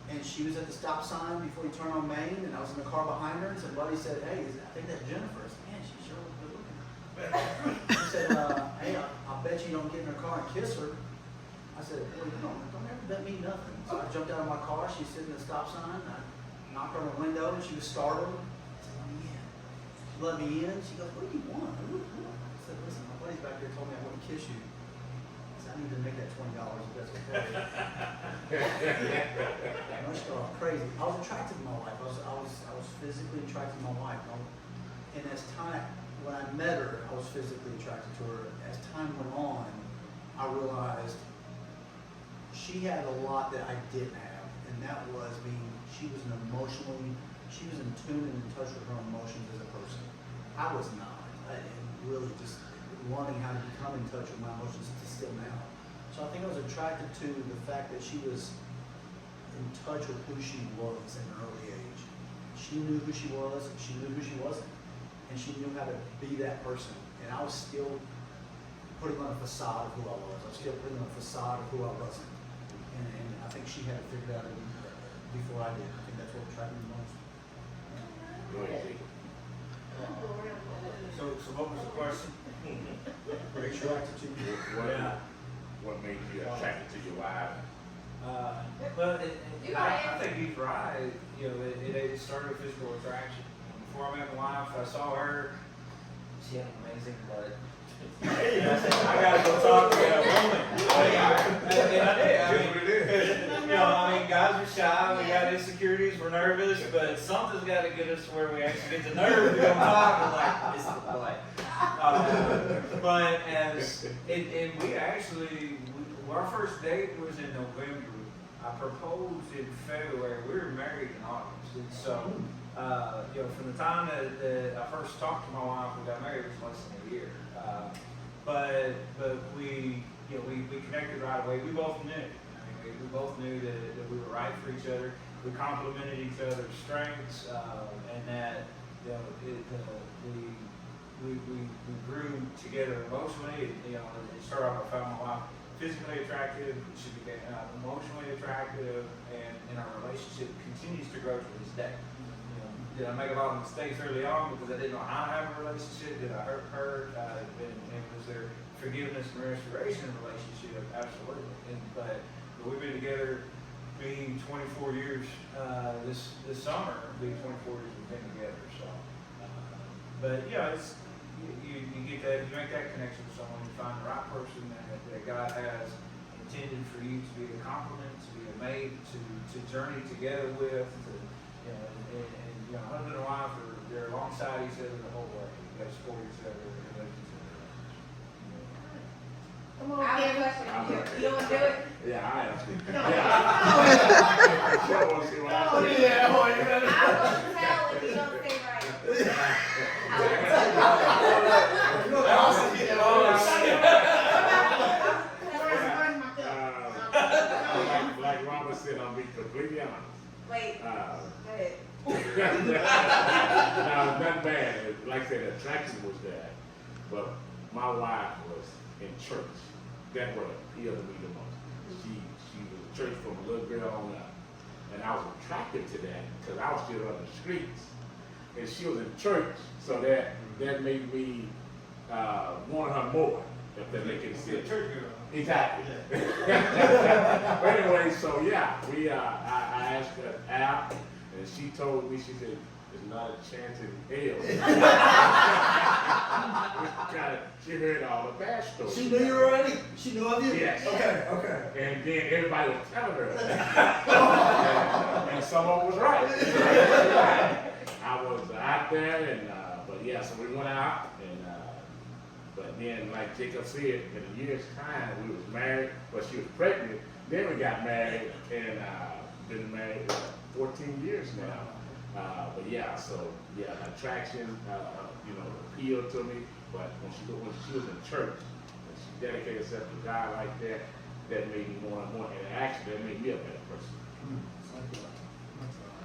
and she was at the stop sign before you turn on Main, and I was in the car behind her, and somebody said, "Hey, I think that's Jennifer." I said, "Man, she sure looks good looking." He said, "Hey, I'll bet you don't get in her car and kiss her." I said, "Well, you don't ever bet me nothing." So I jumped out of my car. She's sitting at the stop sign. I knocked on her window, and she was startled. I said, "Oh, yeah." She let me in. She goes, "What do you want?" I said, "Listen, my buddies back there told me I wouldn't kiss you. I said, I need to make that $20 if that's okay." I know she thought I was crazy. I was attracted to my wife. I was physically attracted to my wife. And as time, when I met her, I was physically attracted to her. As time went on, I realized she had a lot that I didn't have, and that was she was in tune and in touch with her emotions as a person. I was not, and really just learning how to become in touch with my emotions to still now. So I think I was attracted to the fact that she was in touch with who she was at an early age. She knew who she was, she knew who she wasn't, and she knew how to be that person. And I was still putting on a facade of who I was. I was still putting on a facade of who I wasn't. And I think she had it figured out before I did. I think that's what attracted me most. Go ahead, Jacob. So what was the question? Were you attracted to you? What made you attracted to your wife? Well, You I are. think he's right. You know, it started with physical attraction. Before I met my wife, I saw her. She had amazing butt. I gotta go talk to that woman. And I did. I mean, you know, I mean, guys are shy. We got insecurities. We're nervous, but something's got to get us to where we actually get the nerve to go talk. We're like, it's the butt. But and we actually, our first date was in November. I proposed in February. We were married in August, and so you know, from the time that I first talked to my wife, we got married, it was less than a year. But we, you know, we connected right away. We both knew. I mean, we both knew that we were right for each other. We complemented each other's strengths, and that, you know, we grew together emotionally. You know, it started off, I found my wife physically attractive, she became emotionally attractive, and our relationship continues to grow to this day. You know, did I make a lot of mistakes early on because I didn't know how to have a relationship? Did I hurt her? And was there forgiveness and restoration in the relationship? Absolutely. But we've been together, being 24 years this summer, being 24 years we've been together. So, but yeah, it's. You get that, you make that connection with someone, you find the right person that God has intended for you to be a complement, to be a mate, to journey together with, to, you know, and you know, husband and wife they're alongside each other the whole way. You guys support each other, you know. Come on, I have a Kevin. question. You don't want to do it? Yeah, I am. No. Sure, want to see what I Oh, say. yeah. I will tell if you don't say right. Like Robert said, I'll be completely honest. Wait, go ahead. Now, nothing bad. Like I said, the attraction was there. But my wife was in church. That would appeal to me the most. She was in church from a little girl on up. And I was attracted to that because I was still on the streets. And she was in church, so that made me want her more. If that makes any sense. Church girl. Exactly. But anyway, so yeah, I asked her out, and she told me, she said, "There's not a chance in hell." She heard all the bad stories. She knew you were ready? She knew of you? Yes. Okay. And then everybody was telling her. And someone was right. I was out there, and but yeah, so we went out and, but then like Jacob said, in a year's time, we was married, but she was pregnant. Then we got married and, been married 14 years now. But yeah, so yeah, attraction, you know, appealed to me. But when she was in church, and she dedicated herself to God like that, that made me more and more, and actually that made me a better person.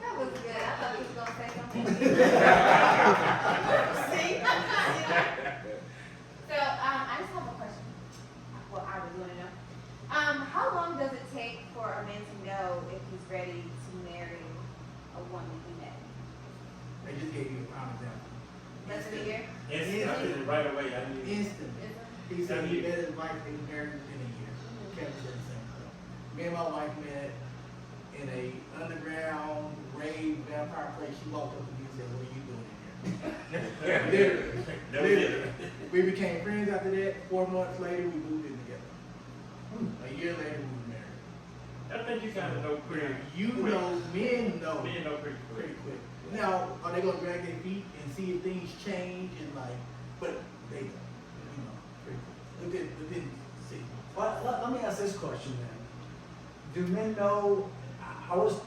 That was good. I thought you was gonna say something. See? So, I just have a question. Well, I really want to know. How long does it take for a man to know if he's ready to marry a woman he met? They just gave you a prime example. Less than a year? Instantly, right away, I knew. Instant. He said he met his wife and married within a year. Kevin said the same thing. Me and my wife met in a underground rave vampire place. She walked up to me and said, "What are you doing in here?" Literally. We became friends after that. 4 months later, we moved in together. A year later, we were married. I think you kind of know pretty. You know, men know Men know pretty quick. pretty quick. Now, are they gonna drag their feet and see if things change and like, but they know, you know, pretty quick. Within 6 months. Well, let me ask this question then. Do men know, I was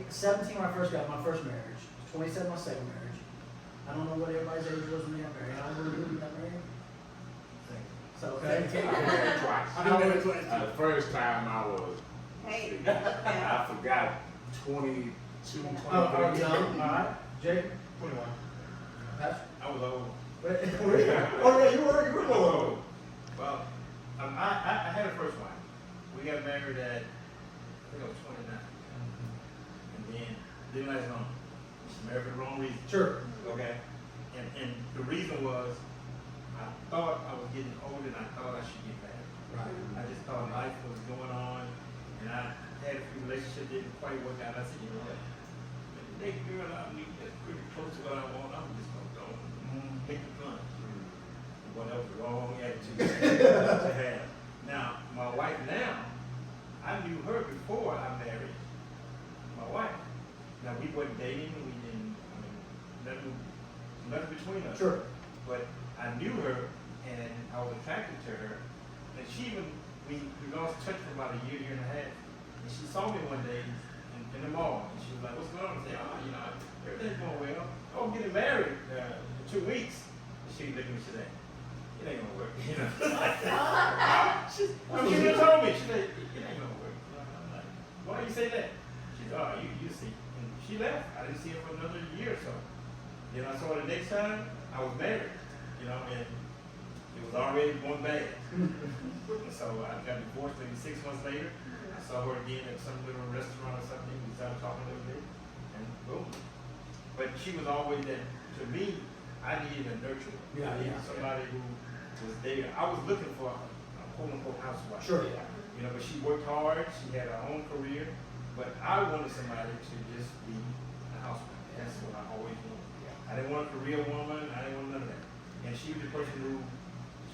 17 when I first got my first marriage, 27 my second marriage. I don't know what everybody's age was when they got married. I don't know when you got married. So, okay. I got married twice. I know it's 22. The first time I was, Hey. I forgot, 22, 23. Oh, young, all right. Jake? 21. That's, I was old. oh yeah, you were a little old. Well, I had a first wife. We got married at, I think I was 29. And then, didn't last long. She married for the wrong reason. Sure. Okay? And the reason was, I thought I was getting older and I thought I should get married. Right. I just thought life was going on, and I had a few relationships that didn't quite work out. I said, you know what? The next girl I meet that's pretty close to what I want, I'm just gonna go and make the fun. Well, that was the wrong attitude to have. Now, my wife now, I knew her before I married my wife. Now, we weren't dating, we didn't, nothing between us. Sure. But I knew her, and I was attracted to her. And she even, we lost touch for about a year, year and a half. And she saw me one day in the mall, and she was like, "What's going on?" I said, "Oh, you know, everything's going well. Oh, I'm getting married in 2 weeks." And she looked at me, she said, "It ain't gonna work," you know. She just told me, she said, "It ain't gonna work." I'm like, "Why you say that?" She said, "Oh, you see." And she left. I didn't see her for another year or so. Then I saw her the next time, I was married, you know, and it was already going bad. So I got divorced maybe 6 months later. I saw her again at some little restaurant or something. We started talking a little bit, and boom. But she was always that, to me, I needed a nurturer. Yeah, I needed yeah. somebody who was there. I was looking for a quote-unquote housewife. Sure. You know, but she worked hard. She had her own career. But I wanted somebody to just be a housewife. That's what I always wanted. I didn't want a career woman. I didn't want none of that. And she was the person who,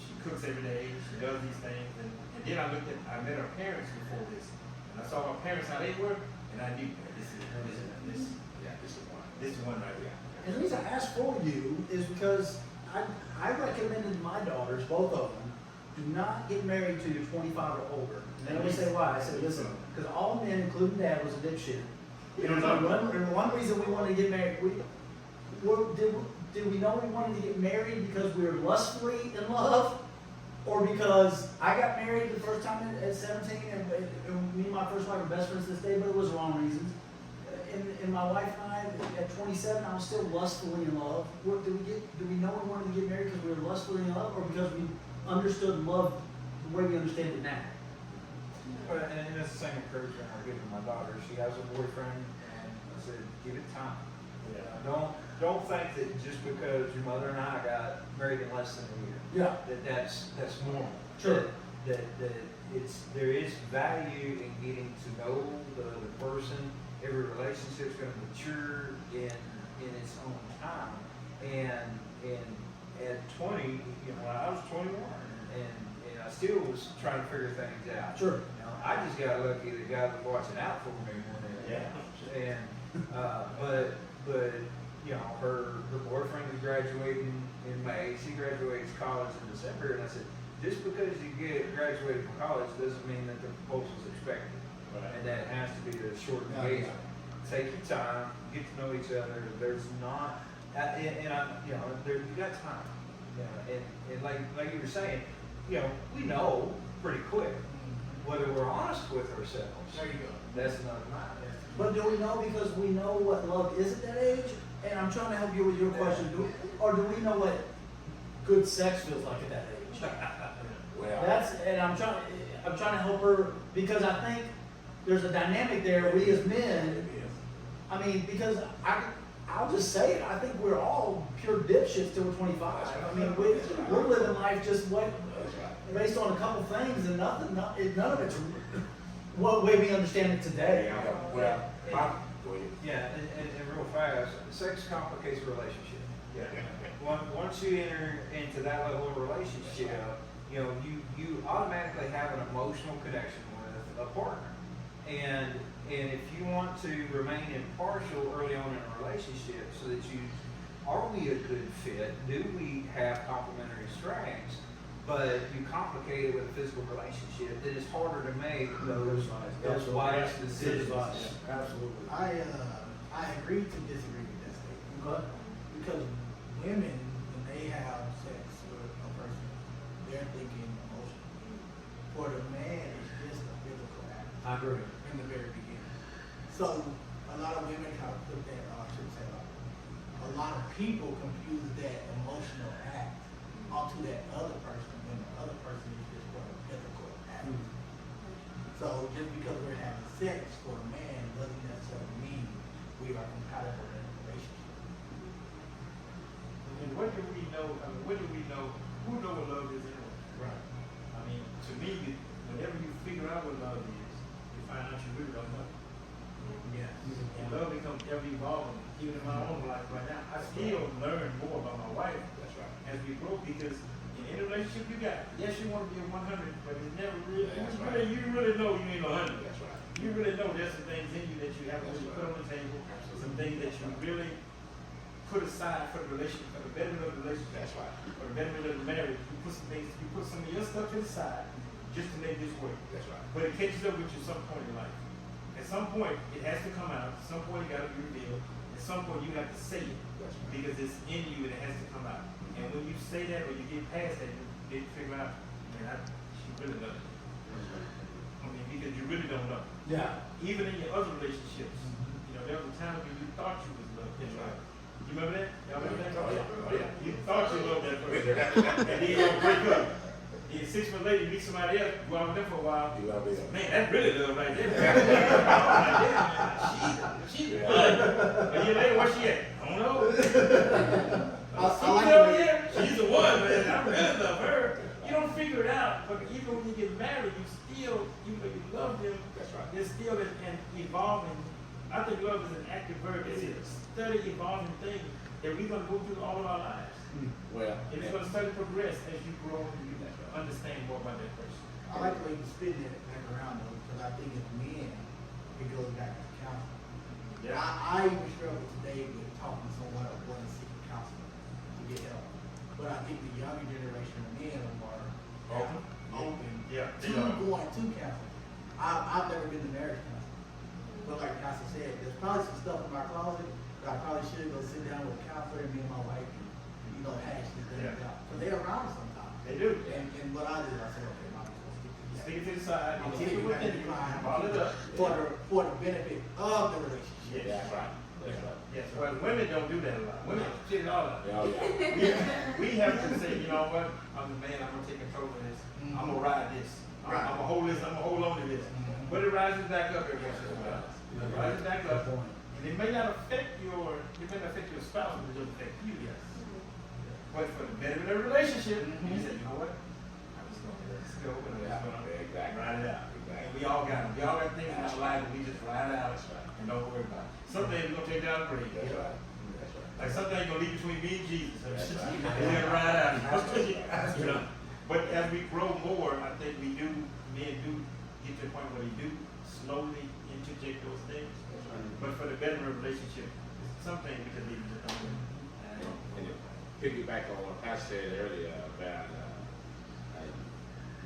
she cooks every day. She does these things. And then I met her parents before this. And I saw her parents, how they work. And I knew that this is one right here. And the reason I asked for you is because I recommended my daughters, both of them, do not get married till you're 25 or older. And they always say why. I said, listen, because all men, including Dad, was a dipshit. You don't know. One reason we wanted to get married, did we know we wanted to get married because we were lustfully in love? Or because I got married the first time at 17 and me and my first wife were best friends this day, but it was the wrong reasons. And my wife and I, at 27, I was still lustfully in love. Do we know we wanted to get married because we were lustfully in love, or because we understood love the way we understand it now? And that's the same encouragement I give to my daughter. She has a boyfriend, and I said, give it time. Don't think that just because your mother and I got married in less than a year, that's normal. Sure. That there is value in getting to know the other person. Every relationship is going to mature in its own time. And at 20, you know, I was 21, and I still was trying to figure things out. Sure. You know, I just got lucky the guy was watching out for me one day. Yeah. And but you know, her boyfriend is graduating in May, she graduates college in December, and I said, just because you graduated from college doesn't mean that the proposal's expected. Right. And that has to be a short engagement. Take your time, get to know each other. There's not, you know, you got time. You know, and like you were saying, you know, we know pretty quick whether we're honest with ourselves. There you go. That's another matter. But do we know because we know what love is at that age? And I'm trying to help you with your question. Or do we know what good sex feels like at that age? Well, And I'm trying to help her because I think there's a dynamic there. We as men, I mean, because I'll just say it. I think we're all pure dipshits till we're 25. I mean, we're living life just based on a couple things and none of it's what way we understand it today. yeah, well, go ahead. Yeah, and real fast, sex complicates a relationship. Yeah. Once you enter into that level of relationship, you know, you automatically have an emotional connection with a partner. And if you want to remain impartial early on in a relationship so that are we a good fit? Do we have complementary strengths? But you complicate it with a physical relationship, then it's harder to make those wise decisions. Absolutely. I agree to disagree with that statement. Because women, when they have sex with a person, they're thinking emotionally. For the man, it's just a physical act. I agree. In the very beginning. So a lot of women kind of put that, I shouldn't say a lot of people confuse that emotional act onto that other person when the other person is just for a physical act. So just because we're having sex for a man doesn't necessarily mean we are compatible in a relationship. And what do we know? I mean, what do we know? Who knows what love is anyway? Right. I mean, to me, whenever you figure out what love is, you find out you really don't know. Yes. And love becomes ever evolving. Even in my own life right now, I still learn more about my wife. That's right. As we grow, because in any relationship you got, yes, you want to be a 100, but it's never really. That's You really know you ain't a 100. That's right. You really know there's some things in you that you have to really put on the table, some things that you really put aside for the relationship, for the betterment of the relationship. That's right. For the betterment of the marriage. You put some things, you put some of your stuff to the side just to make this work. That's right. But it catches up with you some point in life. At some point, it has to come out. At some point, it got to be revealed. At some point, you have to say it That's right. because it's in you and it has to come out. And when you say that or you get past that, you figure out, man, she really loves me. I mean, because you really don't know. Yeah. Even in your other relationships, you know, there was a time when you thought you was loved. That's right. You remember that? Y'all remember that? Oh, yeah. Oh, yeah. You thought you loved that person. And then you break up. And 6 months later, you meet somebody else, go out with them for a while. You love it. Man, that's really love right there. She's good. A year later, where she at? I don't know. She's the one, man. I really love her. You don't figure it out, but even when you get married, you still, even though you love them, That's right. there's still an evolving. I think love is an active verb. It's a steady evolving thing that we're going to go through all of our lives. Well, And it's going to steadily progress as you grow and you understand more about that person. I like the way you spin that back around though, because I think as men, it goes back to counseling. I even struggle today with talking to someone or wanting to seek counseling to get help. But I think the younger generation of men are more open Yeah, to going to counseling. I've never been to marriage counseling. But like Pastor said, there's probably some stuff in my closet that I probably should go sit down with a counselor and me and my wife and, hash these things out. Because they're around sometimes. They do. And what I did, I said, okay, mom, let's Stick it to the side. I'm You keep it within you. Ball it up. for the benefit of the relationship. Yes. that's right. That's right. Yes. Well, women don't do that a lot. Women shit it all out. Oh, yeah. We have to say, you know what? I'm the man. I'm gonna take control of this. I'm gonna ride this. I'm gonna hold this. I'm gonna hold on to this. But it rises back up every once in a while. It rises back up, and it may not affect your spouse, but it will affect you. Yes. But for the betterment of the relationship, you say, you know what? I'm just gonna let this go and I'm just gonna Exactly. ride it out. Exactly. And we all got them. We all got things in our life that we just ride out and don't worry about it. Some things we're gonna take down the grade. That's right. That's right. Like some things gonna leave between me and Jesus. That's right. And then ride out. You know. But as we grow more, I think men do get to the point where they do slowly interject those things. But for the betterment of the relationship, it's some things we just need to just don't. And to piggyback on what I said earlier about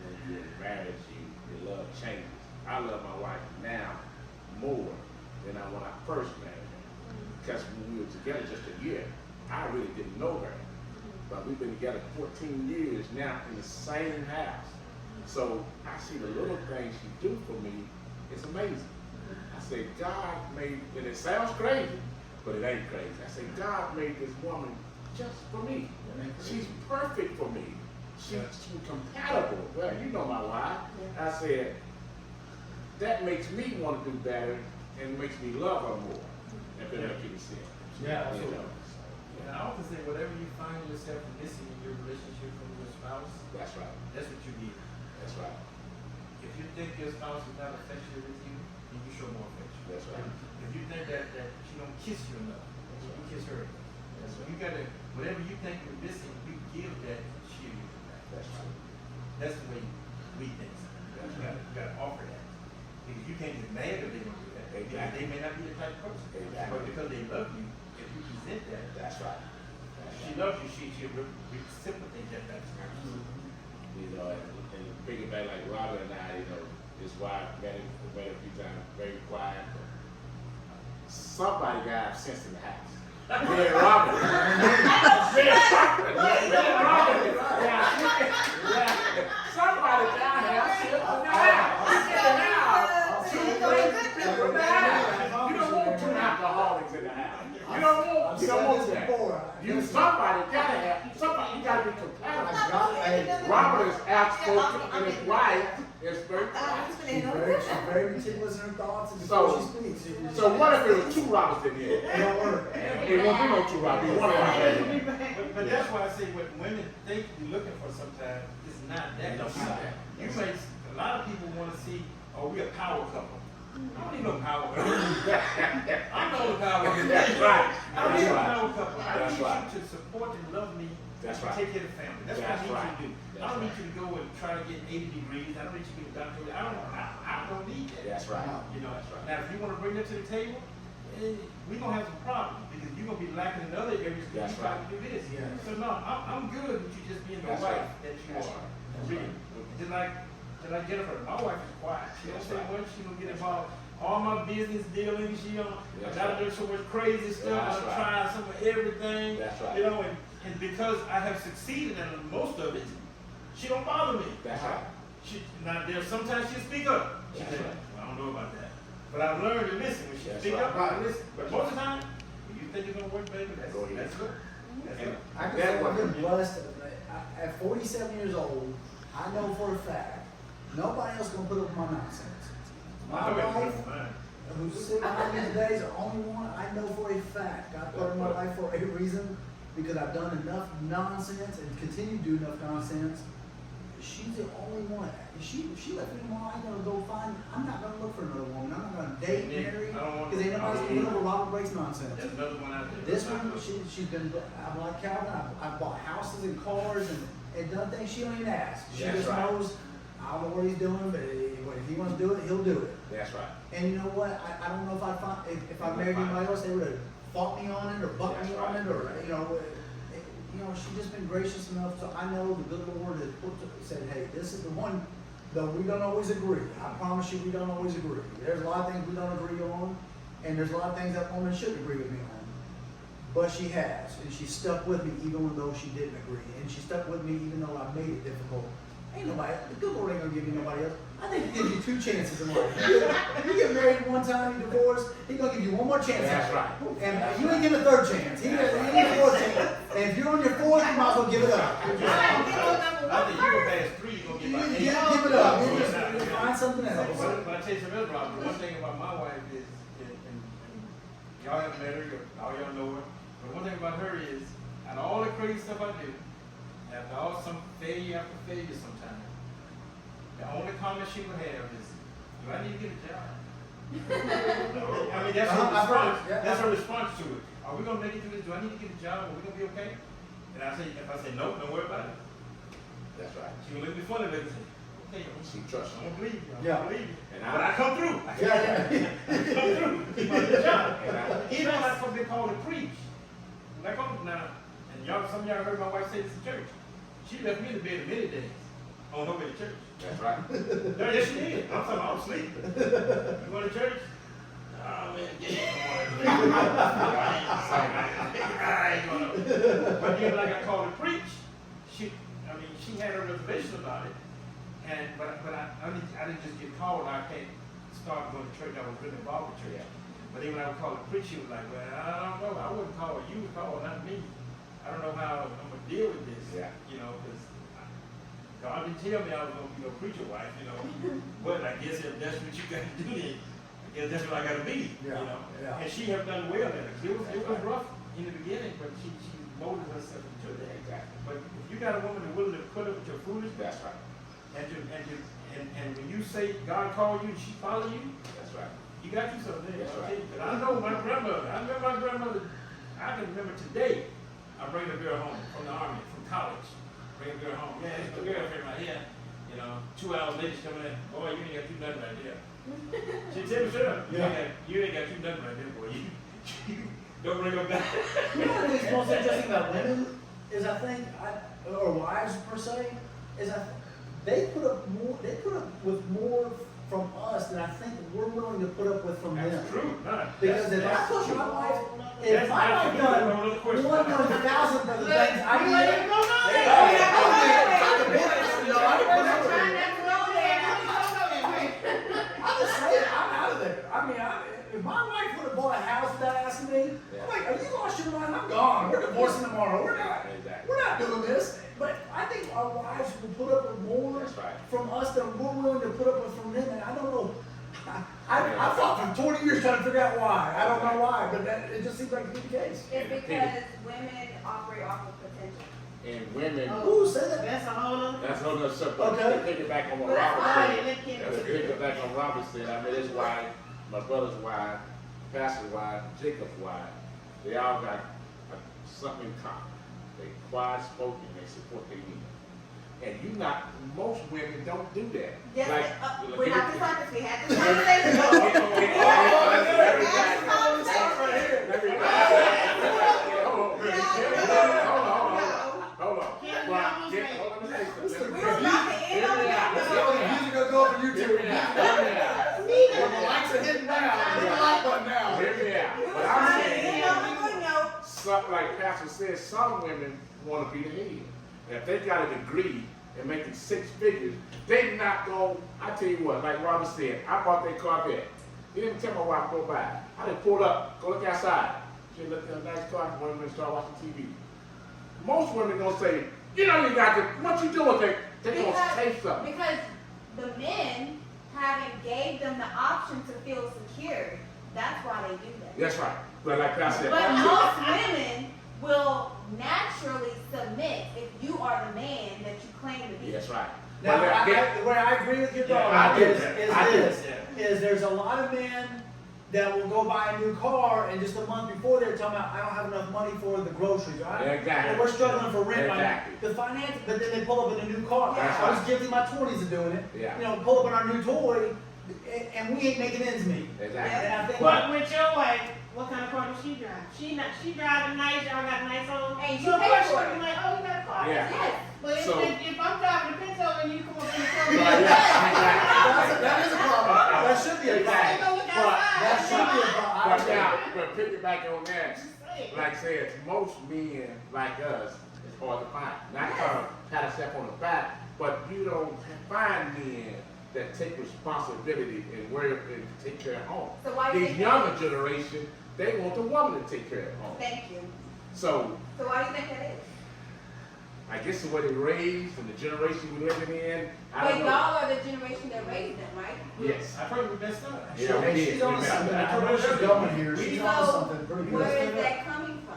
when you're in marriage, your love changes. I love my wife now more than when I first married her. Because when we were together just a year, I really didn't know her. But we've been together 14 years now in the same house. So I see the little things she do for me. It's amazing. I say, God made, and it sounds crazy, but it ain't crazy. I say, God made this woman just for me. She's perfect for me. She's compatible. Well, you know my wife. I said, that makes me want to do better and makes me love her more. If that makes any sense. Yeah, You absolutely. know, And I often say, whatever you find yourself missing in your relationship from your spouse, that's right. that's what you need. That's right. If you think your spouse is not affectionate with you, then you show more affection. That's right. If you think that she don't kiss you enough, then you kiss her enough. That's So right. you gotta, whatever you think you're missing, you give that, she'll give you back. That's right. That's the way we think. That's You gotta offer that. Because you can't get mad if they don't do that. Because they may not be the type of person. Exactly. But because they love you, if you present that, That's right. she loves you, she'll reciprocate that back to her. You know, and piggyback like Robert and I, you know, his wife met him a few times, very quiet. Somebody got sense in the house. Yeah, Robert. Somebody got sense in the house. Two crazy people in the house. You don't want two alcoholics in the house. You don't want that. Somebody gotta have, somebody, you gotta be compatible. Robert is outspoken and his wife is very quiet. She's very meticulous in her thoughts and So- before she speaks. So what if there was two Roberts in here? It don't work. It won't be no two Roberts, one of them. But that's why I say what women think you're looking for sometimes is not that. It's not that. You may, a lot of people want to see, oh, we a power couple. I don't need no power couple. I'm the only power couple. That's right. I don't need a That's power couple. I That's need right. you to support and love me. That's and right. take care of the family. That's what I That's need right. you to do. I That's don't need right. you to go and try to get 80 degrees. I don't need you to be a doctor. I don't need that. That's right. You know, That's right. now if you want to bring that to the table, we're gonna have some problems because you're gonna be lacking in other areas because That's you trying right. to do this. Yeah. So no, I'm good with you just being the That's wife right. that you That's are. right. That's Really. right. Just like Jennifer, my wife is quiet. She don't That's say right. much. She don't get involved. All my business dealings, she don't. I That's gotta right. do so much crazy stuff. That's I'm right. trying some of everything. That's right. You know, and because I have succeeded in most of it, she don't bother me. That's right. Now there's sometimes she speak up. She That's say, right. well, I don't know about that. But I've learned to listen. When she That's speak right. up, I listen. But most of the time, when you think it's gonna work, baby, that's Go ahead. good. That's And good. I can that say I've one- been blessed. At 47 years old, I know for a fact, nobody else gonna put up with my nonsense. My wife, who's sitting behind me today, is the only one I know for a fact. God put her in my life for a reason, because I've done enough nonsense and continue to do enough nonsense. She's the only one. If she left me tomorrow, I'm gonna go find, I'm not gonna look for another woman. I'm not gonna date, marry, I don't want- because ain't nobody's gonna put up with Robert Blake's nonsense. There's another one out there. This one, she's been, I'm like Calvin, I've bought houses and cars and done things she don't even ask. She That's just right. knows, I don't know what he's doing, but if he wants to do it, he'll do it. That's right. And you know what, I don't know if I'd find, if I married anybody else, they would have fought me on it or bucked me That's on right. it, or, she's just been gracious enough, so I know the good Lord has said, hey, this is the one, though we don't always agree. I promise you, we don't always agree. There's a lot of things we don't agree on, and there's a lot of things that woman shouldn't agree with me on. But she has, and she stuck with me even though she didn't agree, and she stuck with me even though I made it difficult. Ain't nobody, the good Lord ain't gonna give you nobody else. I think he gives you 2 chances in life. You get married one time, you divorce, he's gonna give you one more chance. That's right. And you ain't getting a 3rd chance. He gives you a 4th chance. And if you're on your 4th, you might as well give it up. I think you go past 3, you're gonna You get about 8. give it up. You Yeah. just find something else. But I tell you something else, Rob. The one thing about my wife is, and y'all haven't met her, all y'all know her, but one thing about her is, out of all the crazy stuff I do, after all some failure after failure sometimes, the only comment she would have is, do I need to get a job? I mean, that's her I've heard response. it, yeah. That's her response to it. Are we gonna make it through this? Do I need to get a job? Are we gonna be okay? And I say, if I say no, don't worry about it. That's right. She gonna look me funny, but say, okay, She trusts I'm you. gonna believe you. I'm Yeah. gonna believe you. And But I come through. Yeah. Come through. Keep on the job. And I- Even when I come because called to preach. Like now, and y'all, some of y'all heard my wife say this in church. She left me in the bed many days on her way to church. That's right. No, yes, she did. I'm talking about sleep. You go to church? Oh man, I ain't gonna. But then, like I called to preach, she had a reservation about it, but I didn't just get called. I can't start going to church. I was really involved with church. But then when I would call to preach, she was like, "Well, I don't know. I wouldn't call you. Call, not me. I don't know how I'm gonna deal with this. Yeah. You know, because God didn't tell me I was gonna be a preacher wife. You know, but I guess if that's what you got to do, then I guess that's what I got to be. Yeah, You know, yeah. and she have done well in it. It was rough in the beginning, but she molded herself into that. Exactly. But if you got a woman that's willing to put up with your foolishness, That's right. and when you say God called you and she follow you, That's right. you got you something there. That's right. But I know my grandmother. I remember my grandmother. I can remember today. I bring the girl home from the army, from college. Bring the girl home. Yeah, it's the girl from right here. You know, 2 hours later, she come in. Boy, you ain't got to do nothing right there. She tell me, shut up. You ain't got to do nothing right there, boy. You don't bring her back. You know what I think is most interesting about women is I think, or wives per se, is they put up with more from us than I think we're willing to put up with from them. That's true. Nah, Because if I push my wife, if my wife done 1,000 of the things I did, I'm just saying, I'm out of there. I mean, if my wife would have bought a house without asking me, I'm like, are you lost your mind? I'm gone. We're divorcing tomorrow. Exactly. We're not doing this. But I think our wives will put up with more That's right. from us than we're willing to put up with from them. And I don't know. I fought for 20 years trying to figure out why. I don't know why, but it just seems like to be the case. It's because women operate off of potential. And women, Ooh, say that. That's a whole other. that's a whole nother subject. Okay. To take it back on what Well, that's Robert why said. let Kim To do pick it. it back on Robert said, I mean, that's why my brother's wife, Pastor's wife, Jacob's wife, they all got something in common. They quiet spoken, they support their men. And most women don't do that. Yes, Like, we're not this. We had this conversation. Hold on. Kim, you Well, almost get- made it. hold on, let me say something. We were about to end on that. Music gonna go over YouTube. The lights are hitting now. Hit the like button now. Hear me out. We were But trying I'm to saying, end on a good note. some, like Pastor said, some women want to be the head. And if they got a degree and making 6 figures, they not going, I tell you what, like Robert said, I bought that Corvette. He didn't tell my wife to go buy. I didn't pull up, go look outside. She looked at a nice car, women and start watching TV. Most women gonna say, you know you got to, what you doing? They gonna say something. Because the men haven't gave them the option to feel secure. That's why they do that. That's right. But like Pastor said, But most women will naturally submit if you are the man that you claim to be. that's right. Now, But where I agree with your Yeah, daughter I do is that. I do this, that. is there's a lot of men that will go buy a new car and just a month before they're talking about, I don't have enough money for the groceries, right? Exactly. And we're struggling for rent right now. Exactly. The finance, but then they pull up in a new car. That's I was right. guilty in my 20s of doing it. Yeah. You know, pull up in our new toy, and we ain't making ends meet. Exactly. And I think, But with your wife, what kind of car does she drive? She driving nice, y'all got nice on. And So you of pay course for she'll it. be like, oh, you got a car. Yeah. Yes. But So- if I'm driving a Pinto and you come up in the car, Right, yeah. that is a problem. That should be a problem. They go look But- outside. That should be a problem. I But agree. now, but piggyback on that, Say it. like I said, most men like us, it's hard to find. Not trying to pat ourselves on the back, but you don't find men that take responsibility and work and take care of home. So why do you These think younger that is? generation, they want the woman to take care of home. Thank you. So So why do you think that is? I guess the way they raised and the generation we're living in, I But don't know. y'all are the generation that raised them, right? Yes. I probably messed up. Yeah, we did. She's on We something. messed I up. know she's going here. We She's So, on something pretty where good. is that coming from?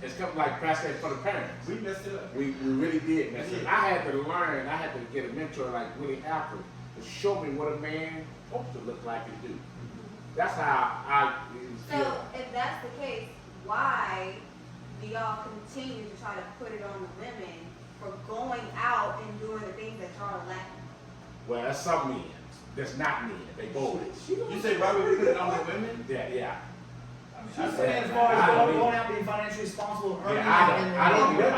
It's coming like Pastor said for the parents. We messed it up. We really did mess it. I had to learn, I had to get a mentor like Willie Alfred to show me what a man supposed to look like and do. That's how I So feel. if that's the case, why do y'all continue to try to put it on the women for going out and doing the things that y'all are lacking? Well, that's some men. That's not men. They boys. You say why we put it on the women? Yeah, yeah. She's saying as far as going out being financially responsible, earning, I don't and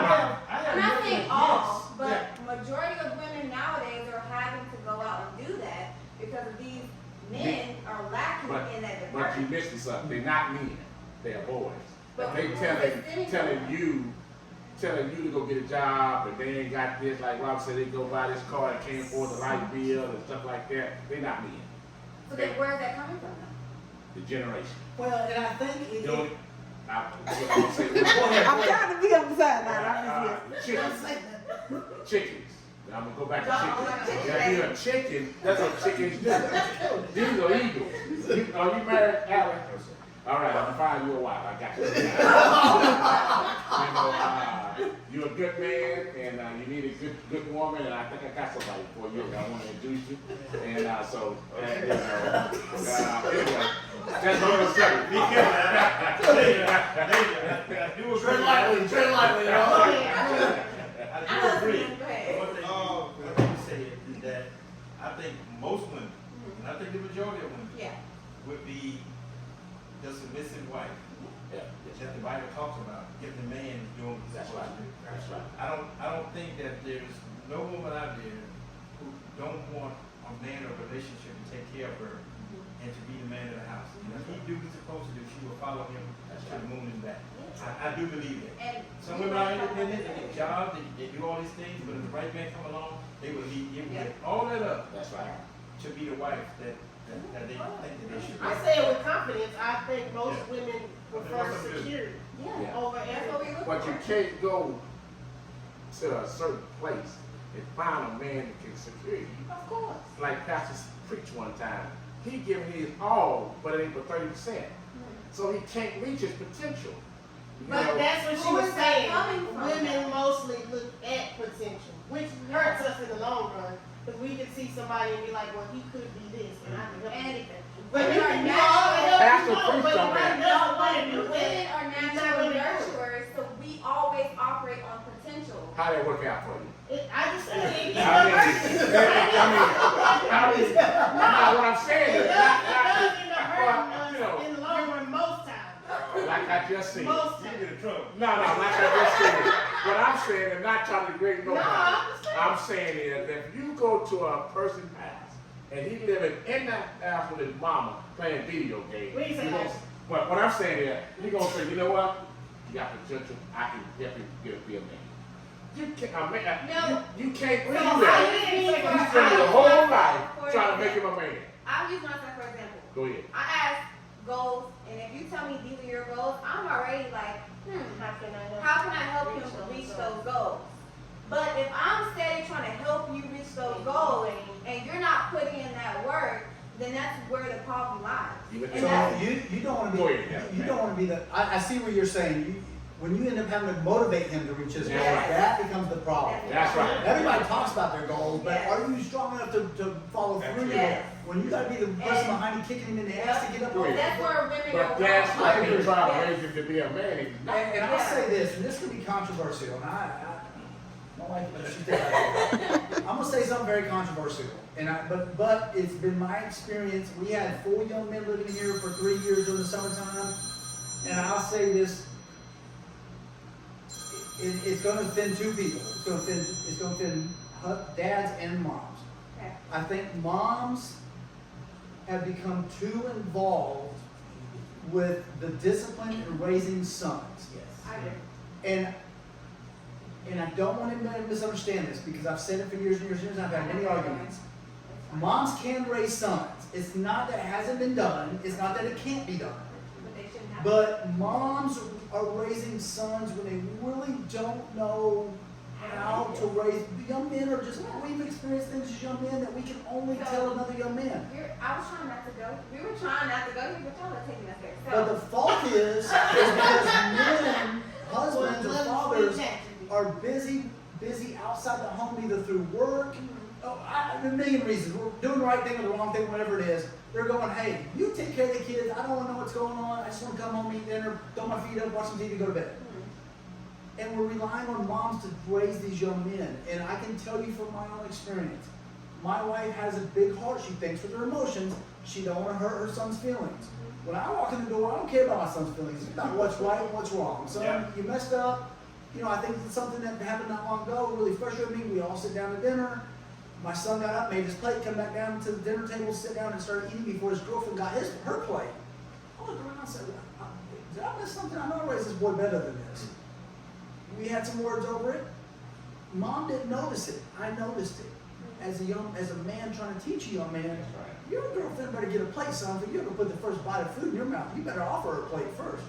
I'm not saying all, but Yes. majority of women nowadays are having to go out and do that because these men are lacking in that But you department. missing something. They're not men. They're boys. But They who's telling incentivizing you to go get a job, and they ain't got this. Like Rob said, they go buy this car and can't afford the light bill and stuff like that. They're not men. So then where's that coming from though? The generation. well, and I think You know, I'm saying, Go ahead. I'm trying to be on the sideline. chickens. I'm gonna go back to Oh, chickens. chicken. If you're a chicken, that's what chickens do. These are eagles. Are you married, Alan? All right, I'm gonna find you a wife. I got you. You're a good man, and you need a good woman, and I think I got somebody for you. I want to introduce you, and anyway, that's what I'm saying. Be careful. Tread lightly, you know? I do agree. Go ahead. One thing you say is that I think most women, and I think the majority of women, Yeah. would be the submissive wife Yeah, that the Bible talks about, if the man is doing what he's that's supposed right. to do. That's right. I don't think that there's no woman out there who don't want a man or relationship to take care of her and to be the man of the house. And if he do what he's supposed to do, she will follow him to the moon and back. I do believe that. And Some women are independent, they get jobs, they do all these things, but if the right man come along, they will leave, give all that up That's right. to be the wife that they think that they should be. I say it with confidence, I think most Yeah. women prefer security yeah, over that's effort. what we look But for. you can't go to a certain place and find a man that can secure you. Of course. Like Pastor preached one time, he giving his all, but it ain't for 30%. So he can't reach his potential. You But know, that's what she Who was is that saying. coming from? Women mostly look at potential, which hurts us in the long run. Because we can see somebody and be like, well, he could be this, and I can help And him. But women you are can do natural. all the help Pastor you want, preached but on you that. might not want to do Women that. are You're not natural gonna do it. nurturers, so we always operate on potential. how that work out for you? I just said it. It I mean, what I'm saying is, does end up hurting you know, us in the long run most times. like I just said. Most You times. get in trouble. No, like I just said. What I'm saying is not trying to degrade No, nobody. I understand. I'm saying is that if you go to a person's house and he living in that house with his mama playing video games, We ain't say you gonna- that. but what I'm saying is, he gonna say, you know what? You got potential. I can help you be a man. You can't, No. you can't do No, that. I didn't say You that. spend your whole life For trying to make him example. a man. I'll use myself for example. Go ahead. I ask goals, and if you tell me these are your goals, I'm already like, how can I help you reach those goals? But if I'm steady trying to help you reach those goals, and you're not putting in that work, then that's where the problem lies. You And look So at- you don't want to Go be, ahead, yeah. you don't want to be the, I see what you're saying. When you end up having to motivate him to reach his goals, Yes. that becomes the problem. That's right. Everybody talks about their goals, but Yes. are you strong enough to follow through? Yes. When you gotta be the person And- behind you kicking him in the ass to get up. Go ahead. That's where women go But that's wrong. why they try to Yes. raise him to be a man. He's not. And I'll say this, and this could be controversial, and my wife, she did that. I'm gonna say something very controversial, but it's been my experience. We had 4 young men living here for 3 years during the summertime, and I'll say this. It's going to offend 2 people. It's going to offend dads and moms. Okay. I think moms have become too involved with the discipline in raising sons. I agree. And I don't want anybody to misunderstand this because I've said it for years and years and years, and I've had many arguments. Moms can raise sons. It's not that it hasn't been done. It's not that it can't be done. But they shouldn't have. But moms are raising sons when they really don't know how to raise. Young men are just, we've experienced things as young men that we can only tell another young man. I was trying not to go. We were trying not to go here, but y'all are taking us there. But the So, fault is because men, husbands or fathers are busy outside the home, either through work, a million reasons. We're doing the right thing or the wrong thing, whatever it is. They're going, hey, you take care of the kids. I don't want to know what's going on. I just want to come home, eat dinner, throw my feet up, watch some TV, go to bed. And we're relying on moms to raise these young men. And I can tell you from my own experience, my wife has a big heart. She thinks with her emotions. She don't want to hurt her son's feelings. When I walk in the door, I don't care about my son's feelings. It's about what's right and what's wrong. Son, Yeah. you messed up. You know, I think it's something that happened not long ago really frustrated me. We all sit down to dinner. My son got up, made his plate, come back down to the dinner table, sit down and started eating before his girlfriend got her plate. I looked around and said, did I miss something? I know I raised this boy better than this. We had some words over it. Mom didn't notice it. I noticed it. As a man trying to teach a young man, That's right. your girlfriend better get a plate, son. If you ever put the first bite of food in your mouth, you better offer her a plate first.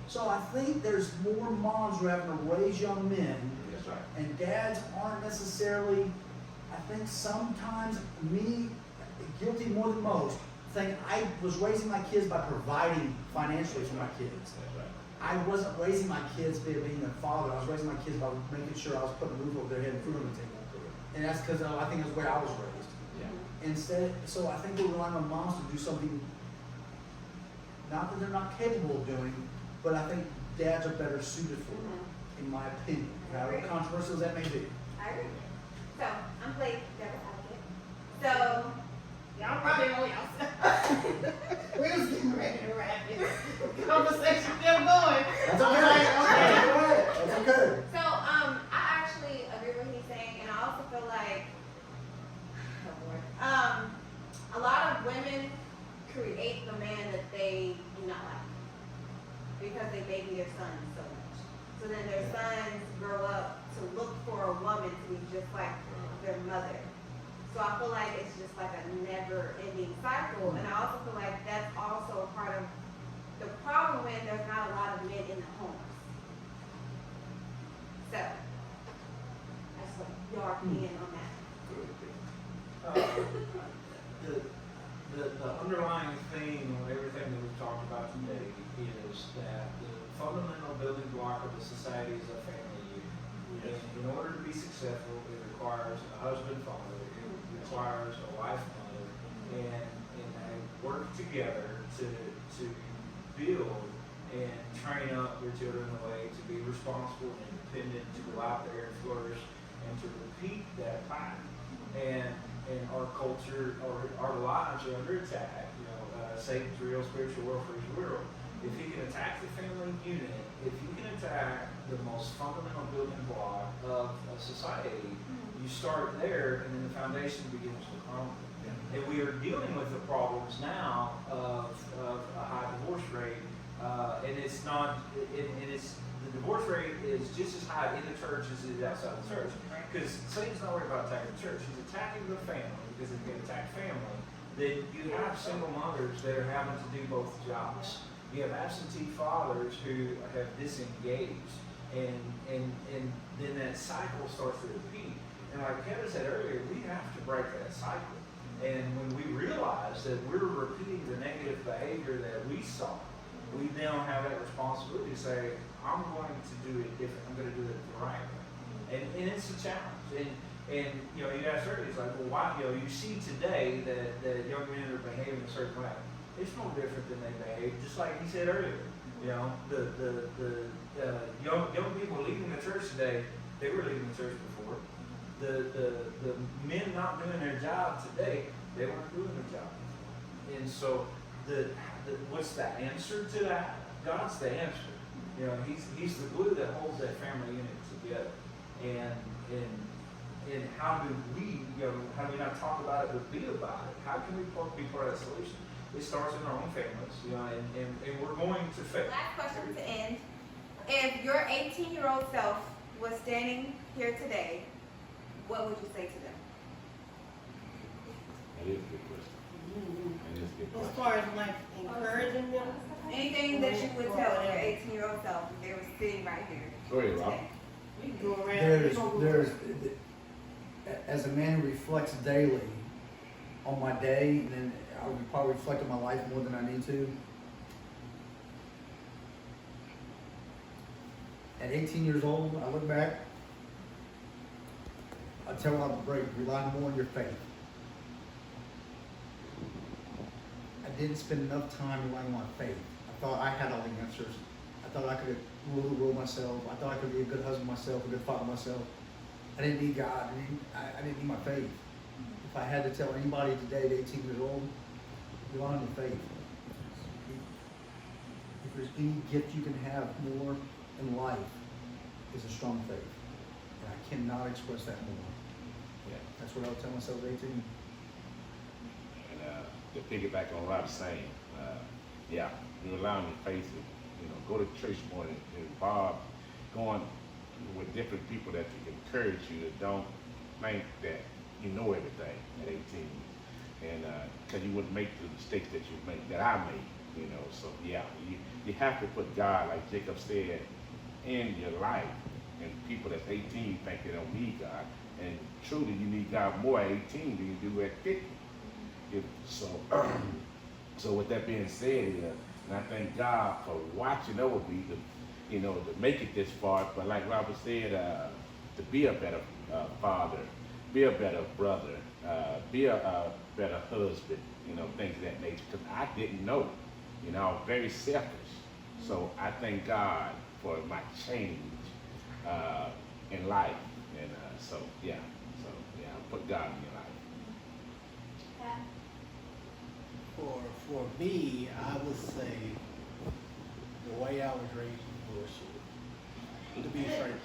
So I think there's more moms who are having to raise young men, That's right. and dads aren't necessarily, I think sometimes me, guilty more than most, think I was raising my kids by providing financially for my kids. That's right. I wasn't raising my kids by being a father. I was raising my kids by making sure I was putting a roof over their head and food on the table. And that's because I think that's the way I was raised. Yeah. Instead, so I think we're relying on moms to do something, not that they're not capable of doing, but I think dads are better suited for it, in my opinion, however controversial as that may be. I agree. So, I'm playing devil's advocate. So, Y'all probably know y'all. We was getting ready to wrap this conversation still going. That's okay. Okay. Go ahead. That's okay. So, I actually agree with what he's saying, and I also feel like, a lot of women create the man that they do not like because they baby their sons so much. So then their sons grow up to look for a woman to be just like their mother. So I feel like it's just like a never-ending cycle, and I also feel like that's also part of the problem when there's not a lot of men in the homes. So, that's what your opinion on that. The underlying theme of everything that we've talked about today is that the fundamental building block of the society is a family unit. Yes. And in order to be successful, it requires a husband, father, it requires a wife, mother, and they work together to build and train up their children in a way to be responsible and independent, to go out there and flourish, and to repeat that pattern. And our culture, our lives are under attack. You know, Satan's real, spiritual warfare is real. If he can attack the family unit, if he can attack the most fundamental building block of a society, you start there, and then the foundation begins to crumble. And we are dealing with the problems now of a high divorce rate, and it's not, it's the divorce rate is just as high in the church as it is outside the church. Because Satan's not worried about attacking the church; he's attacking the family. Because if he can attack family, then you have single mothers that are having to do both jobs. You have absentee fathers who have disengaged, and then that cycle starts to repeat. And like Kevin said earlier, we have to break that cycle. And when we realize that we're repeating the negative behavior that we saw, we now have that responsibility to say, I'm going to do it different. I'm going to do it the right way. And it's a challenge. And you know, you asked earlier, it's like, well, why? You know, you see today that young men are behaving a certain way. It's no different than they behave, just like he said earlier. You know, the young people leaving the church today, they were leaving the church before. The men not doing their job today, they weren't doing their job. And so what's the answer to that? God's the answer. You know, he's the glue that holds that family unit together. And how do we, you know, how do we not talk about it but be about it? How can we be part of that solution? It starts in our own families, you know, and we're going to fail. Last question to end. If your 18-year-old self was standing here today, what would you say to them? That is a good question. That is a good As question. far as like encouraging them. Anything that you would tell your 18-year-old self if they were sitting right here Go ahead, Rob. today? We can go around. There's, as a man who reflects daily on my day, and then I would probably reflect on my life more than I need to. At 18 years old, I look back, I tell my break, rely more on your faith. I didn't spend enough time relying on my faith. I thought I had all the answers. I thought I could rule the world myself. I thought I could be a good husband myself, a good father myself. I didn't need God. I didn't need my faith. If I had to tell anybody today at 18 years old, rely on your faith. there's any gift you can have more in life, is a strong faith. And I cannot express that more. Yeah. That's what I would tell myself at 18. And to piggyback on what I was saying, yeah, you allow me to face it. You know, go to church more and involve, going with different people that can encourage you to don't think that you know everything at 18, and because you wouldn't make the mistakes that you make, that I made. You know, so yeah, you have to put God, like Jacob said, in your life. And people that's 18 think they don't need God, and truly you need God more at 18 than you do at 50. So with that being said, and I thank God for watching over me to, to make it this far. But like Robert said, to be a better father, be a better brother, be a better husband, things of that nature. Because I didn't know, I was very selfish. So I thank God for my change in life, and so put God in your life. For me, I would say the way I was raised was bullshit. To be frank.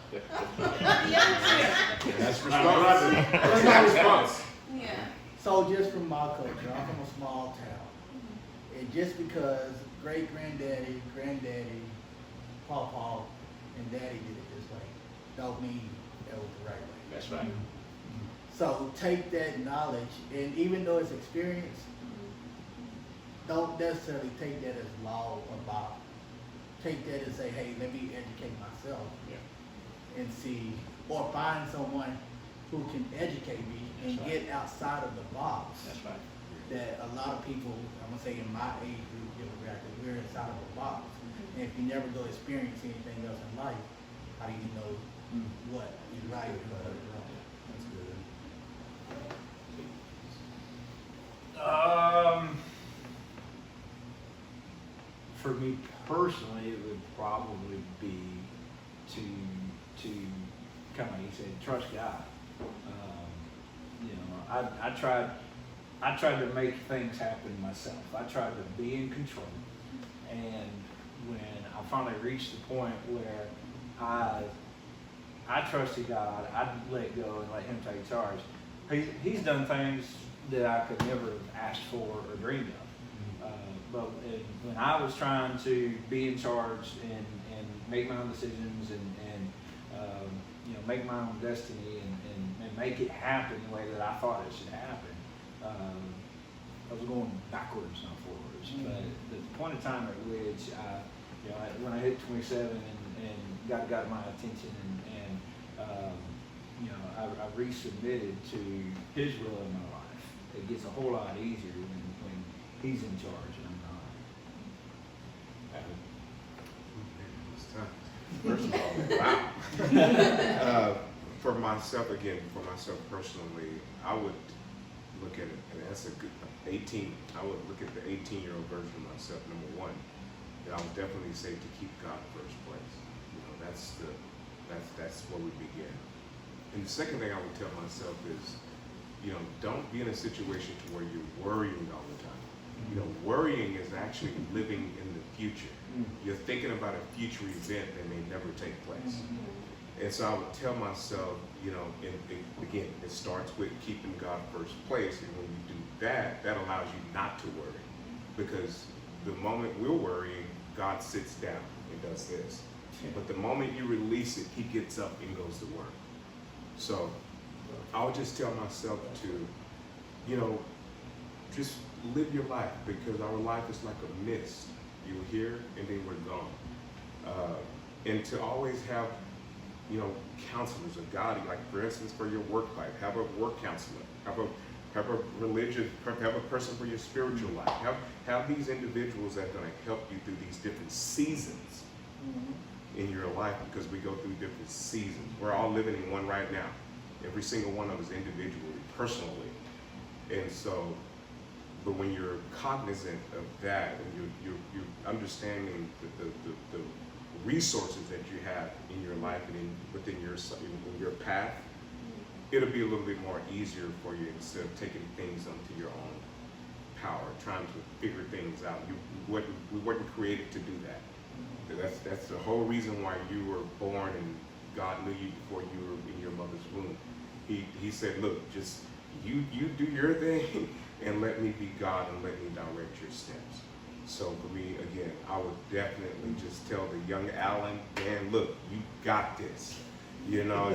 That's response. That's my response. Yeah. So just from my culture, I'm from a small town. And just because great granddaddy, granddaddy, pawpaw, and daddy did it this way, don't mean that was the right way. That's right. So take that knowledge, and even though it's experience, don't necessarily take that as law or law. Take that and say, hey, let me educate myself and see, or find someone who can educate me and get outside of the box. That's right. That a lot of people, I'm gonna say in my age group demographic, we're inside of a box. And if you never go experience anything else in life, how do you know what is right and what is wrong? That's good. For me personally, it would probably be to kind of like you said, trust God. I tried to make things happen myself. I tried to be in control, and when I finally reached the point where I trusted God, I let go and let Him take charge. He's done things that I could never have asked for or dreamed of. But when I was trying to be in charge and make my own decisions and make my own destiny and make it happen the way that I thought it should happen, I was going backwards, not forwards. But the point of time at which when I hit 27 and God got my attention I resubmitted to His will in my life. It gets a whole lot easier when He's in charge and I'm not. First of all, wow. For myself personally, I would look at it, and that's a good 18. I would look at the 18-year-old version of myself. Number one, that I would definitely say to keep God first place. That's where we begin. And the second thing I would tell myself is, don't be in a situation to where you're worrying all the time. Worrying is actually living in the future. You're thinking about a future event that may never take place. And so I would tell myself, again, it starts with keeping God first place. And when you do that, that allows you not to worry. Because the moment we're worrying, God sits down and does this. But the moment you release it, He gets up and goes to work. So I would just tell myself to, just live your life, because our life is like a mist. You're here and then we're gone. And to always have, counselors of God, like for instance, for your work life, have a work counselor, have a person for your spiritual life. Have these individuals that are going to help you through these different seasons in your life, because we go through different seasons. We're all living in one right now. Every single one of us individually, personally. And so, but when you're cognizant of that and you're understanding the resources that you have in your life and within your path, it'll be a little bit more easier for you instead of taking things onto your own power, trying to figure things out. We weren't created to do that. That's the whole reason why you were born, and God knew you before you were in your mother's womb. He said, look, just you do your thing and let me be God and let me direct your steps. So for me, again, I would definitely just tell the young Alan, man, look, you got this. You know,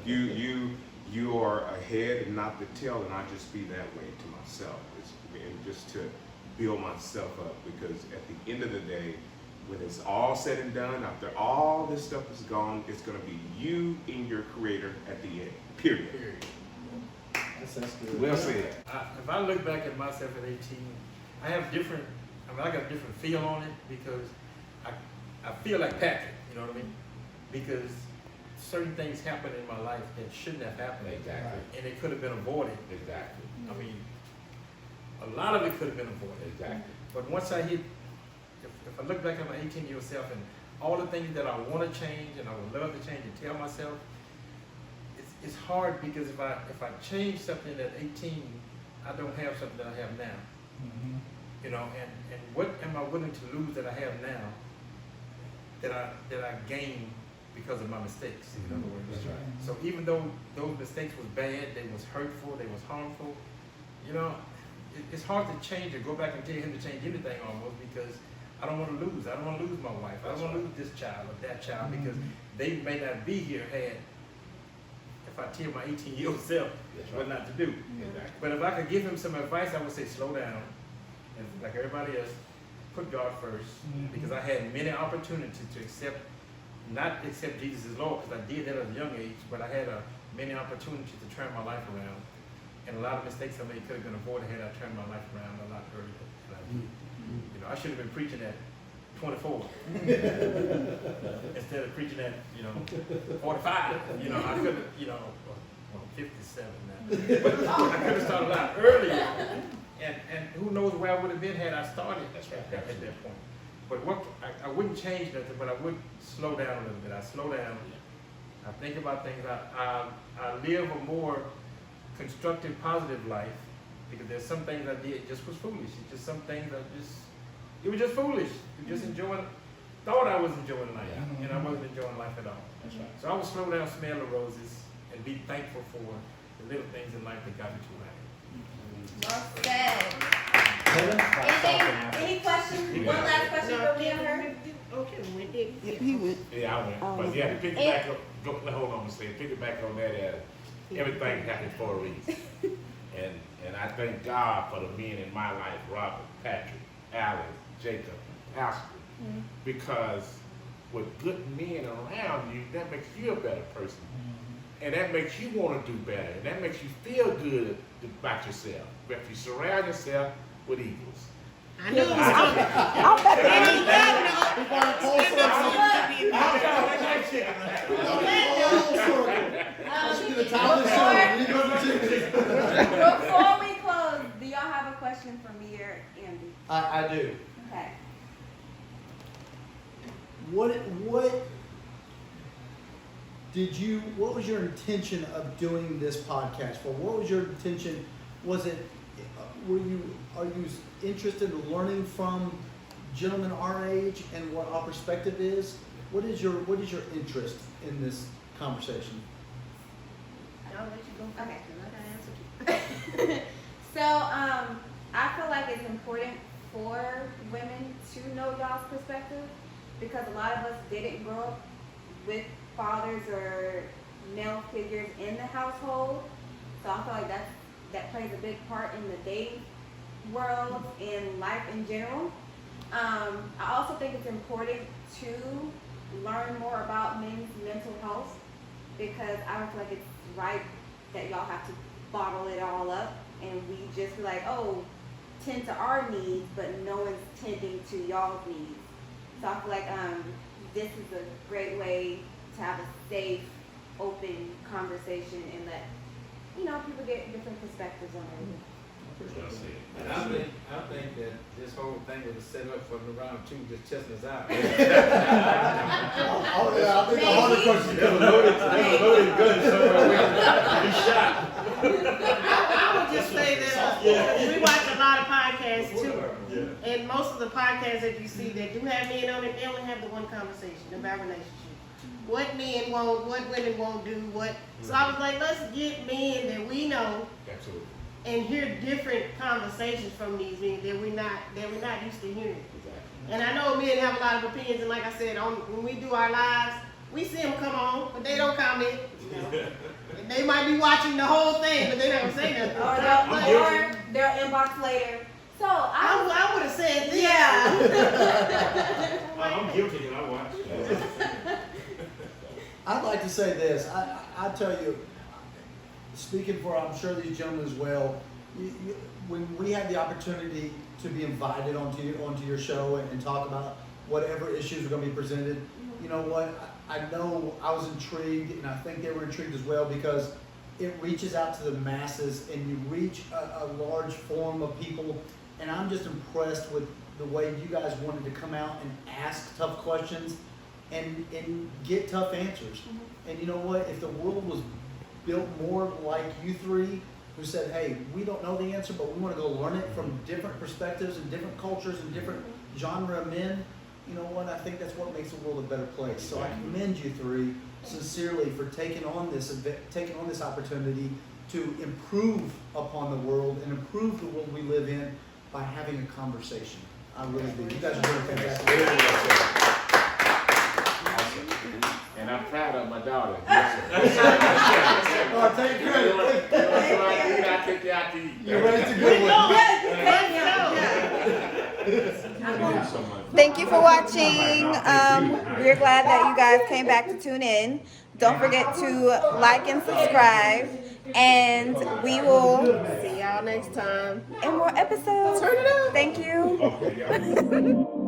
you are ahead and not the tail, and I just be that way to myself. And just to build myself up, because at the end of the day, when it's all said and done, after all this stuff is gone, it's going to be you and your Creator at the end. Period. That's good. Well said. If I look back at myself at 18, I got a different feel on it, because I feel like Patrick, you know what I mean? Because certain things happened in my life that shouldn't have happened. Exactly. And it could have been avoided. Exactly. I mean, a lot of it could have been avoided. Exactly. But once I hit, if I look back at my 18-year-old self and all the things that I want to change and I would love to change and tell myself, it's hard, because if I change something at 18, I don't have something that I have now. Mm-hmm. You know, and what am I willing to lose that I have now that I gain because of my mistakes, in other words. That's right. So even though those mistakes was bad, they was hurtful, they was harmful, you know, it's hard to change or go back and tell him to change anything almost, because I don't want to lose. I don't want to lose my wife. I don't want to lose this child or that child, because they may not be here if I tell my 18-year-old self what not to do. Exactly. But if I could give him some advice, I would say slow down, and like everybody else, put God first, because I had many opportunities to not accept Jesus as Lord, because I did that at a young age, but I had many opportunities to turn my life around. And a lot of mistakes I made could have been avoided had I turned my life around a lot earlier than I did. You know, I should have been preaching at 24 instead of preaching at 45. You know, I could have, well, 57 now. But I could have started a lot earlier, and who knows where I would have been had I started at that point. But I wouldn't change nothing, but I would slow down a little bit. I slow down. I think about things. I live a more constructive, positive life, because there's some things I did just was foolish. It's just some things it was just foolish. Just thought I was enjoying life, and I wasn't enjoying life at all. That's right. So I would slow down, smell the roses, and be thankful for the little things in life that got me to where I am. Well said. Any questions? One last question for me and her? Okay, we did. He went. Yeah, I went. But yeah, to pick it back up, hold on a second, pick it back on that, everything happened for a reason. And I thank God for the men in my life, Robert, Patrick, Alan, Jacob, Pastor, because with good men around you, that makes you a better person. And that makes you want to do better. And that makes you feel good about yourself. But if you surround yourself with eagles. I knew it was coming. Before we close, do y'all have a question for me or Andy? I do. Okay. What was your intention of doing this podcast for? What was your intention? Are you interested in learning from gentlemen our age and what our perspective is? What is your interest in this conversation? I'll let you go. Okay. I got an answer. So, I feel like it's important for women to know y'all's perspective, because a lot of us didn't grow up with fathers or male figures in the household. So I feel like that plays a big part in the dating world and life in general. I also think it's important to learn more about men's mental health, because I don't feel like it's right that y'all have to bottle it all up and we just be like, oh, tend to our needs, but no one's tending to y'all's needs. So I feel like this is a great way to have a safe, open conversation and let people get different perspectives on everything. Well said. And I think that this whole thing was set up for the round two, just testing us out. I think the harder question is loaded gun somewhere. Be shot. I would just say that we watch a lot of podcasts too. And most of the podcasts that you see that do have men on it, they only have the one conversation about relationship. What men want, what women won't do, what. So I was like, let's get men that we know Absolutely. and hear different conversations from these men that we're not used to hearing. And I know men have a lot of opinions, and like I said, when we do our lives, we see them come on, but they don't comment. You know. And they might be watching the whole thing, but they don't say nothing. Or they'll inbox later. So I would have said this. Yeah. I'm guilty and I watch. I'd like to say this. I tell you, speaking for I'm sure these gentlemen as well, when we had the opportunity to be invited onto your show and talk about whatever issues are going to be presented, you know what? I know I was intrigued, and I think they were intrigued as well, because it reaches out to the masses and you reach a large form of people. And I'm just impressed with the way you guys wanted to come out and ask tough questions and get tough answers. And you know what? If the world was built more like you three, who said, hey, we don't know the answer, but we want to go learn it from different perspectives and different cultures and different genre of men, you know what? I think that's what makes the world a better place. So I commend you three sincerely for taking on this opportunity to improve upon the world and improve the world we live in by having a conversation. I really do. You guys are doing fantastic. And I'm proud of my daughter. Oh, take credit. I take you out to eat. You're ready to go. Thank you for watching. We're glad that you guys came back to tune in. Don't forget to like and subscribe. And we will See y'all next time. in more episodes. Turn it up. Thank you. Okay, y'all.